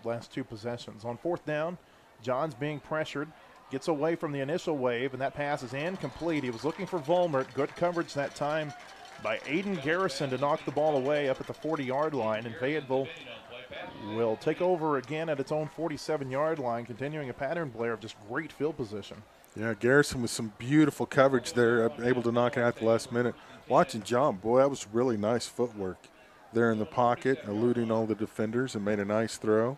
last 2 possessions. On 4th down, Johns being pressured, gets away from the initial wave, and that pass is incomplete. He was looking for Volmert. Good coverage that time by Aiden Garrison to knock the ball away up at the 40-yard line, and Fayetteville will take over again at its own 47-yard line, continuing a pattern, Blair, of just great field position. Yeah, Garrison with some beautiful coverage there, able to knock it out the last minute. Watching John, boy, that was really nice footwork there in the pocket, eluding all the defenders, and made a nice throw.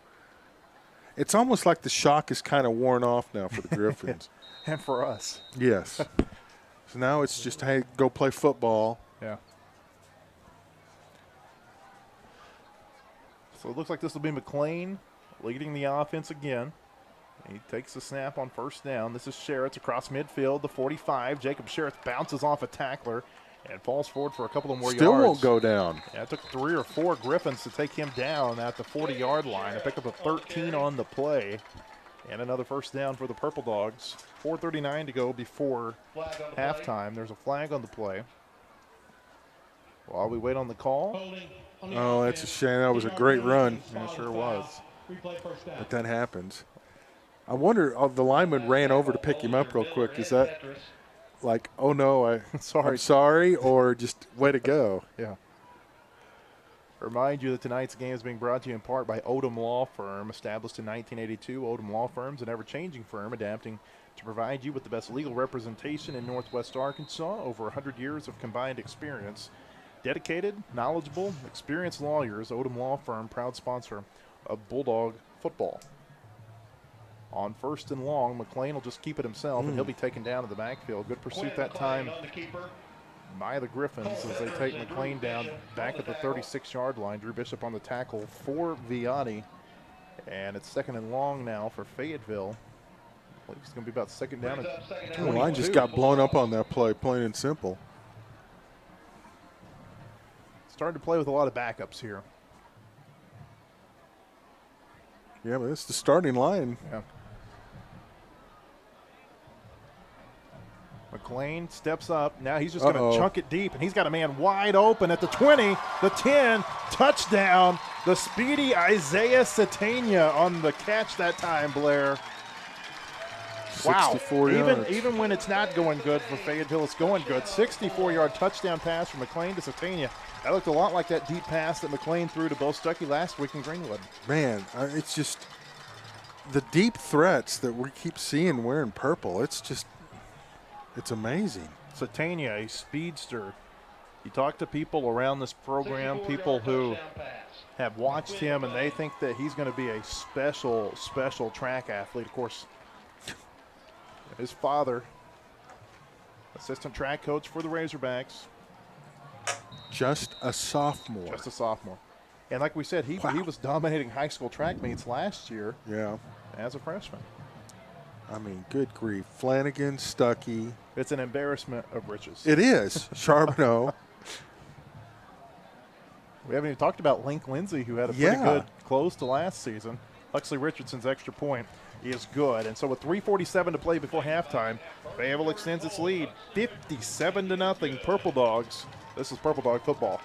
It's almost like the shock is kind of worn off now for the Griffins. And for us. Yes. So now it's just, hey, go play football. Yeah. So it looks like this will be McLean leading the offense again. He takes the snap on 1st down. This is Sherritt across midfield, the 45. Jacob Sherritt bounces off a tackler and falls forward for a couple of more yards. Still won't go down. Yeah, it took 3 or 4 Griffins to take him down at the 40-yard line. They pick up a 13 on the play. And another 1st down for the Purple Dogs. 4:39 to go before halftime. There's a flag on the play. While we wait on the call. Oh, that's a shame. That was a great run. Yeah, it sure was. But that happens. I wonder, the lineman ran over to pick him up real quick. Is that like, oh, no, I'm sorry, or just way to go? Yeah. Remind you that tonight's game is being brought to you in part by Odom Law Firm, established in 1982. Odom Law Firm's an ever-changing firm adapting to provide you with the best legal representation in Northwest Arkansas. Over 100 years of combined experience. Dedicated, knowledgeable, experienced lawyers. Odom Law Firm, proud sponsor of Bulldog football. On 1st and long, McLean will just keep it himself, and he'll be taken down in the backfield. Good pursuit that time by the Griffins as they take McLean down back at the 36-yard line. Drew Bishop on the tackle for Vianney. And it's 2nd and long now for Fayetteville. I believe it's going to be about 2nd down and 22. The line just got blown up on that play, plain and simple. Starting to play with a lot of backups here. Yeah, but it's the starting line. Yeah. McLean steps up. Now he's just going to chunk it deep, and he's got a man wide open at the 20, the 10, touchdown. The speedy Isaiah Satania on the catch that time, Blair. Wow. 64 yards. Even when it's not going good for Fayetteville, it's going good. 64-yard touchdown pass from McLean to Satania. That looked a lot like that deep pass that McLean threw to Bo Stuckey last week in Greenwood. Man, it's just the deep threats that we keep seeing wearing purple. It's amazing. Satania, a speedster. You talk to people around this program, people who have watched him, and they think that he's going to be a special, special track athlete. Of course, his father, assistant track coach for the Razorbacks. Just a sophomore. Just a sophomore. And like we said, he was dominating high school track meets last year. Yeah. As a freshman. I mean, good grief. Flanagan, Stuckey. It's an embarrassment of riches. It is. Charbonneau. We haven't even talked about Link Lindsay, who had a pretty good close to last season. Huxley Richardson's extra point is good. And so with 3:47 to play before halftime, Fayetteville extends its lead 57-0 Purple Dogs. This is Purple Dog football.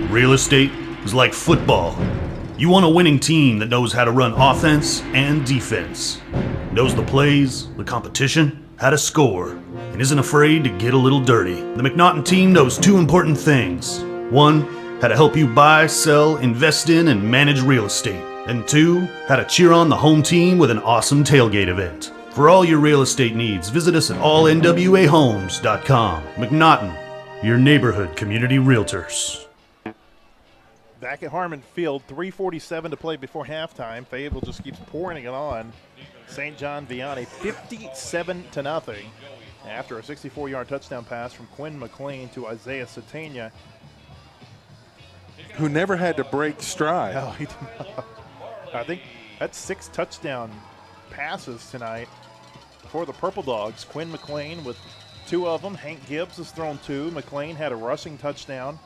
Real estate is like football. You want a winning team that knows how to run offense and defense, knows the plays, the competition, how to score, and isn't afraid to get a little dirty. The McNaughton team knows two important things. One, how to help you buy, sell, invest in, and manage real estate. And two, how to cheer on the home team with an awesome tailgate event. For all your real estate needs, visit us at allnwahomes.com. McNaughton, your neighborhood community realtors. Back at Harmon Field, 3:47 to play before halftime. Fayetteville just keeps pouring it on. St. John Vianney, 57-0 after a 64-yard touchdown pass from Quinn McLean to Isaiah Satania. Who never had to break stride. No, he did not. I think that's 6 touchdown passes tonight for the Purple Dogs. Quinn McLean with 2 of them. Hank Gibbs has thrown 2. McLean had a rushing touchdown.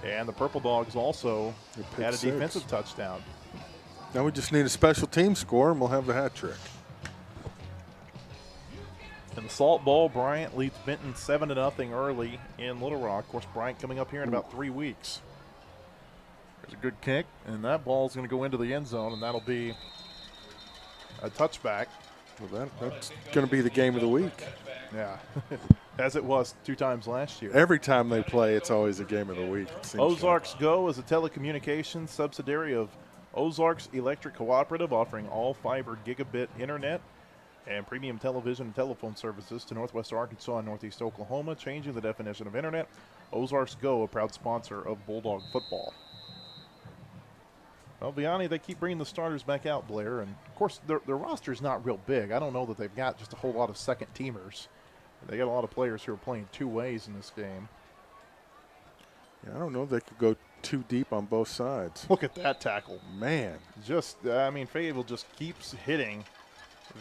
And the Purple Dogs also had a defensive touchdown. Now we just need a special team score, and we'll have the hat trick. In the Salt Bowl, Bryant leads Benton 7-0 early in Little Rock. Of course, Bryant coming up here in about 3 weeks. There's a good kick, and that ball's going to go into the end zone, and that'll be a touchback. Well, that's going to be the game of the week. Yeah, as it was 2 times last year. Every time they play, it's always a game of the week. Ozarks Go is a telecommunications subsidiary of Ozarks Electric Cooperative, offering all fiber gigabit internet and premium television and telephone services to Northwest Arkansas and Northeast Oklahoma, changing the definition of internet. Ozarks Go, a proud sponsor of Bulldog football. Well, Vianney, they keep bringing the starters back out, Blair, and of course their roster's not real big. I don't know that they've got just a whole lot of second teamers. They got a lot of players who are playing 2 ways in this game. Yeah, I don't know if they could go too deep on both sides. Look at that tackle. Man. Fayetteville just keeps hitting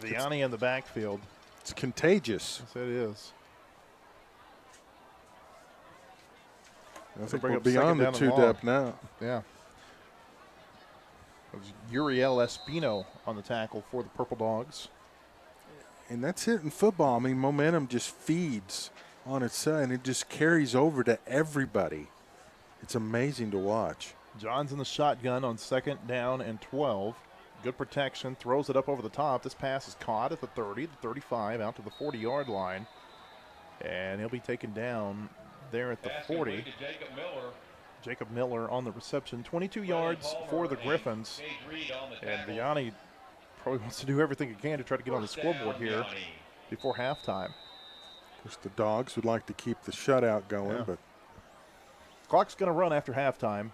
Vianney in the backfield. It's contagious. Yes, it is. I think we're beyond the 2 depth now. Yeah. It was Uriel Espino on the tackle for the Purple Dogs. And that's it in football. I mean, momentum just feeds on itself, and it just carries over to everybody. It's amazing to watch. John's in the shotgun on 2nd down and 12. Good protection, throws it up over the top. This pass is caught at the 30, the 35, out to the 40-yard line. And he'll be taken down there at the 40. Jacob Miller on the reception. 22 yards for the Griffins. And Vianney probably wants to do everything he can to try to get on the scoreboard here before halftime. Of course, the Dogs would like to keep the shutout going, but clock's going to run after halftime.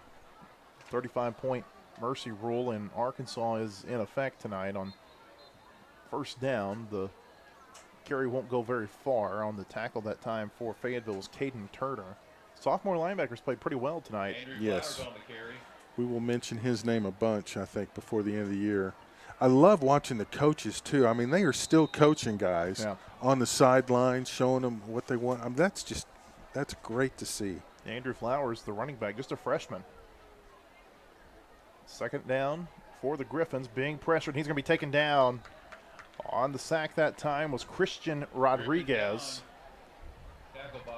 35-point mercy rule in Arkansas is in effect tonight on 1st down. The carry won't go very far. On the tackle that time for Fayetteville was Caden Turner. Sophomore linebackers played pretty well tonight. Yes. We will mention his name a bunch, I think, before the end of the year. I love watching the coaches, too. I mean, they are still coaching guys on the sidelines, showing them what they want. I mean, that's great to see. Andrew Flowers, the running back, just a freshman. 2nd down for the Griffins, being pressured. He's going to be taken down. On the sack that time was Christian Rodriguez.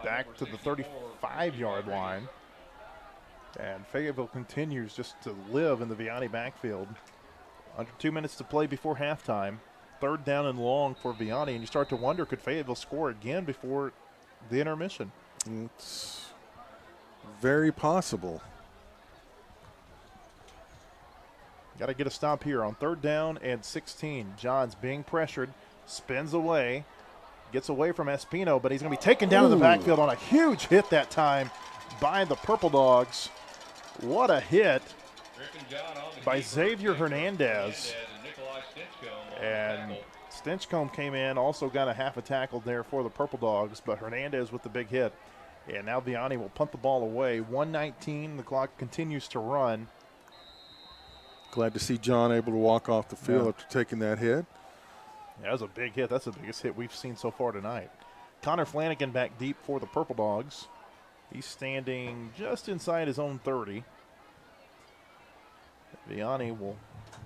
Back to the 35-yard line. And Fayetteville continues just to live in the Vianney backfield. Under 2 minutes to play before halftime. 3rd down and long for Vianney. And you start to wonder, could Fayetteville score again before the intermission? It's very possible. Got to get a stop here on 3rd down and 16. Johns being pressured, spins away, gets away from Espino, but he's going to be taken down in the backfield on a huge hit that time by the Purple Dogs. What a hit by Xavier Hernandez. And Stinchcomb came in, also got a half a tackle there for the Purple Dogs, but Hernandez with the big hit. And now Vianney will punt the ball away. 1:19, the clock continues to run. Glad to see John able to walk off the field Yeah. after taking that hit. Yeah, that was a big hit. That's the biggest hit we've seen so far tonight. Connor Flanagan back deep for the Purple Dogs. He's standing just inside his own 30. Vianney will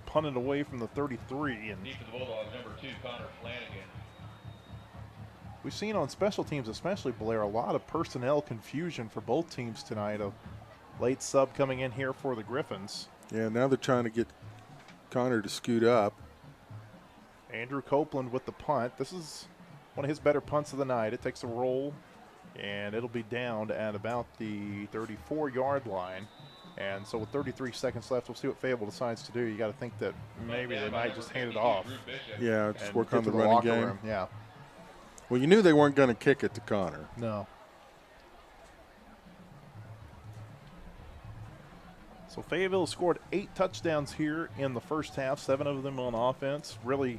punt it away from the 33. And Deep for the Bulldogs, number 2, Connor Flanagan. we've seen on special teams, especially Blair, a lot of personnel confusion for both teams tonight. A late sub coming in here for the Griffins. Yeah, now they're trying to get Connor to scoot up. Andrew Copeland with the punt. This is one of his better punts of the night. It takes a roll, and it'll be down at about the 34-yard line. And so with 33 seconds left, we'll see what Fayetteville decides to do. You got to think that maybe they might just hand it off. Yeah, just and work get on to the running locker game. room. Yeah. Well, you knew they weren't going to kick it to Connor. No. So Fayetteville scored 8 touchdowns here in the first half, 7 of them on offense. Really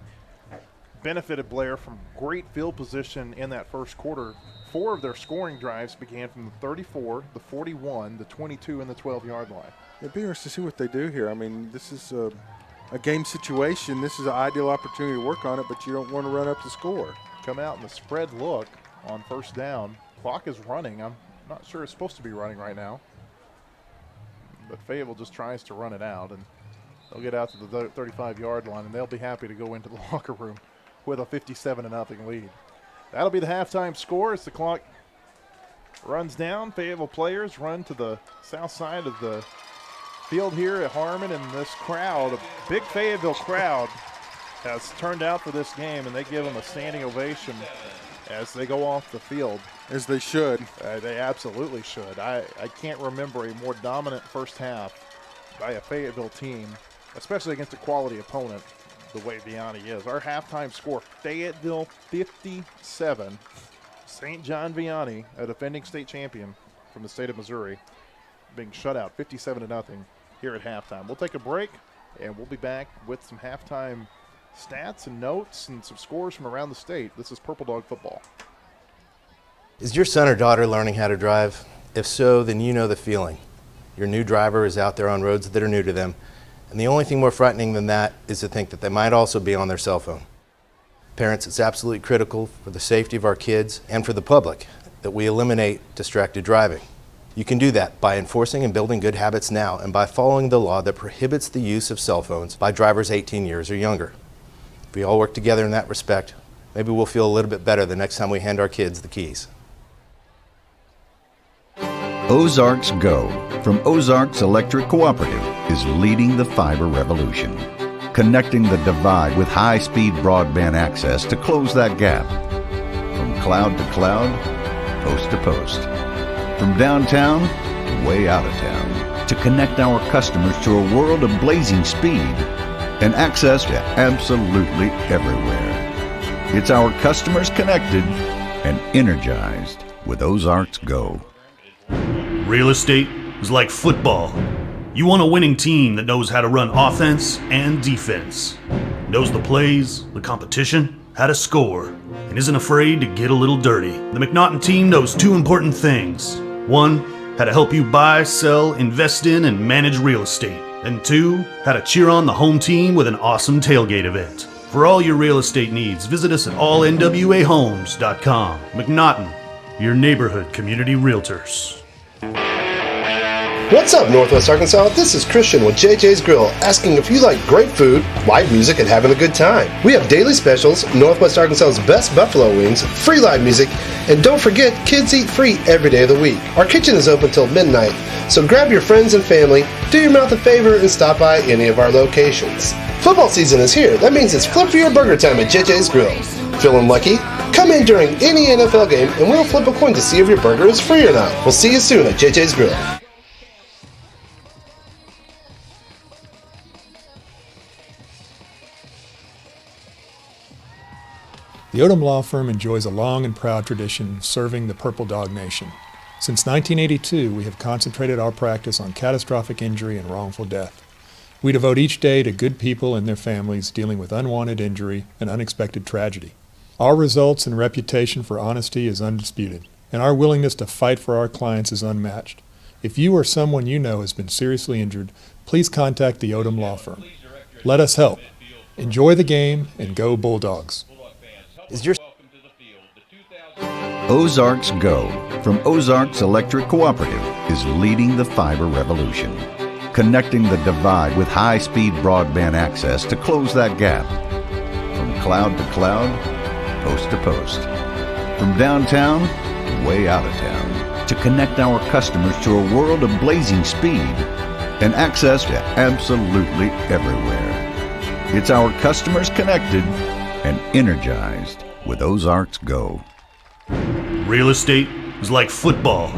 benefited Blair from great field position in that first quarter. 4 of their scoring drives began from the 34, the 41, the 22, and the 12-yard line. It'd be interesting to see what they do here. I mean, this is a game situation. This is an ideal opportunity to work on it, but you don't want to run up the score. Come out in the spread look on first down. Clock is running. I'm not sure it's supposed to be running right now. But Fayetteville just tries to run it out, and they'll get out to the 35-yard line, and they'll be happy to go into the locker room with a 57-0 lead. That'll be the halftime score as the clock runs down. Fayetteville players run to the south side of the field here at Harmon, and this crowd, a big Fayetteville crowd, has turned out for this game, and they give them a standing ovation as they go off the field. As they should. They absolutely should. I can't remember a more dominant first half by a Fayetteville team, especially against a quality opponent the way Vianney is. Our halftime score, Fayetteville 57, St. John Vianney, a defending state champion from the state of Missouri, being shut out 57-0 here at halftime. We'll take a break, and we'll be back with some halftime stats and notes and some scores from around the state. This is Purple Dog Football. Is your son or daughter learning how to drive? If so, then you know the feeling. Your new driver is out there on roads that are new to them, and the only thing more frightening than that is to think that they might also be on their cell phone. Parents, it's absolutely critical for the safety of our kids and for the public that we eliminate distracted driving. You can do that by enforcing and building good habits now and by following the law that prohibits the use of cell phones by drivers 18 years or younger. If we all work together in that respect, maybe we'll feel a little bit better the next time we hand our kids the keys. Ozarks Go from Ozarks Electric Cooperative is leading the fiber revolution, connecting the divide with high-speed broadband access to close that gap. From cloud to cloud, post to post, from downtown to way out of town, to connect our customers to a world of blazing speed and access to absolutely everywhere. It's our customers connected and energized with Ozarks Go. Real estate is like football. You want a winning team that knows how to run offense and defense, knows the plays, the competition, how to score, and isn't afraid to get a little dirty. The McNaughton team knows 2 important things. 1, how to help you buy, sell, invest in, and manage real estate. And 2, how to cheer on the home team with an awesome tailgate event. For all your real estate needs, visit us at allnwahomes.com. McNaughton, your neighborhood community realtors. What's up, Northwest Arkansas? This is Christian with JJ's Grill, asking if you like great food, live music, and having a good time. We have daily specials, Northwest Arkansas's best buffalo wings, free live music, and don't forget, kids eat free every day of the week. Our kitchen is open till midnight, so grab your friends and family, do your mouth a favor, and stop by any of our locations. Football season is here. That means it's flip for your burger time at JJ's Grill. Feeling lucky? Come in during any NFL game, and we'll flip a coin to see if your burger is free or not. We'll see you soon at JJ's Grill. The Odom Law Firm enjoys a long and proud tradition of serving the Purple Dog Nation. Since 1982, we have concentrated our practice on catastrophic injury and wrongful death. We devote each day to good people and their families dealing with unwanted injury and unexpected tragedy. Our results and reputation for honesty is undisputed, and our willingness to fight for our clients is unmatched. If you or someone you know has been seriously injured, please contact the Odom Law Firm. Let us help. Enjoy the game and go Bulldogs. Is your Ozarks Go from Ozarks Electric Cooperative is leading the fiber revolution, connecting the divide with high-speed broadband access to close that gap. From cloud to cloud, post to post. From downtown to way out of town, to connect our customers to a world of blazing speed and access to absolutely everywhere. It's our customers connected and energized with Ozarks Go. Real estate is like football.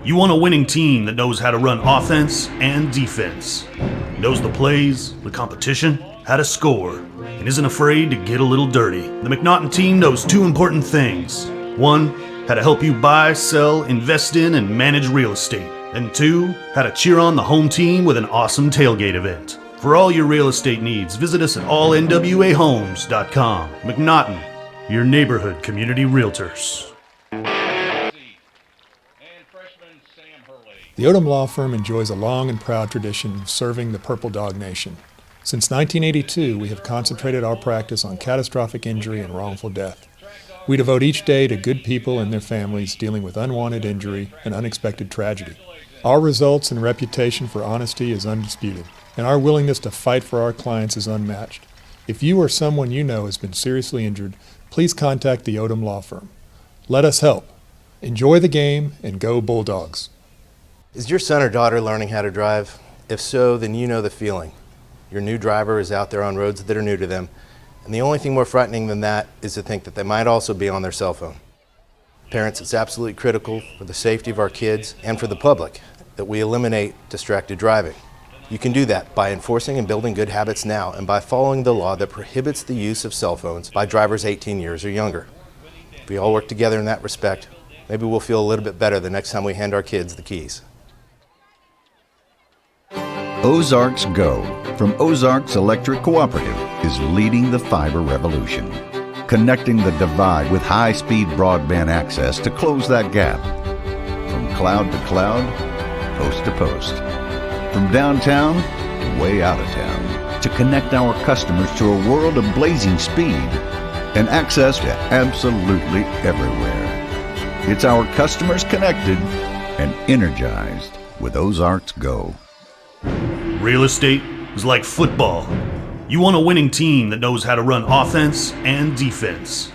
You want a winning team that knows how to run offense and defense, knows the plays, the competition, how to score, and isn't afraid to get a little dirty. The McNaughton team knows two important things. One, how to help you buy, sell, invest in, and manage real estate. And two, how to cheer on the home team with an awesome tailgate event. For all your real estate needs, visit us at allnwahomes.com. McNaughton, your neighborhood community realtors. The Odom Law Firm enjoys a long and proud tradition of serving the Purple Dog Nation. Since 1982, we have concentrated our practice on catastrophic injury and wrongful death. We devote each day to good people and their families dealing with unwanted injury and unexpected tragedy. Our results and reputation for honesty is undisputed, and our willingness to fight for our clients is unmatched. If you or someone you know has been seriously injured, please contact the Odom Law Firm. Let us help. Enjoy the game and go Bulldogs. Is your son or daughter learning how to drive? If so, then you know the feeling. Your new driver is out there on roads that are new to them, and the only thing more frightening than that is to think that they might also be on their cell phone. Parents, it's absolutely critical for the safety of our kids and for the public that we eliminate distracted driving. You can do that by enforcing and building good habits now and by following the law that prohibits the use of cell phones by drivers 18 years or younger. If we all work together in that respect, maybe we'll feel a little bit better the next time we hand our kids the keys. Ozarks Go from Ozarks Electric Cooperative is leading the fiber revolution, connecting the divide with high-speed broadband access to close that gap. From cloud to cloud, post to post. From downtown to way out of town, to connect our customers to a world of blazing speed and access to absolutely everywhere. It's our customers connected and energized with Ozarks Go. Real estate is like football. You want a winning team that knows how to run offense and defense,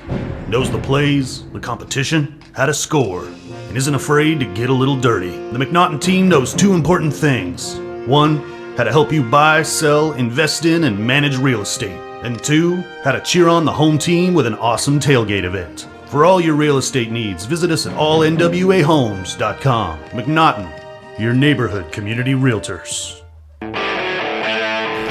knows the plays, the competition, how to score, and isn't afraid to get a little dirty. The McNaughton team knows two important things. One, how to help you buy, sell, invest in, and manage real estate. And two, how to cheer on the home team with an awesome tailgate event. For all your real estate needs, visit us at allnwahomes.com. McNaughton, your neighborhood community realtors.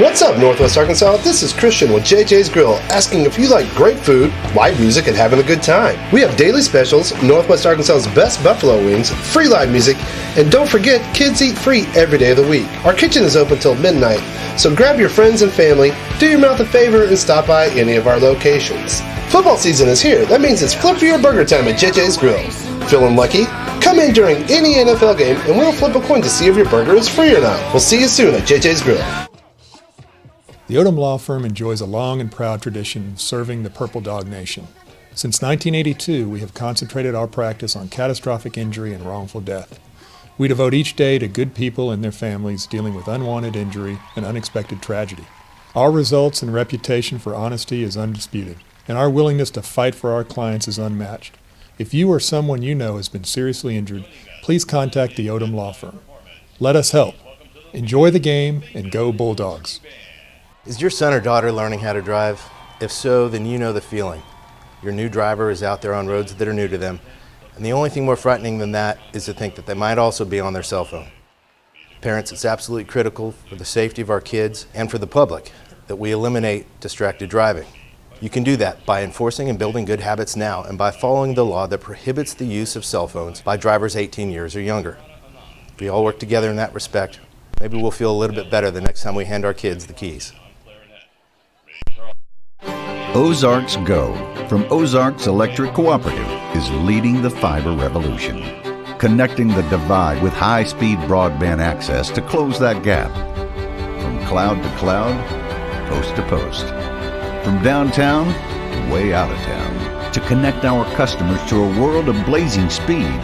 What's up, Northwest Arkansas? This is Christian with JJ's Grill, asking if you like great food, live music, and having a good time. We have daily specials, Northwest Arkansas's best buffalo wings, free live music, and don't forget, kids eat free every day of the week. Our kitchen is open till midnight, so grab your friends and family, do your mouth a favor, and stop by any of our locations. Football season is here. That means it's flip for your burger time at JJ's Grill. Feeling lucky? Come in during any NFL game, and we'll flip a coin to see if your burger is free or not. We'll see you soon at JJ's Grill. The Odom Law Firm enjoys a long and proud tradition of serving the Purple Dog Nation. Since 1982, we have concentrated our practice on catastrophic injury and wrongful death. We devote each day to good people and their families dealing with unwanted injury and unexpected tragedy. Our results and reputation for honesty is undisputed, and our willingness to fight for our clients is unmatched. If you or someone you know has been seriously injured, please contact the Odom Law Firm. Let us help. Enjoy the game and go Bulldogs. Is your son or daughter learning how to drive? If so, then you know the feeling. Your new driver is out there on roads that are new to them, and the only thing more frightening than that is to think that they might also be on their cell phone. Parents, it's absolutely critical for the safety of our kids and for the public that we eliminate distracted driving. You can do that by enforcing and building good habits now and by following the law that prohibits the use of cell phones by drivers 18 years or younger. If we all work together in that respect, maybe we'll feel a little bit better the next time we hand our kids the keys. Ozarks Go from Ozarks Electric Cooperative is leading the fiber revolution, connecting the divide with high-speed broadband access to close that gap. From cloud to cloud, post to post. From downtown to way out of town. To connect our customers to a world of blazing speed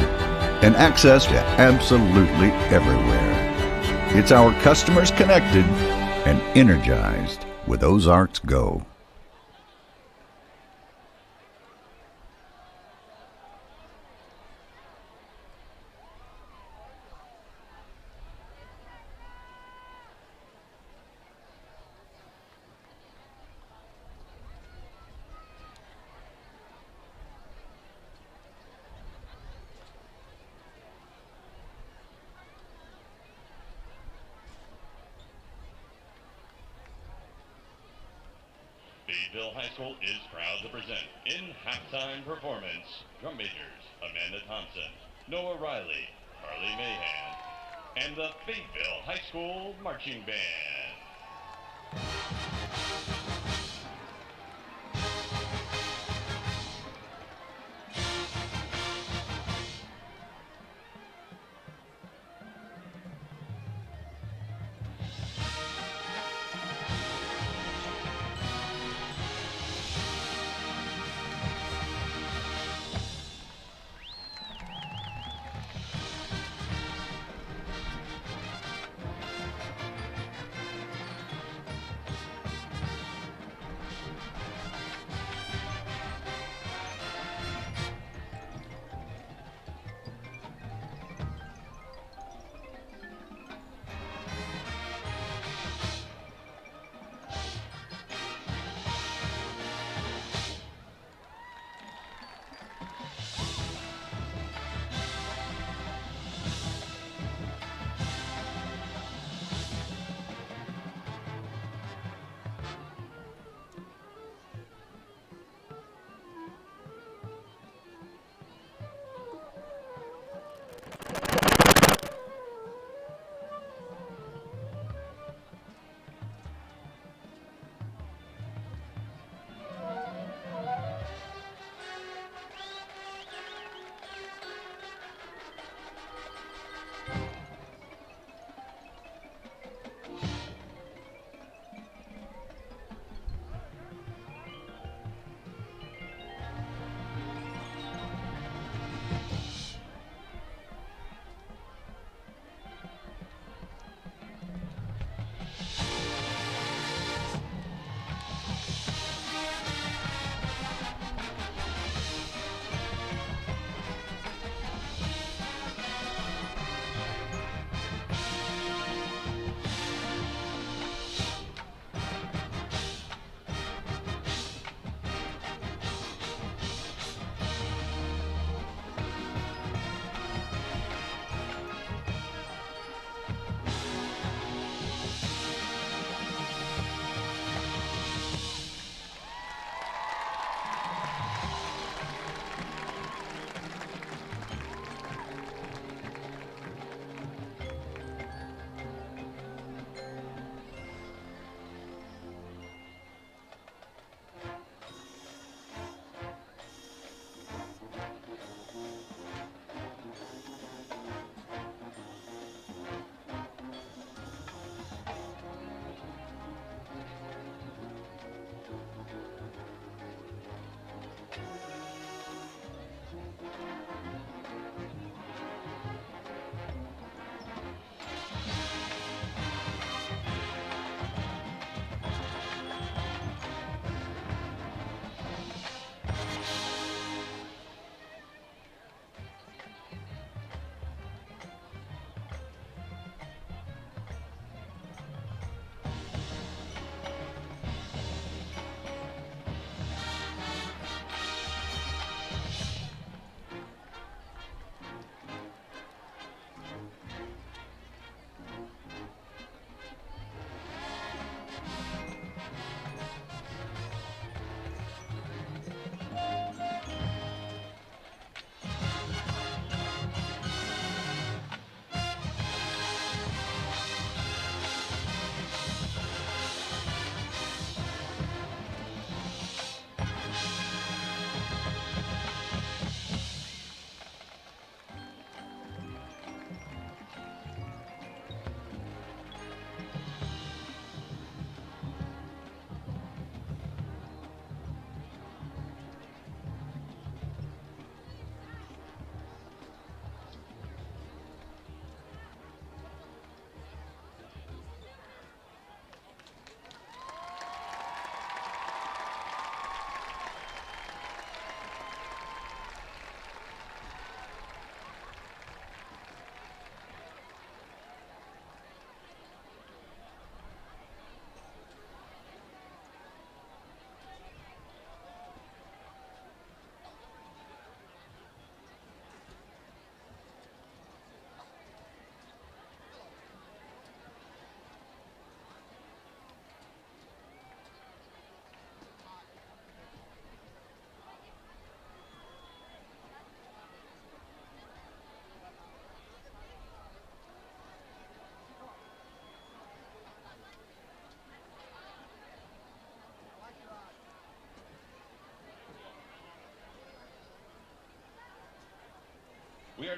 and access to absolutely everywhere. It's our customers connected and energized with Ozarks Go. Fayetteville High School is proud to present in halftime performance drum majors Amanda Thompson, Noah Riley, Carly Mahan, and the Fayetteville High School Marching Band.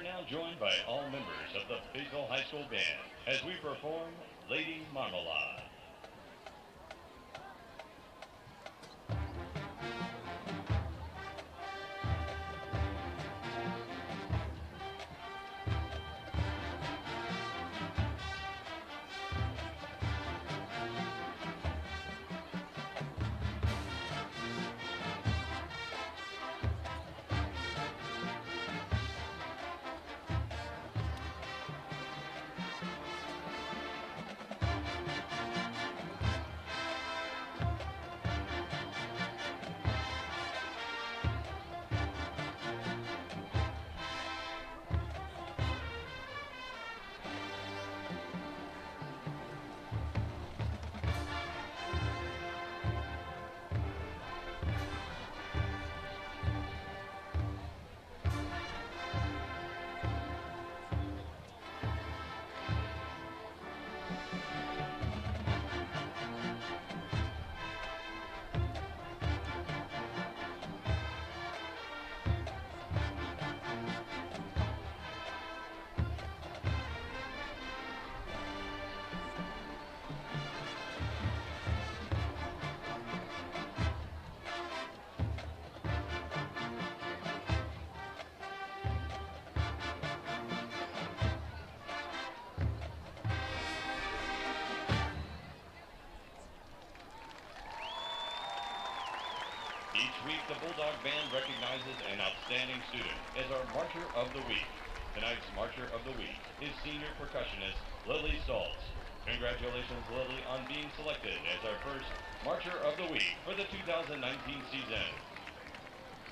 are now joined by all members of the Fayetteville High School Band as we perform Lady Marmalade. Each week, the Bulldog Band recognizes an outstanding student as our Marcher of the Week. Tonight's Marcher of the Week is senior percussionist Lily Saltz. Congratulations, Lily, on being selected as our first Marcher of the Week for the 2019 season.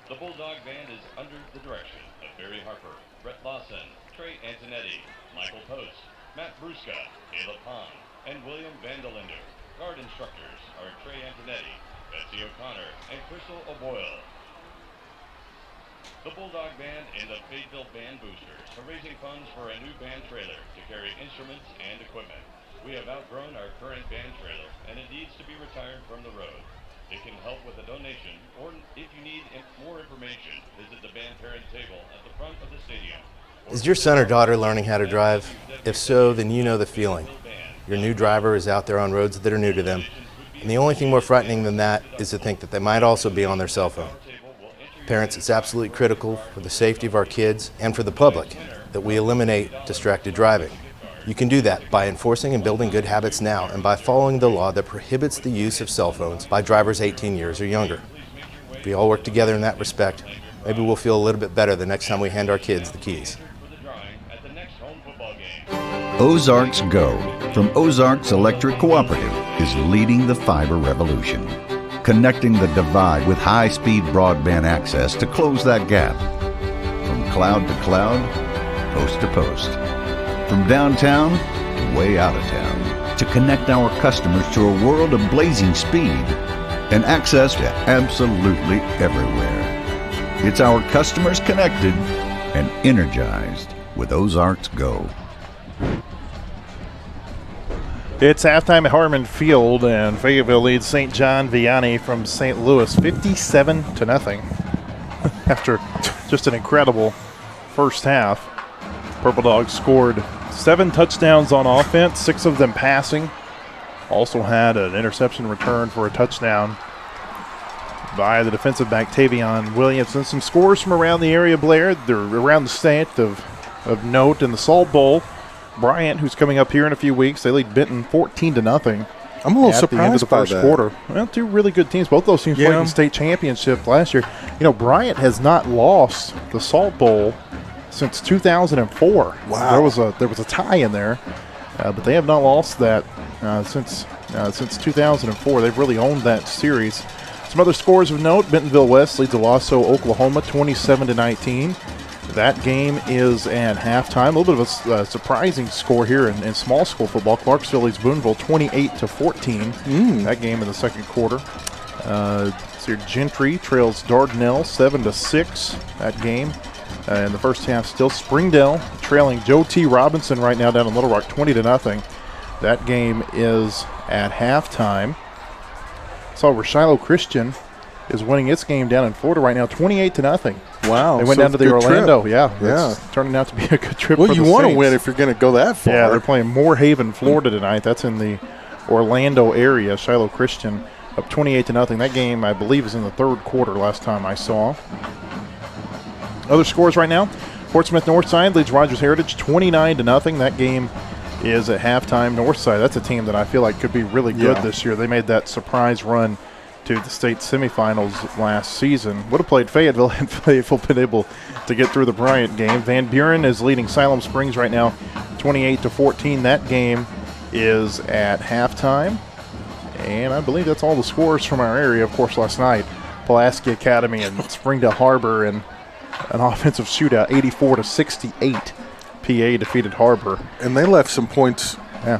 The Bulldog Band is under the direction of Barry Harper, Brett Lawson, Trey Antonetti, Michael Post, Matt Bruska, Caleb Pond, and William Vandelinder. Guard instructors are Trey Antonetti, Betsy O'Connor, and Crystal O'Boyle. The Bulldog Band and the Fayetteville Band Boosters are raising funds for a new band trailer to carry instruments and equipment. We have outgrown our current band trailer, and it needs to be retired from the road. It can help with a donation, or if you need more information, visit the band parent table at the front of the stadium. Is your son or daughter learning how to drive? If so, then you know the feeling. Your new driver is out there on roads that are new to them. And the only thing more frightening than that is to think that they might also be on their cell phone. Parents, it's absolutely critical for the safety of our kids and for the public that we eliminate distracted driving. You can do that by enforcing and building good habits now and by following the law that prohibits the use of cell phones by drivers 18 years or younger. If we all work together in that respect, maybe we'll feel a little bit better the next time we hand our kids the keys. Ozarks Go from Ozarks Electric Cooperative is leading the fiber revolution, connecting the divide with high-speed broadband access to close that gap. From cloud to cloud, post to post, from downtown to way out of town, to connect our customers to a world of blazing speed and access to absolutely everywhere. It's our customers connected and energized with Ozarks Go. It's halftime at Harmon Field, and Fayetteville leads St. John Vianney from St. Louis 57-0 after just an incredible first half. Purple Dogs scored 7 touchdowns on offense, 6 of them passing. Also had an interception return for a touchdown by the defensive back Tavion Williamson. Some scores from around the area, Blair. They're around the state of note in the Salt Bowl. Bryant, who's coming up here in a few weeks, they lead Benton 14-0. I'm a little at surprised the end of the by first that. quarter. Well, 2 really good teams. Both those teams played in the state championship last year. You know, Bryant has not lost the Salt Bowl since 2004. Wow. There was a tie in there, but they have not lost that since 2004. They've really owned that series. Some other scores of note: Bentonville West leads Owasso, Oklahoma, 27-19. That game is at halftime. A little bit of a surprising score here in small school football. Clarksville leads Boonville 28-14. That game in the second quarter. Gentry trails Dardanelle 7-6. That game in the first half still. Springdale trailing Joe T. Robinson right now down in Little Rock 20-0. That game is at halftime. So Shiloh Christian is winning its game down in Florida right now 28-0. Wow. They went so down to the good Orlando. Trip. Yeah. It's turning out to be a good trip Well, for the you want to Saints. win if you're going to go that far. Yeah, they're playing Moorhaven, Florida tonight. That's in the Orlando area. Shiloh Christian up 28-0. That game, I believe, is in the third quarter last time I saw. Other scores right now. Portsmouth Northside leads Rogers Heritage 29-0. That game is at halftime. Northside, that's a team that I feel like could be really good this year. They made that surprise run to the state semifinals last season. Would have played Fayetteville had Fayetteville been able to get through the Bryant game. Van Buren is leading Siloam Springs right now 28-14. That game is at halftime. And I believe that's all the scores from our area. Of course, last night, Pulaski Academy and Springdale Harbor in an offensive shootout, 84-68. PA defeated Harbor. And they left some points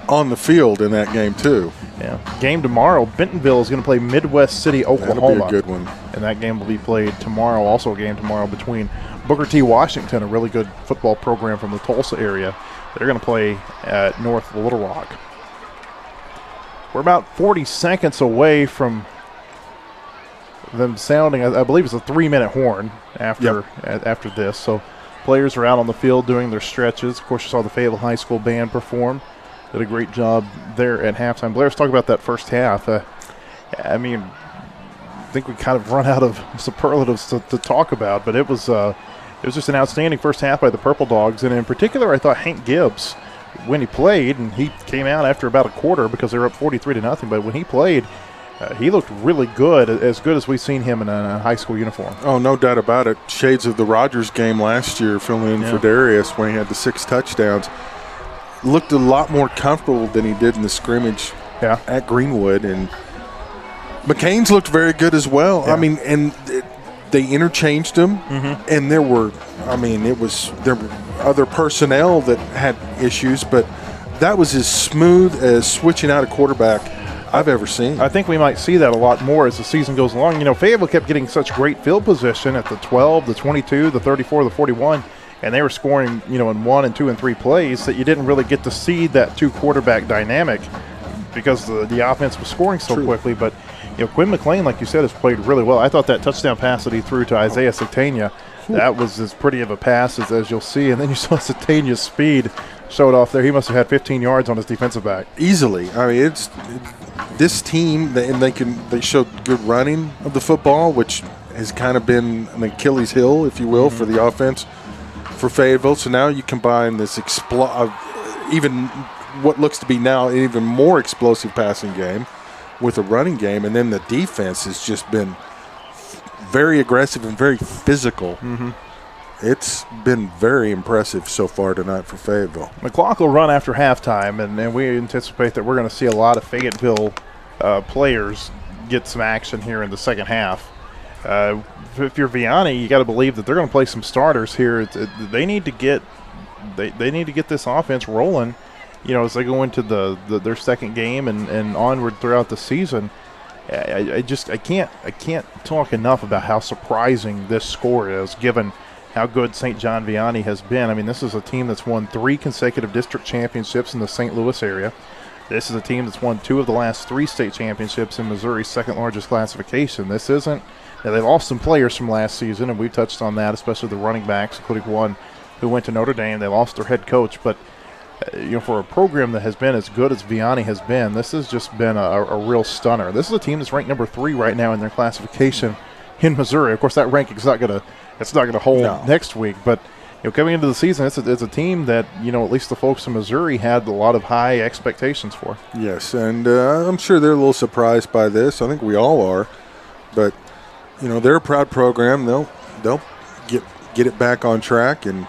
on the field in that game, too. Yeah. Game tomorrow, Bentonville is going to play Midwest City, Oklahoma. That'll be a good one. And that game will be played tomorrow. Also a game tomorrow between Booker T. Washington, a really good football program from the Tulsa area. They're going to play at North Little Rock. We're about 40 seconds away from them sounding, I believe it's a 3-minute horn after this. So players are out on the field doing their stretches. Of course, you saw the Fayetteville High School band perform. Did a great job there at halftime. Blair, let's talk about that first half. I think we kind of run out of superlatives to talk about, but it was just an outstanding first half by the Purple Dogs. And in particular, I thought Hank Gibbs, when he played, and he came out after about a quarter because they were up 43-0, but when he played, he looked really good as we've seen him in a high school uniform. Oh, no doubt about it. Shades of the Rogers game last year, filling in for Darius when he had the 6 touchdowns. Looked a lot more comfortable than he did in the scrimmage at Greenwood. And McCain's looked very good as well. Yeah. I mean, and they interchanged them, and there were other personnel that had issues, but that was as smooth as switching out a quarterback I've ever seen. I think we might see that a lot more as the season goes along. You know, Fayetteville kept getting such great field position at the 12, the 22, the 34, the 41, and they were scoring, in 1 and 2 and 3 plays that you didn't really get to see that 2-quarterback dynamic because the offense was scoring so quickly. But, Quinn McLean, like you said, has played really well. I thought that touchdown pass that he threw to Isaiah Satania, that was as pretty of a pass as you'll see. And then you saw Satania's speed showed off there. He must have had 15 yards on his defensive back. Easily. I mean, it's this team, and they showed good running of the football, which has kind of been an Achilles heel, if you will, for the offense for Fayetteville. So now you combine this even what looks to be now an even more explosive passing game with a running game, and then the defense has just been very aggressive and very physical. It's been very impressive so far tonight for Fayetteville. McClock will run after halftime, and we anticipate that we're going to see a lot of Fayetteville players get some action here in the second half. If you're Vianney, you got to believe that they're going to play some starters here. They need to get this offense rolling, as they go into their second game and onward throughout the season. I can't talk enough about how surprising this score is, given how good St. John Vianney has been. I mean, this is a team that's won 3 consecutive district championships in the St. Louis area. This is a team that's won 2 of the last 3 state championships in Missouri's second largest classification. This isn't. Now, they lost some players from last season, and we touched on that, especially the running backs, including one who went to Notre Dame. They lost their head coach, but for a program that has been as good as Vianney has been, this has just been a real stunner. This is a team that's ranked number 3 right now in their classification in Missouri. Of course, that ranking's not going to hold next week, but coming into the season, it's a team that at least the folks in Missouri had a lot of high expectations for. Yes, and I'm sure they're a little surprised by this. I think we all are, but they're a proud program. They'll get it back on track, and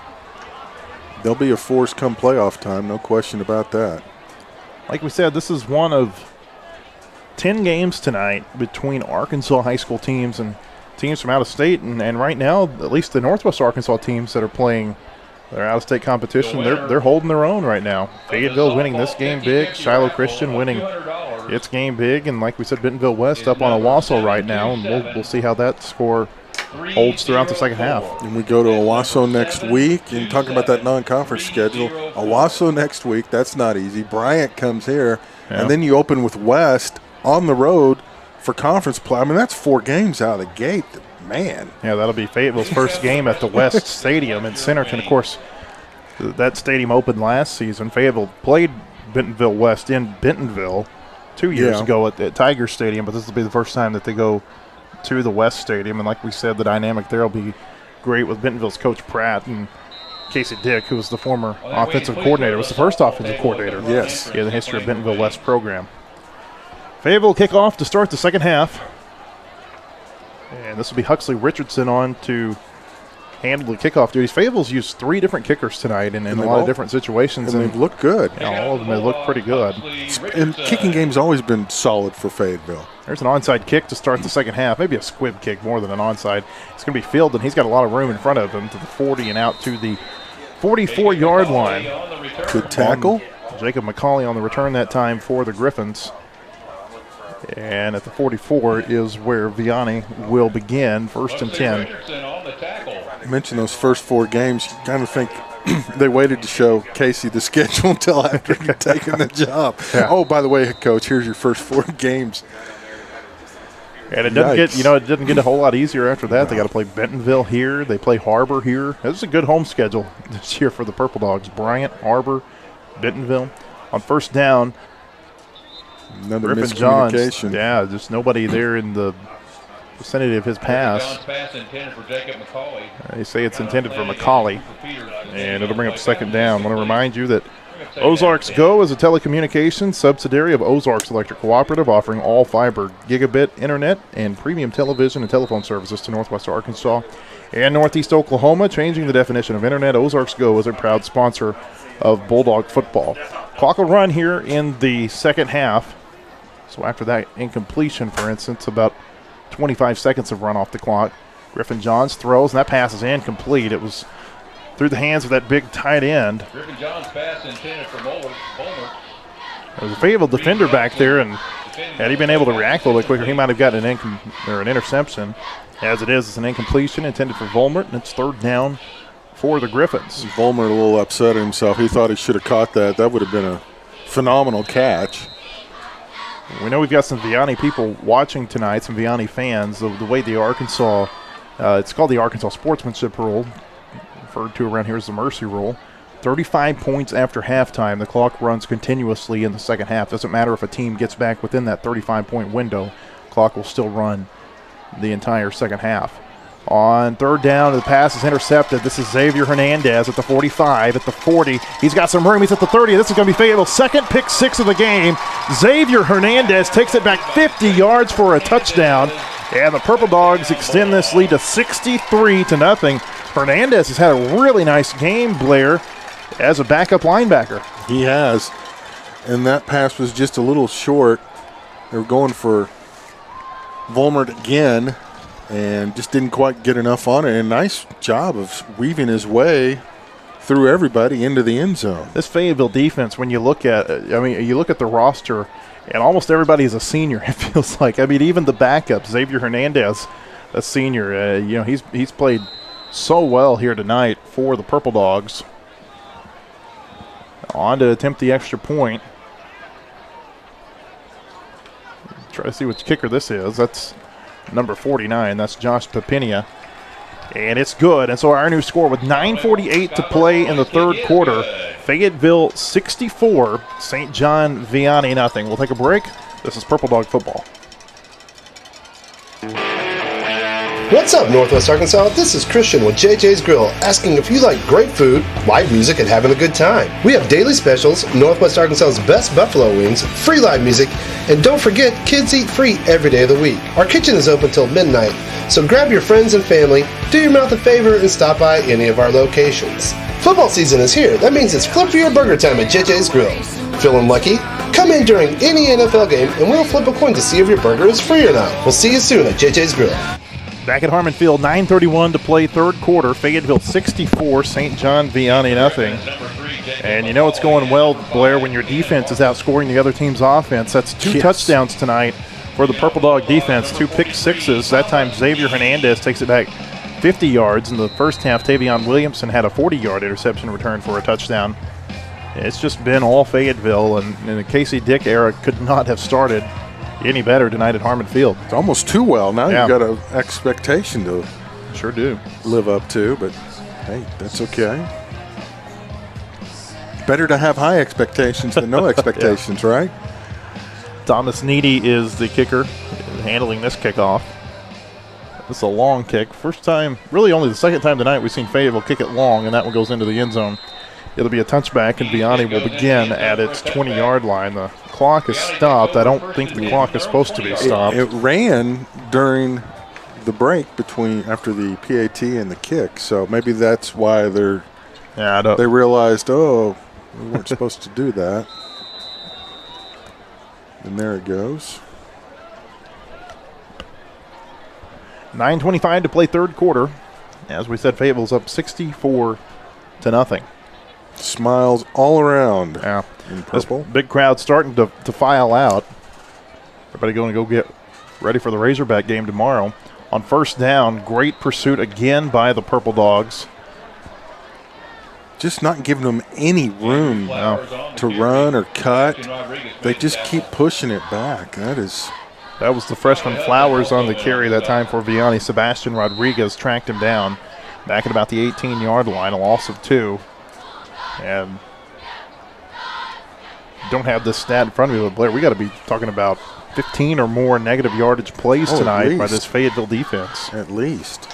they'll be a force come playoff time. No question about that. Like we said, this is one of 10 games tonight between Arkansas high school teams and teams from out of state, and right now, at least the Northwest Arkansas teams that are playing their out-of-state competition, they're holding their own right now. Fayetteville winning this game big, Shiloh Christian winning its game big, and like we said, Bentonville West up on Owasso right now, and we'll see how that score holds throughout the second half. And we go to Owasso next week, and talking about that non-conference schedule, Owasso next week, that's not easy. Bryant comes here, and then you open with West on the road for conference play. I mean, that's 4 games out of the gate. Man. Yeah, that'll be Fayetteville's first game at the West Stadium in Centerton. Of course, that stadium opened last season. Fayetteville played Bentonville West in Bentonville 2 years ago at Tiger Stadium, but this will be the first time that they go to the West Stadium. And like we said, the dynamic there will be great with Bentonville's Coach Pratt and Casey Dick, who was the former offensive coordinator, was the first offensive coordinator in the history of Bentonville West program. Fayetteville kickoff to start the second half. And this will be Huxley Richardson on to handle the kickoff duties. Fayetteville's used 3 different kickers tonight in a lot of different situations. And they've looked good. Yeah, all of them have looked pretty good. And kicking game's always been solid for Fayetteville. There's an onside kick to start the second half, maybe a squib kick more than an onside. It's going to be fielded, and he's got a lot of room in front of him to the 40 and out to the 44-yard line. Good tackle. Jacob McCauley on the return that time for the Griffins. And at the 44 is where Vianney will begin, 1st and 10. I mentioned those first 4 games. You kind of think they waited to show Casey the schedule until after he'd taken the job. Yeah. Oh, by the way, Coach, here's your first 4 games. And it doesn't get, it doesn't get a whole lot easier after that. They got to play Bentonville here. They play Harbor here. This is a good home schedule this year for the Purple Dogs. Bryant, Harbor, Bentonville. On first down, another Griffin miscommunication. Johns, just nobody there in the vicinity of his pass. They say it's intended for McCauley, and it'll bring up second down. I want to remind you that Ozarks Go is a telecommunications subsidiary of Ozarks Electric Cooperative, offering all fiber gigabit internet and premium television and telephone services to Northwest Arkansas and Northeast Oklahoma. Changing the definition of internet, Ozarks Go is a proud sponsor of Bulldog football. Clock will run here in the second half. So after that incompletion, for instance, about 25 seconds of run off the clock. Griffin Johns throws, and that pass is incomplete. It was through the hands of that big tight end. Griffin Johns pass intended for Bulmer. There was a Fayetteville defender back there, and had he been able to react a little bit quicker, he might have gotten an interception. As it is, it's an incompletion intended for Volmert, and it's 3rd down for the Griffins. Volmert a little upset at himself. He thought he should have caught that. That would have been a phenomenal catch. We know we've got some Vianney people watching tonight, some Vianney fans. The way the Arkansas, it's called the Arkansas Sportsmanship Rule, referred to around here as the Mercy Rule. 35 points after halftime. The clock runs continuously in the second half. Doesn't matter if a team gets back within that 35-point window. Clock will still run the entire second half. On 3rd down, the pass is intercepted. This is Xavier Hernandez at the 45, at the 40. He's got some room. He's at the 30. This is going to be Fayetteville's second pick 6 of the game. Xavier Hernandez takes it back 50 yards for a touchdown. And the Purple Dogs extend this lead to 63-0. Hernandez has had a really nice game, Blair, as a backup linebacker. He has. And that pass was just a little short. They were going for Volmert again, and just didn't quite get enough on it. And nice job of weaving his way through everybody into the end zone. This Fayetteville defense, when you look at you look at the roster, and almost everybody is a senior, it feels like. I mean, even the backup, Xavier Hernandez, a senior, he's played so well here tonight for the Purple Dogs. On to attempt the extra point. Try to see which kicker this is. That's number 49. That's Josh Papinia. And it's good. And so our new score with 9:48 to play in the 3rd quarter. Fayetteville 64, St. John Vianney nothing. We'll take a break. This is Purple Dog Football. What's up, Northwest Arkansas? This is Christian with JJ's Grill, asking if you like great food, live music, and having a good time. We have daily specials, Northwest Arkansas's best buffalo wings, free live music, and don't forget, kids eat free every day of the week. Our kitchen is open till midnight, so grab your friends and family, do your mouth a favor, and stop by any of our locations. Football season is here. That means it's flip for your burger time at JJ's Grill. Feeling lucky? Come in during any NFL game, and we'll flip a coin to see if your burger is free or not. We'll see you soon at JJ's Grill. Back at Harmon Field, 9:31 to play 3rd quarter. Fayetteville 64, St. John Vianney nothing. And you know it's going well, Blair, when your defense is outscoring the other team's offense. That's 2 touchdowns tonight for the Purple Dog defense, 2 pick 6s. That time Xavier Hernandez takes it back 50 yards. In the first half, Tavion Williamson had a 40-yard interception return for a touchdown. It's just been all Fayetteville, and the Casey Dick era could not have started Any better tonight at Harmon Field. It's almost too well. Now Yeah. you've got an expectation to Sure do. live up to, but hey, that's okay. Better to have high expectations than no expectations, right? Thomas Needy is the kicker handling this kickoff. This is a long kick. First time, really only the second time tonight we've seen Fayetteville kick it long, and that one goes into the end zone. It'll be a touchback, and Vianney will begin at its 20-yard line. The clock is stopped. I don't think the clock is supposed to be stopped. It ran during the break after the PAT and the kick, so maybe that's why they realized, oh, we weren't supposed to do that. And there it goes. 9:25 to play third quarter. As we said, Fayetteville's up 64-0. Smiles all around. Yeah. In purple. This big crowd starting to file out. Everybody going to go get ready for the Razorback game tomorrow. On first down, great pursuit again by the Purple Dogs. Just not giving them any room to run or cut. They just keep pushing it back. That was the freshman Flowers on the carry that time for Vianney. Sebastian Rodriguez tracked him down back at about the 18-yard line, a loss of 2. And don't have this stat in front of me, but Blair, we got to be talking about 15 or more negative yardage plays tonight by this Fayetteville defense. At least.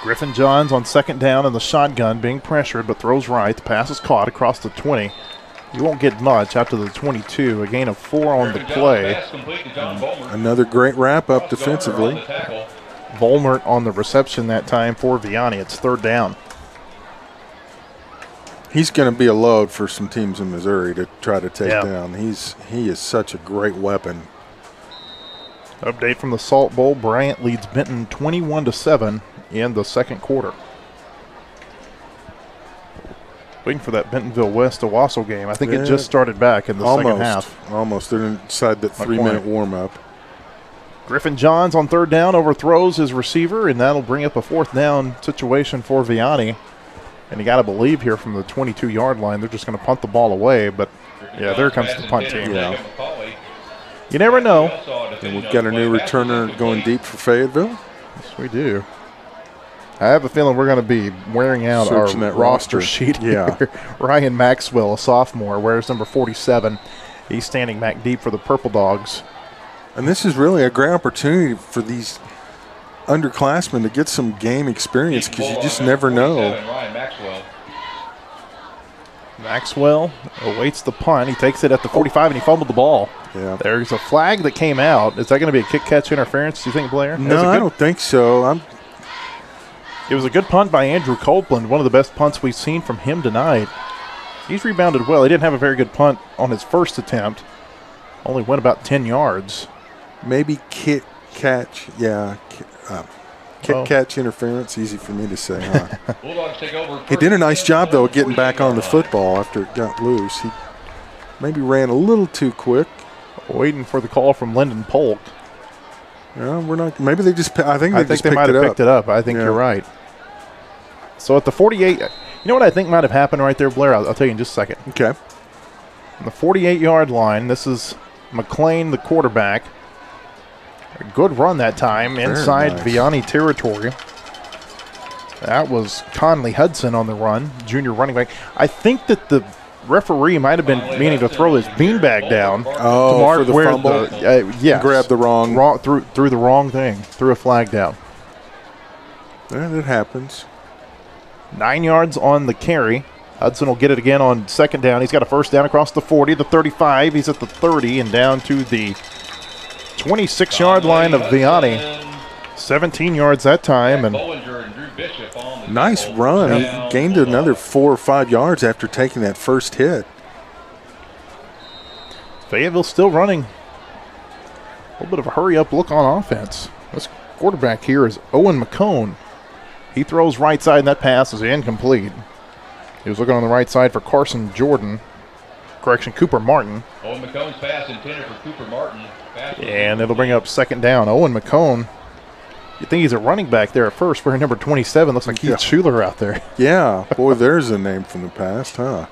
Griffin Johns on second down in the shotgun, being pressured, but throws right. The pass is caught across the 20. You won't get much out to the 22. A gain of 4 on the play. Another great wrap-up defensively. Volmert on the reception that time for Vianney. It's third down. He's going to be a load for some teams in Missouri to try to take down. He is such a great weapon. Update from the Salt Bowl. Bryant leads Benton 21-7 in the second quarter. Waiting for that Bentonville West Owasso game. I think it just started back in the second half. Almost. They're inside that 3-minute warm-up. Griffin Johns on third down overthrows his receiver, and that'll bring up a fourth down situation for Vianney. And you got to believe here from the 22-yard line, they're just going to punt the ball away. But, yeah, there comes the punt team. Yeah. You never know. And we've got a new returner going deep for Fayetteville. Yes, we do. I have a feeling we're going to be wearing out Searching our that roster sheet here. Ryan Maxwell, a sophomore, wears number 47. He's standing back deep for the Purple Dogs. And this is really a great opportunity for these underclassmen to get some game experience because you just never know. Maxwell awaits the punt. He takes it at the 45 and he fumbled the ball. Yeah. There's a flag that came out. Is that going to be a kick-catch interference, do you think, Blair? No, I don't think so. It was a good punt by Andrew Copeland, one of the best punts we've seen from him tonight. He's rebounded well. He didn't have a very good punt on his first attempt. Only went about 10 yards. Maybe kick, catch, catch interference. Easy for me to say, huh? He did a nice job, though, getting back on the football after it got loose. He maybe ran a little too quick. Waiting for the call from Lyndon Polk. Yeah, we're not. Maybe they just. I think they might have picked it up. I think you're right. So at the 48, you know what I think might have happened right there, Blair? I'll tell you in just a second. Okay. On the 48-yard line, this is McLean, the quarterback. A good run that time inside Vianney territory. That was Conley Hudson on the run, junior running back. I think that the referee might have been meaning to throw his beanbag down to mark for the where fumble? grabbed the wrong threw the wrong thing, threw a flag down. Yeah, that happens. 9 yards on the carry. Hudson will get it again on second down. He's got a first down across the 40, the 35. He's at the 30 and down to the 26-yard line of Vianney. 17 yards that time. And nice run. He gained another 4 or 5 yards after taking that first hit. Fayetteville still running a little bit of a hurry-up look on offense. This quarterback here is Owen McCone. He throws right side, and that pass is incomplete. He was looking on the right side for Carson Jordan. Cooper Martin. Owen McCone's pass intended for Cooper Martin. And it'll bring up second down. Owen McCone, you think he's a running back there at first, wearing number 27. Looks like Keith Schuler out there. Yeah, boy, there's a name from the past, huh?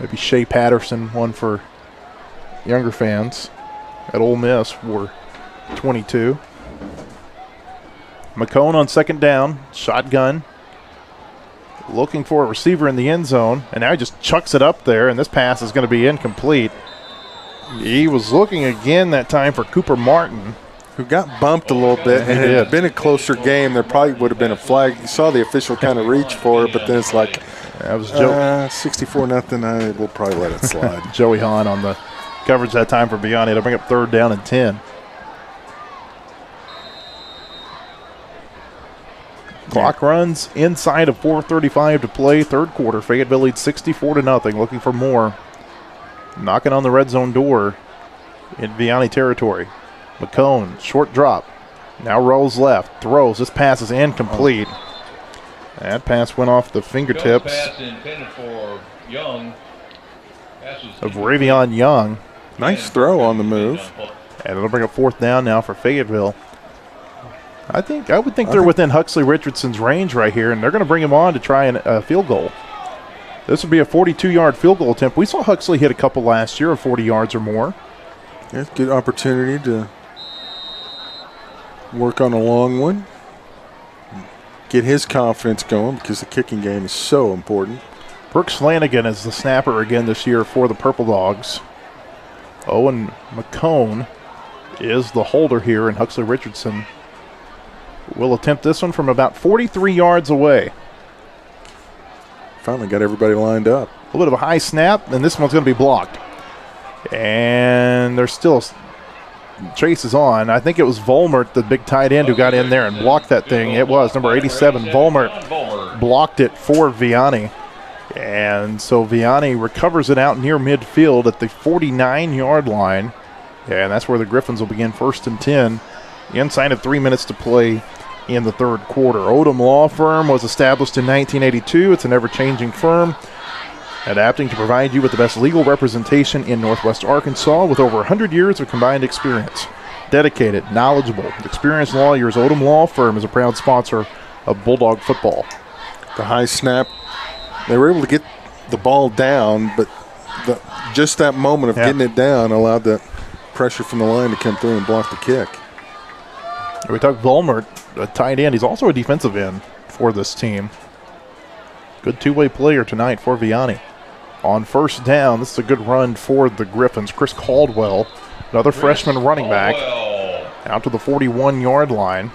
Maybe Shea Patterson, one for younger fans. At Ole Miss wore 22. McCone on second down, shotgun. Looking for a receiver in the end zone, and now he just chucks it up there, and this pass is going to be incomplete. He was looking again that time for Cooper Martin, who got bumped a little bit, and it had been a closer game. There probably would have been a flag. You saw the official kind of reach for it, but then it's like, that was 64-0. We'll probably let it slide. Joey Hahn on the coverage that time for Vianney to bring up 3rd down and 10. Clock runs inside of 4:35 to play. 3rd quarter. Fayetteville leads 64-0. Looking for more. Knocking on the red zone door in Vianney territory. McCone, short drop. Now rolls left. Throws. This pass is incomplete. That pass went off the fingertips Pass intended for Young. of Ravion Young. Nice throw on the move. And it'll bring up 4th down now for Fayetteville. I would think they're within Huxley Richardson's range right here, and they're going to bring him on to try a field goal. This would be a 42-yard field goal attempt. We saw Huxley hit a couple last year of 40 yards or more. Yeah, good opportunity to work on a long one. Get his confidence going because the kicking game is so important. Brooks Flanagan is the snapper again this year for the Purple Dogs. Owen McCone is the holder here, and Huxley Richardson will attempt this one from about 43 yards away. Finally got everybody lined up. A little bit of a high snap, and this one's going to be blocked. And there's still chase is on. I think it was Volmert, the big tight end, who got in there and blocked that thing. It was number 87. Volmert blocked it for Vianney. And so Vianney recovers it out near midfield at the 49-yard line. And that's where the Griffins will begin 1st and 10. Inside of 3 minutes to play in the 3rd quarter. Odom Law Firm was established in 1982. It's an ever-changing firm, adapting to provide you with the best legal representation in Northwest Arkansas with over 100 years of combined experience. Dedicated, knowledgeable, experienced lawyers, Odom Law Firm is a proud sponsor of Bulldog football. The high snap, they were able to get the ball down, but just that moment of getting it down allowed that pressure from the line to come through and block the kick. We talked Volmert, a tight end. He's also a defensive end for this team. Good two-way player tonight for Vianney. On 1st down, this is a good run for the Griffins. Chris Caldwell, another freshman running back, out to the 41-yard line.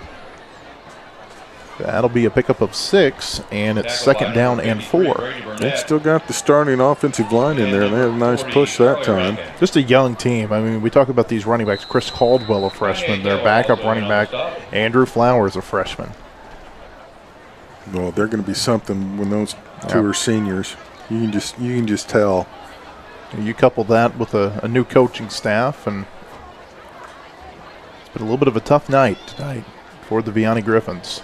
That'll be a pickup of 6, and it's 2nd down and 4. They still got the starting offensive line in there, and they had a nice push that time. Just a young team. I mean, we talk about these running backs. Chris Caldwell, a freshman. Their backup running back, Andrew Flowers, a freshman. Well, they're going to be something when those two are seniors. You can just tell. You couple that with a new coaching staff, and it's been a little bit of a tough night tonight for the Vianney Griffins.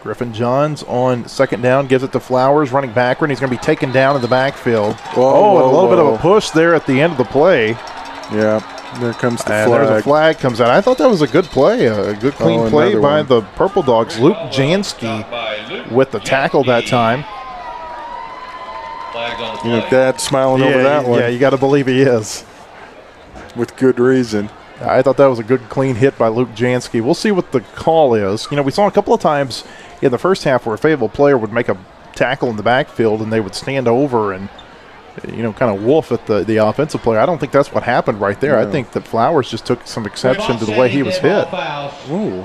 Griffin Johns on 2nd down, gives it to Flowers, running backward, and he's going to be taken down in the backfield. And a little bit of a push there at the end of the play. Yeah, there comes the flag. There's a flag comes out. I thought that was a good play, a good clean play by the Purple Dogs. Luke Jansky with the tackle that time. You know, Dad's smiling over that one. Yeah, you got to believe he is. With good reason. I thought that was a good clean hit by Luke Jansky. We'll see what the call is. You know, we saw a couple of times in the first half where a Fayetteville player would make a tackle in the backfield and they would stand over and, you know, kind of wolf at the offensive player. I don't think that's what happened right there. No. I think that Flowers just took some exception to the way he was hit. Ooh.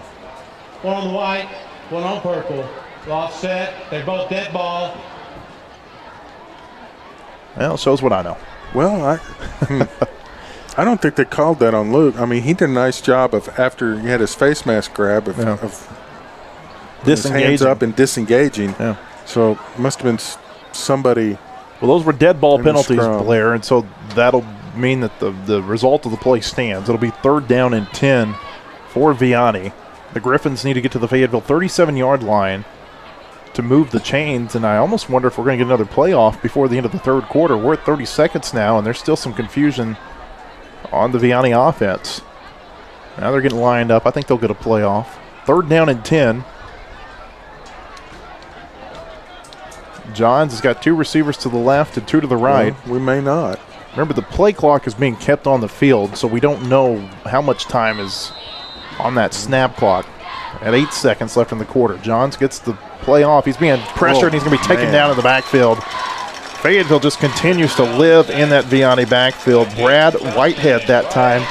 One on the white, one on purple. Offset. They're both dead ball. Well, shows what I know. Well, I don't think they called that on Luke. I mean, he did a nice job of, after he had his face mask grab, of his hands up and disengaging. Yeah. So it must have been somebody. Well, those were dead ball penalties, Blair, and so that'll mean that the result of the play stands. It'll be 3rd down and 10 for Vianney. The Griffins need to get to the Fayetteville 37-yard line to move the chains, and I almost wonder if we're going to get another playoff before the end of the 3rd quarter. We're at 30 seconds now, and there's still some confusion on the Vianney offense. Now they're getting lined up. I think they'll get a playoff. 3rd down and 10. Johns has got 2 receivers to the left and 2 to the right. Well, we may not. Remember, the play clock is being kept on the field, so we don't know how much time is on that snap clock. At 8 seconds left in the quarter, Johns gets the play off. He's being pressured, and he's going to be taken down in the backfield. Fayetteville just continues to live in that Vianney backfield. Brad Whitehead that time,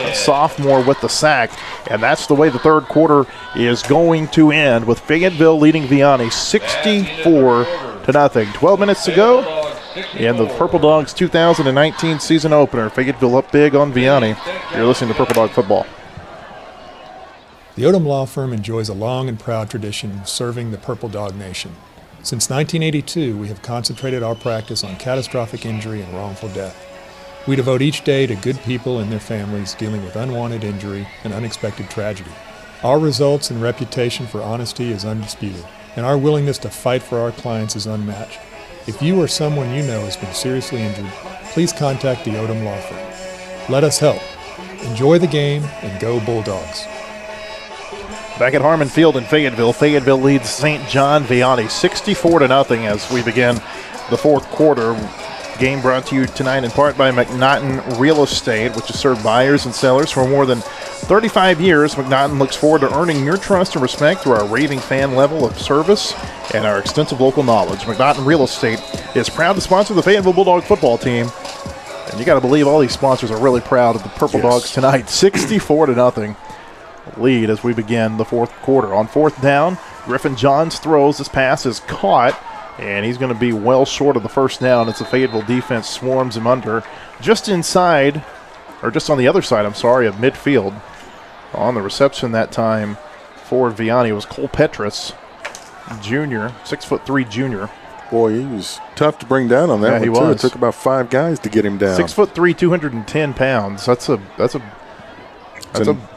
a sophomore with the sack. And that's the way the third quarter is going to end, with Fayetteville leading Vianney 64-0. 12 minutes to go in the Purple Dogs 2019 season opener. Fayetteville up big on Vianney. You're listening to Purple Dog Football. The Odom Law Firm enjoys a long and proud tradition of serving the Purple Dog Nation. Since 1982, we have concentrated our practice on catastrophic injury and wrongful death. We devote each day to good people and their families dealing with unwanted injury and unexpected tragedy. Our results and reputation for honesty is undisputed, and our willingness to fight for our clients is unmatched. If you or someone you know has been seriously injured, please contact the Odom Law Firm. Let us help. Enjoy the game and go Bulldogs. Back at Harmon Field in Fayetteville, Fayetteville leads St. John Vianney 64-0 as we begin the fourth quarter. Game brought to you tonight in part by McNaughton Real Estate, which has served buyers and sellers for more than 35 years. McNaughton looks forward to earning your trust and respect through our raving fan level of service and our extensive local knowledge. McNaughton Real Estate is proud to sponsor the Fayetteville Bulldog football team. And you got to believe all these sponsors are really proud of the Purple Dogs tonight. 64-0 lead as we begin the fourth quarter. On fourth down, Griffin Johns throws. This pass is caught, and he's going to be well short of the first down as the Fayetteville defense swarms him under. Just inside, or just on the other side, of midfield. On the reception that time for Vianney was Cole Petrus, junior, 6'3" junior. Boy, he was tough to bring down on that one, too. It took about 5 guys to get him down. 6'3", 210 pounds. That's a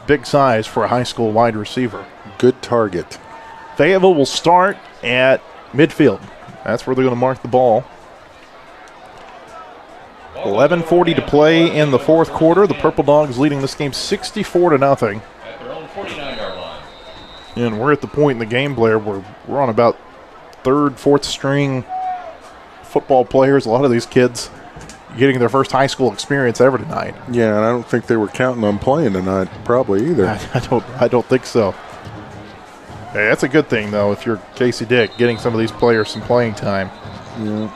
big size for a high school wide receiver. Good target. Fayetteville will start at midfield. That's where they're going to mark the ball. 11:40 to play in the fourth quarter. The Purple Dogs leading this game 64-0. At their own 49-yard line. And we're at the point in the game, Blair, where we're on about third, fourth string football players. A lot of these kids getting their first high school experience ever tonight. Yeah, and I don't think they were counting on playing tonight probably either. I don't think so. Hey, that's a good thing, though, if you're Casey Dick, getting some of these players some playing time. Yeah.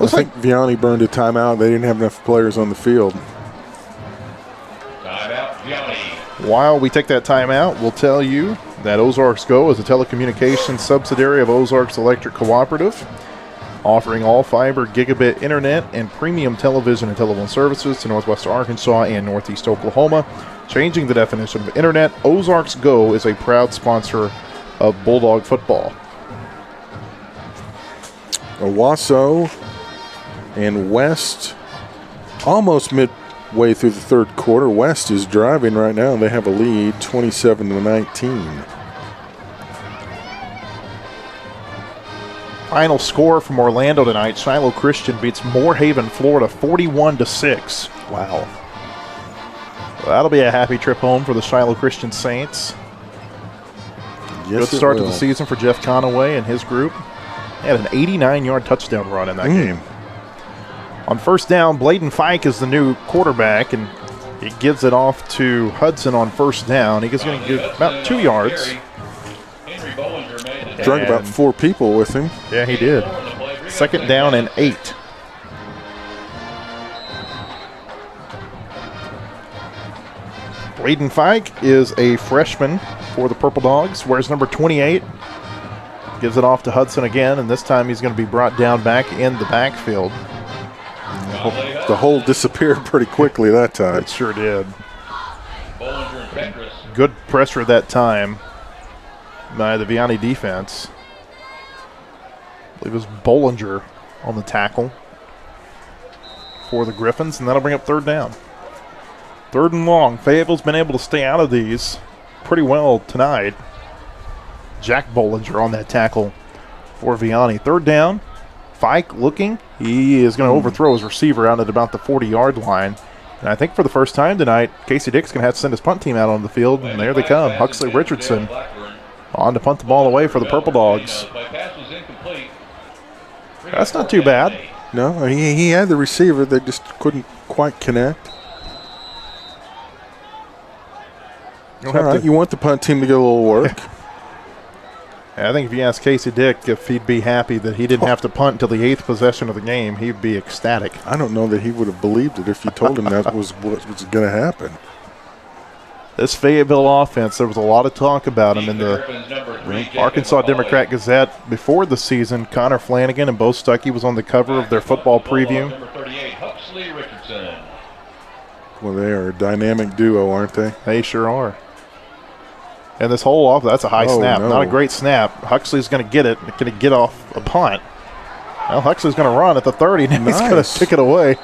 I think Vianney burned a timeout. They didn't have enough players on the field. Timeout, Vianney. While we take that timeout, we'll tell you that Ozarks Go is a telecommunications subsidiary of Ozarks Electric Cooperative, offering all fiber, gigabit internet, and premium television and telephone services to Northwest Arkansas and Northeast Oklahoma. Changing the definition of internet, Ozarks Go is a proud sponsor of Bulldog football. Owasso and West almost midway through the third quarter. West is driving right now. They have a lead, 27-19. Final score from Orlando tonight. Shiloh Christian beats Moorhaven, Florida, 41-6. Wow. Well, that'll be a happy trip home for the Shiloh Christian Saints. Yes, good start to the season for Jeff Conaway and his group. He had an 89-yard touchdown run in that game. On first down, Bladen Fike is the new quarterback, and he gives it off to Hudson on first down. He's going to get about 2 yards. Drug about 4 people with him. Yeah, he did. Second down and 8. Bladen Fike is a freshman for the Purple Dogs, wears number 28. Gives it off to Hudson again, and this time he's going to be brought down back in the backfield. The hole disappeared pretty quickly that time. It sure did. Good pressure that time by the Vianney defense. I believe it was Bollinger on the tackle for the Griffins, and that'll bring up third down. Third and long. Fayetteville's been able to stay out of these pretty well tonight. Jack Bollinger on that tackle for Vianney. Third down. Fike looking. He is going to overthrow his receiver out at about the 40-yard line. And I think for the first time tonight, Casey Dick's going to have to send his punt team out on the field, and there they come. Huxley Richardson on to punt the ball away for the Purple Dogs. That's not too bad. No, he had the receiver. They just couldn't quite connect. All right, you want the punt team to get a little work. I think if you ask Casey Dick if he'd be happy that he didn't have to punt until the 8th possession of the game, he'd be ecstatic. I don't know that he would have believed it if you told him that was what was going to happen. This Fayetteville offense, there was a lot of talk about him in the Arkansas Democrat-Gazette before the season. Connor Flanagan and Bo Stuckey was on the cover of their football preview. Well, they are a dynamic duo, aren't they? They sure are. And this whole off, that's a high snap. No. Not a great snap. Huxley's going to get it. Going to get off a punt. Well, Huxley's going to run at the 30. Now he's going to pick it away.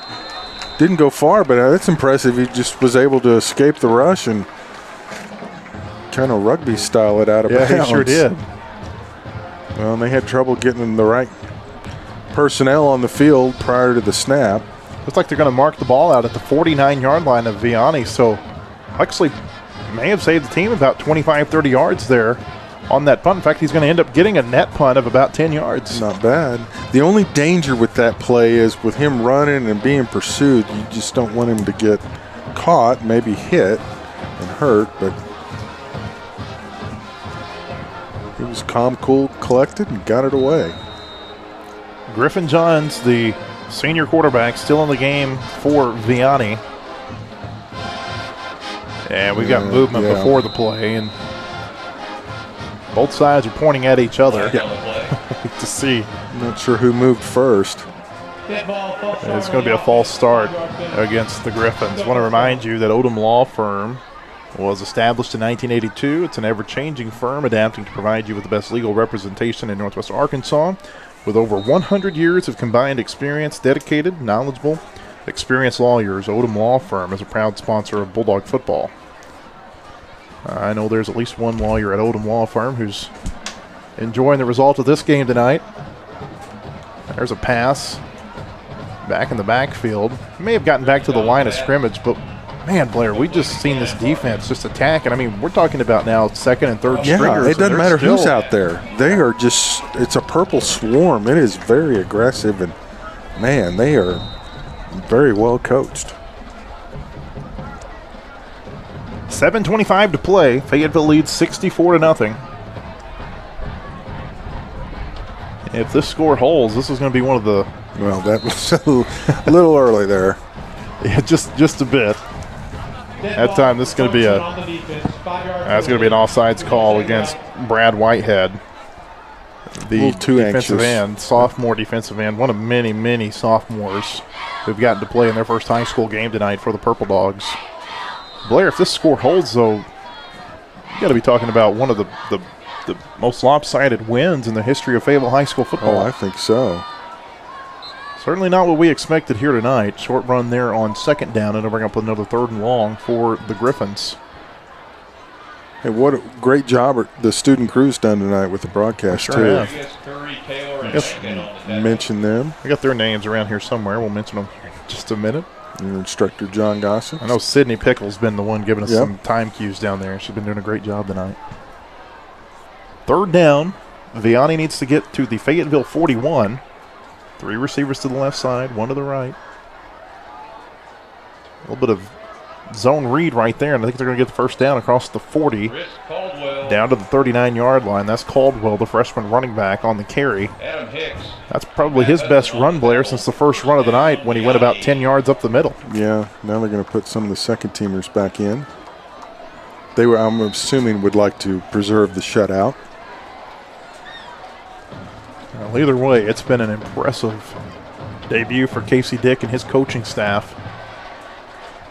Didn't go far, but that's impressive. He just was able to escape the rush and kind of rugby style it out of bounds. Yeah, he sure did. Well, they had trouble getting the right personnel on the field prior to the snap. Looks like they're going to mark the ball out at the 49-yard line of Vianney. So Huxley may have saved the team about 25, 30 yards there on that punt. In fact, he's going to end up getting a net punt of about 10 yards. Not bad. The only danger with that play is with him running and being pursued, you just don't want him to get caught, maybe hit and hurt, but he was calm, cool, collected, and got it away. Griffin Johns, the senior quarterback, still in the game for Vianney. And we got movement before the play, and both sides are pointing at each other to see. I'm not sure who moved first. It's going to be a false start against the Griffins. I want to remind you that Odom Law Firm was established in 1982. It's an ever-changing firm adapting to provide you with the best legal representation in Northwest Arkansas. With over 100 years of combined experience, dedicated, knowledgeable, experienced lawyers, Odom Law Firm is a proud sponsor of Bulldog football. I know there's at least one lawyer at Odom Law Firm who's enjoying the result of this game tonight. There's a pass back in the backfield. May have gotten back to the line of scrimmage, but man, Blair, we just seen this defense just attacking. I mean, we're talking about now second and third stringers. Yeah, it doesn't matter who's out there. They are just, it's a purple swarm. It is very aggressive, and man, they are very well coached. 7:25 to play. Fayetteville leads 64-0. If this score holds, this is going to be one of the. Well, that was a little early there. Yeah, just a bit. That time, this is going to be that's going to be an offsides call against Brad Whitehead, the defensive end, sophomore defensive end, one of many, many sophomores who've gotten to play in their first high school game tonight for the Purple Dogs. Blair, if this score holds, though, you got to be talking about one of the most lopsided wins in the history of Fayetteville High School football. Oh, I think so. Certainly not what we expected here tonight. Short run there on second down, and it'll bring up another 3rd and long for the Griffins. Hey, what a great job the student crew's done tonight with the broadcast, too. Mention them. I got their names around here somewhere. We'll mention them here in just a minute. Your instructor, John Gossett. I know Sydney Pickle's been the one giving us some time cues down there. She's been doing a great job tonight. 3rd down. Vianney needs to get to the Fayetteville 41. 3 receivers to the left side, 1 to the right. A little bit of zone read right there, and I think they're going to get the first down across the 40. Down to the 39-yard line. That's Caldwell, the freshman running back, on the carry. Adam Hicks. That's probably his best run, Blair, since the first run of the night when he went about 10 yards up the middle. Yeah, now they're going to put some of the second-teamers back in. They were, I'm assuming, would like to preserve the shutout. Well, either way, it's been an impressive debut for Casey Dick and his coaching staff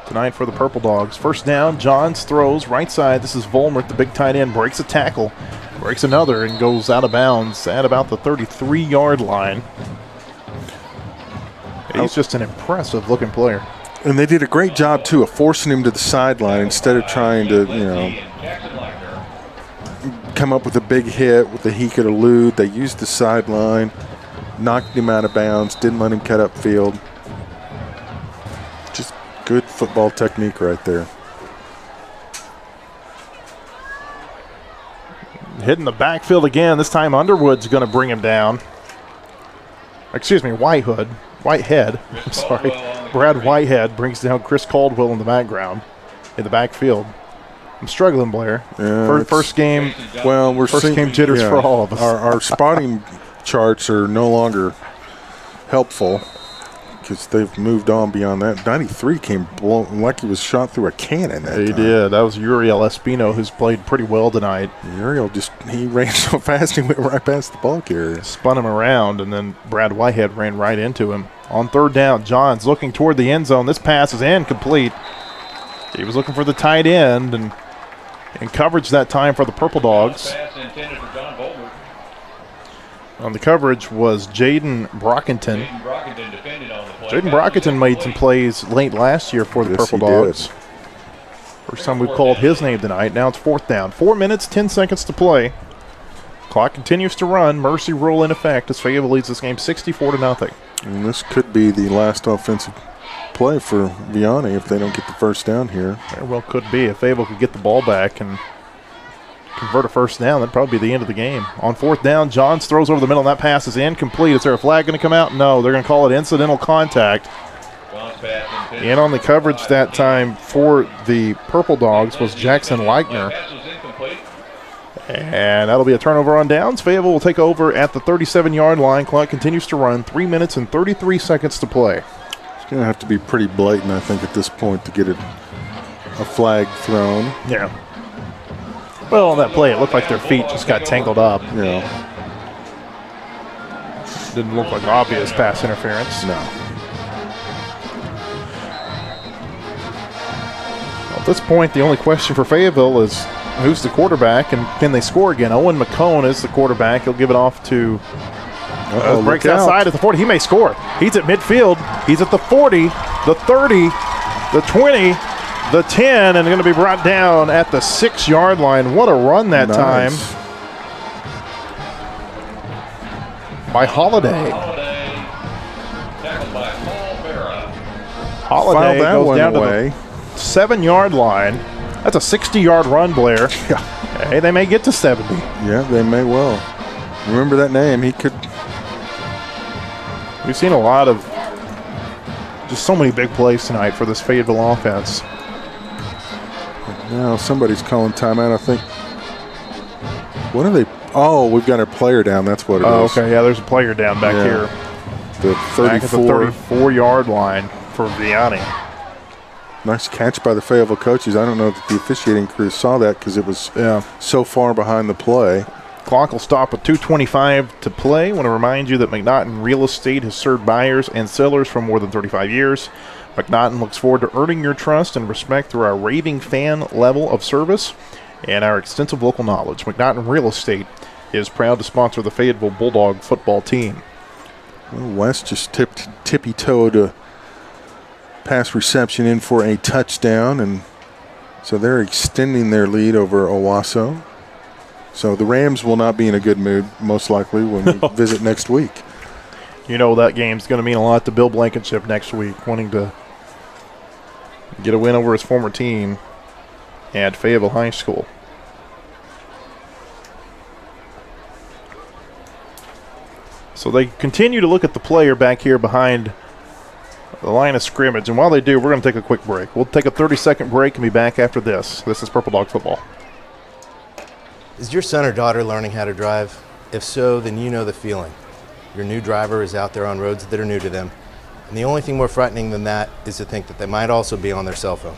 tonight for the Purple Dogs. First down, Johns throws right side. This is Volmert, the big tight end, breaks a tackle, breaks another, and goes out of bounds at about the 33-yard line. He's just an impressive-looking player. And they did a great job, too, of forcing him to the sideline instead of trying to, come up with a big hit that he could elude. They used the sideline, knocked him out of bounds, didn't let him cut up field. Just good football technique right there. Hitting the backfield again. This time Underwood's going to bring him down. excuse me, Whitehead. I'm sorry. Brad Whitehead brings down Chris Caldwell in the backfield. I'm struggling, Blair. First game. Well, first game jitters for all of us. Our spotting charts are no longer helpful because they've moved on beyond that. 93 came blown like he was shot through a cannon. He did. That was Uriel Espino, who's played pretty well tonight. Uriel he ran so fast he went right past the ball carrier. Spun him around, and then Brad Whitehead ran right into him. On third down, Johns looking toward the end zone. This pass is incomplete. He was looking for the tight end, and in coverage that time for the Purple Dogs. On the coverage was Jaden Brockington. Jaden Brockington made some plays late last year for the Purple Dogs. First time we've called his name tonight. Now it's fourth down. 4 minutes, 10 seconds to play. Clock continues to run. Mercy rule in effect as Fayetteville leads this game 64-0. And this could be the last offensive play for Vianney if they don't get the first down here. Very well could be. If Fayetteville could get the ball back and convert a first down, that'd probably be the end of the game. On fourth down, Johns throws over the middle, and that pass is incomplete. Is there a flag going to come out? No, they're going to call it incidental contact. And on the coverage that time for the Purple Dogs was Jackson Leichner. And that'll be a turnover on downs. Fayetteville will take over at the 37-yard line. Clock continues to run. 3 minutes and 33 seconds to play. It's going to have to be pretty blatant, I think, at this point to get a flag thrown. Yeah. Well, on that play, it looked like their feet just got tangled up. Yeah. Didn't look like obvious pass interference. No. Well, at this point, the only question for Fayetteville is who's the quarterback and can they score again? Owen McCone is the quarterback. He'll give it off to breaks outside at the 40. He may score. He's at midfield. He's at the 40, the 30, the 20, the 10, and going to be brought down at the 6-yard line. What a run that time by Holiday. Holiday goes down to the 7-yard line. That's a 60-yard run, Blair. Hey, they may get to 70. Yeah, they may well. Remember that name. He could. We've seen a lot of just so many big plays tonight for this Fayetteville offense. Now somebody's calling timeout, I think. What are they? Oh, we've got a player down. That's what it is. Oh, okay. Yeah, there's a player down back here. The 34. Back at the 34-yard line for Vianney. Nice catch by the Fayetteville coaches. I don't know that the officiating crew saw that because it was so far behind the play. Clock will stop with 2:25 to play. I want to remind you that McNaughton Real Estate has served buyers and sellers for more than 35 years. McNaughton looks forward to earning your trust and respect through our raving fan level of service and our extensive local knowledge. McNaughton Real Estate is proud to sponsor the Fayetteville Bulldog football team. Well, West just tippy-toed a pass reception in for a touchdown, and so they're extending their lead over Owasso. So the Rams will not be in a good mood, most likely, when we visit next week. You know that game's going to mean a lot to Bill Blankenship next week, wanting to get a win over his former team at Fayetteville High School. So they continue to look at the player back here behind the line of scrimmage, and while they do, we're going to take a quick break. We'll take a 30-second break and be back after this. This is Purple Dog Football. Is your son or daughter learning how to drive? If so, then you know the feeling. Your new driver is out there on roads that are new to them, and the only thing more frightening than that is to think that they might also be on their cell phone.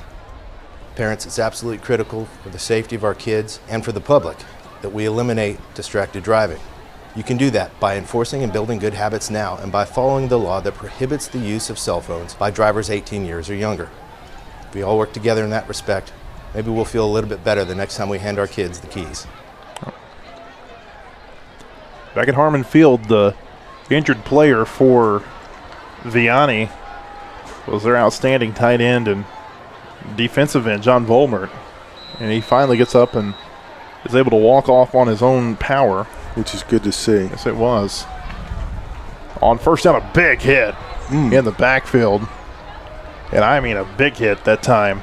Parents, it's absolutely critical for the safety of our kids and for the public that we eliminate distracted driving. You can do that by enforcing and building good habits now and by following the law that prohibits the use of cell phones by drivers 18 years or younger. If we all work together in that respect, maybe we'll feel a little bit better the next time we hand our kids the keys. Back at Harmon Field, the injured player for Vianney was their outstanding tight end and defensive end, John Volmert. And he finally gets up and is able to walk off on his own power. Which is good to see. Yes, it was. On first down, a big hit in the backfield. And I mean a big hit that time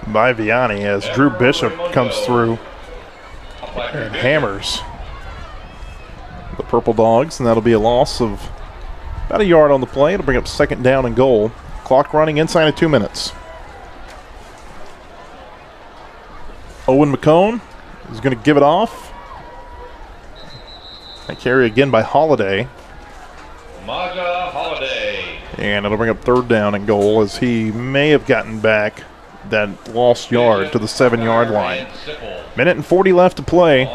by Vianney as Drew Bishop comes through and hammers the Purple Dogs, and that'll be a loss of about a yard on the play. It'll bring up 2nd down and goal. Clock running inside of 2 minutes. Owen McCone is going to give it off. A carry again by Holiday. Maja Holiday. And it'll bring up 3rd down and goal as he may have gotten back that lost yard to the 7-yard line. Minute and 40 left to play.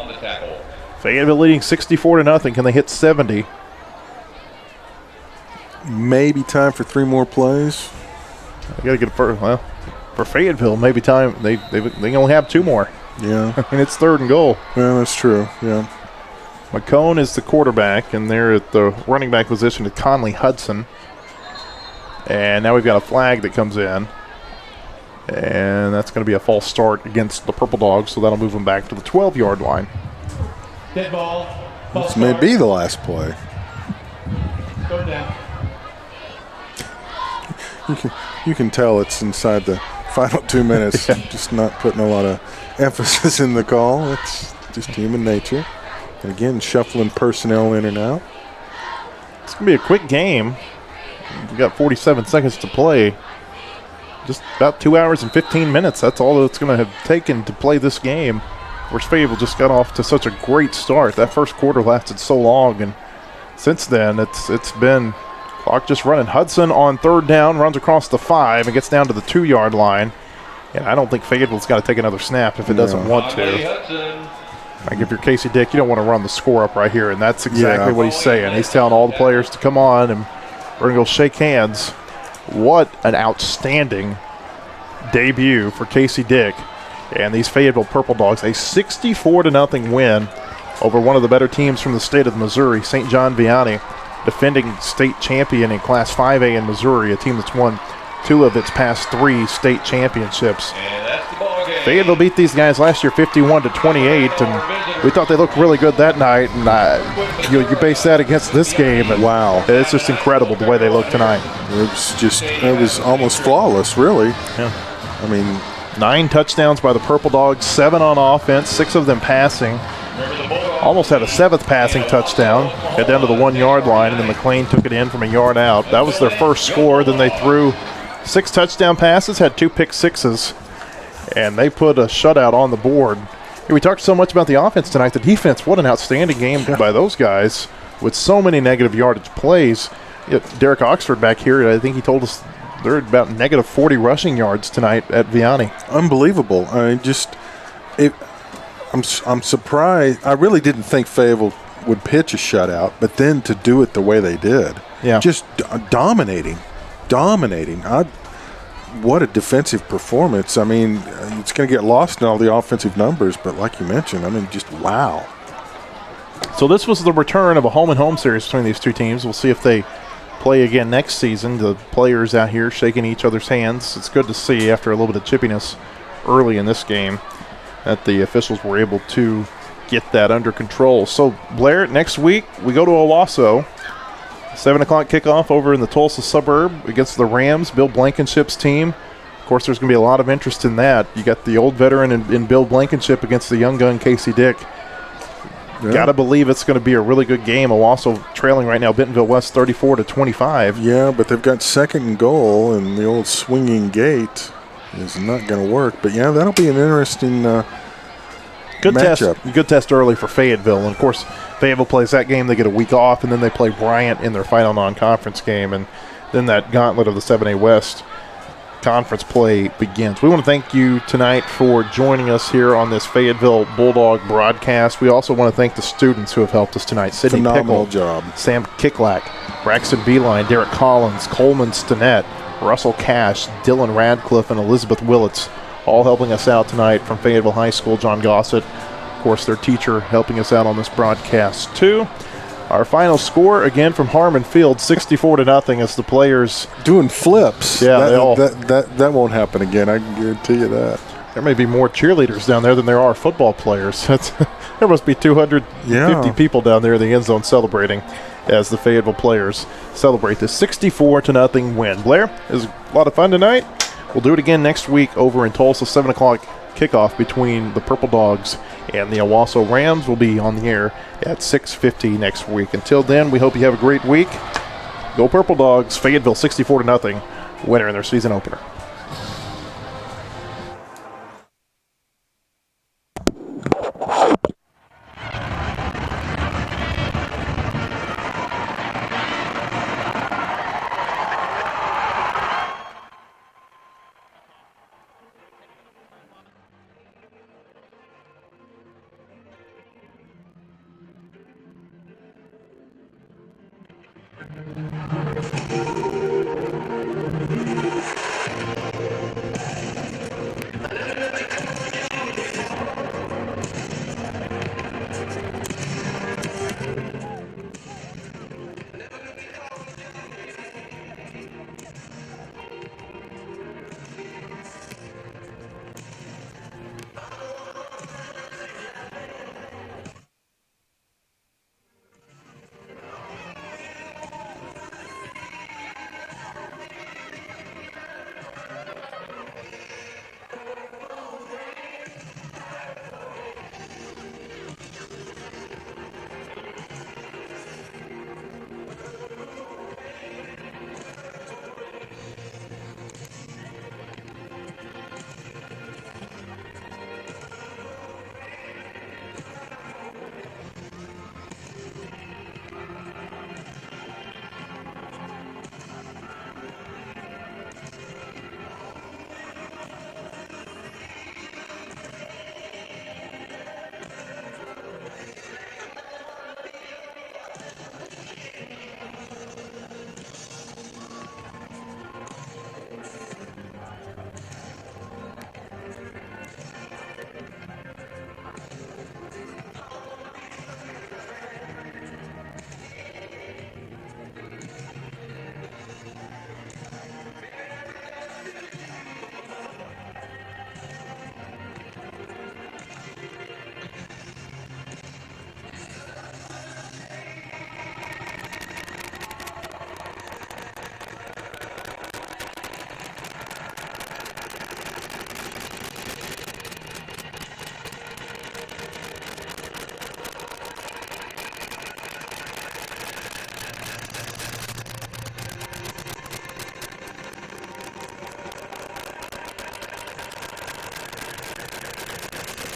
Fayetteville leading 64-0. Can they hit 70? Maybe time for 3 more plays. I got to get it first. Well, for Fayetteville, maybe time. They only have 2 more. Yeah. I mean, it's 3rd and goal. Yeah, that's true. Yeah. McCone is the quarterback, and they're at the running back position at Conley Hudson. And now we've got a flag that comes in. And that's going to be a false start against the Purple Dogs, so that'll move them back to the 12-yard line. Dead ball. This may be the last play. 3rd down. You can tell it's inside the final 2 minutes. Just not putting a lot of emphasis in the call. It's just human nature. And again, shuffling personnel in and out. It's going to be a quick game. We've got 47 seconds to play. Just about 2 hours and 15 minutes. That's all it's going to have taken to play this game. Whereas Fayetteville just got off to such a great start. That first quarter lasted so long, and since then it's been clock just running. Hudson on 3rd down, runs across the 5 and gets down to the 2-yard line. And I don't think Fayetteville's got to take another snap if it doesn't want to. Like if you're Casey Dick, you don't want to run the score up right here, and that's exactly what he's saying. He's telling all the players to come on, and we're going to go shake hands. What an outstanding debut for Casey Dick and these Fayetteville Purple Dogs. A 64-0 win over one of the better teams from the state of Missouri, St. John Vianney, defending state champion in Class 5A in Missouri, a team that's won 2 of its past 3 state championships. Fayetteville beat these guys last year 51-28, and we thought they looked really good that night. And you base that against this game, and wow, it's just incredible the way they look tonight. It was almost flawless, really. Yeah. I mean, 9 touchdowns by the Purple Dogs, 7 on offense, 6 of them passing. Almost had a 7th passing touchdown. Got down to the 1-yard line, and then McLean took it in from a yard out. That was their first score. Then they threw 6 touchdown passes, had 2 pick sixes, and they put a shutout on the board. We talked so much about the offense tonight. The defense, what an outstanding game by those guys with so many negative yardage plays. Derek Oxford back here, I think he told us they're at about negative 40 rushing yards tonight at Vianney. Unbelievable. I mean, I'm surprised. I really didn't think Fayetteville would pitch a shutout, but then to do it the way they did, just dominating. What a defensive performance. I mean, it's going to get lost in all the offensive numbers, but like you mentioned, I mean, just wow. So this was the return of a home-and-home series between these 2 teams. We'll see if they play again next season. The players out here shaking each other's hands. It's good to see after a little bit of chippiness early in this game that the officials were able to get that under control. So, Blair, next week we go to Owasso. 7 o'clock kickoff over in the Tulsa suburb against the Rams, Bill Blankenship's team. Of course, there's going to be a lot of interest in that. You got the old veteran in Bill Blankenship against the young gun Casey Dick. Yeah. Got to believe it's going to be a really good game. Owasso trailing right now, Bentonville West 34-25. Yeah, but they've got 2nd and goal, and the old swinging gate is not going to work. But, yeah, that'll be an interesting good matchup. Good test early for Fayetteville. And, of course, Fayetteville plays that game. They get a week off, and then they play Bryant in their final non-conference game. And then that gauntlet of the 7A West conference play begins. We want to thank you tonight for joining us here on this Fayetteville Bulldog broadcast. We also want to thank the students who have helped us tonight. Sidney Phenomenal Pickle, job. Sam Kicklack, Braxton Beeline, Derek Collins, Coleman Stinnett, Russell Cash, Dylan Radcliffe, and Elizabeth Willits, all helping us out tonight from Fayetteville High School. John Gossett, of course, their teacher, helping us out on this broadcast too. Our final score, again, from Harmon Field, 64-0 as the players doing flips. Yeah, that won't happen again. I can guarantee you that. There may be more cheerleaders down there than there are football players. There must be 250 people down there in the end zone celebrating as the Fayetteville players celebrate this 64-0 win. Blair, it was a lot of fun tonight. We'll do it again next week over in Tulsa, 7 o'clock kickoff between the Purple Dogs and the Owasso Rams will be on the air at 6:50 next week. Until then, we hope you have a great week. Go Purple Dogs. Fayetteville 64-0 winner in their season opener.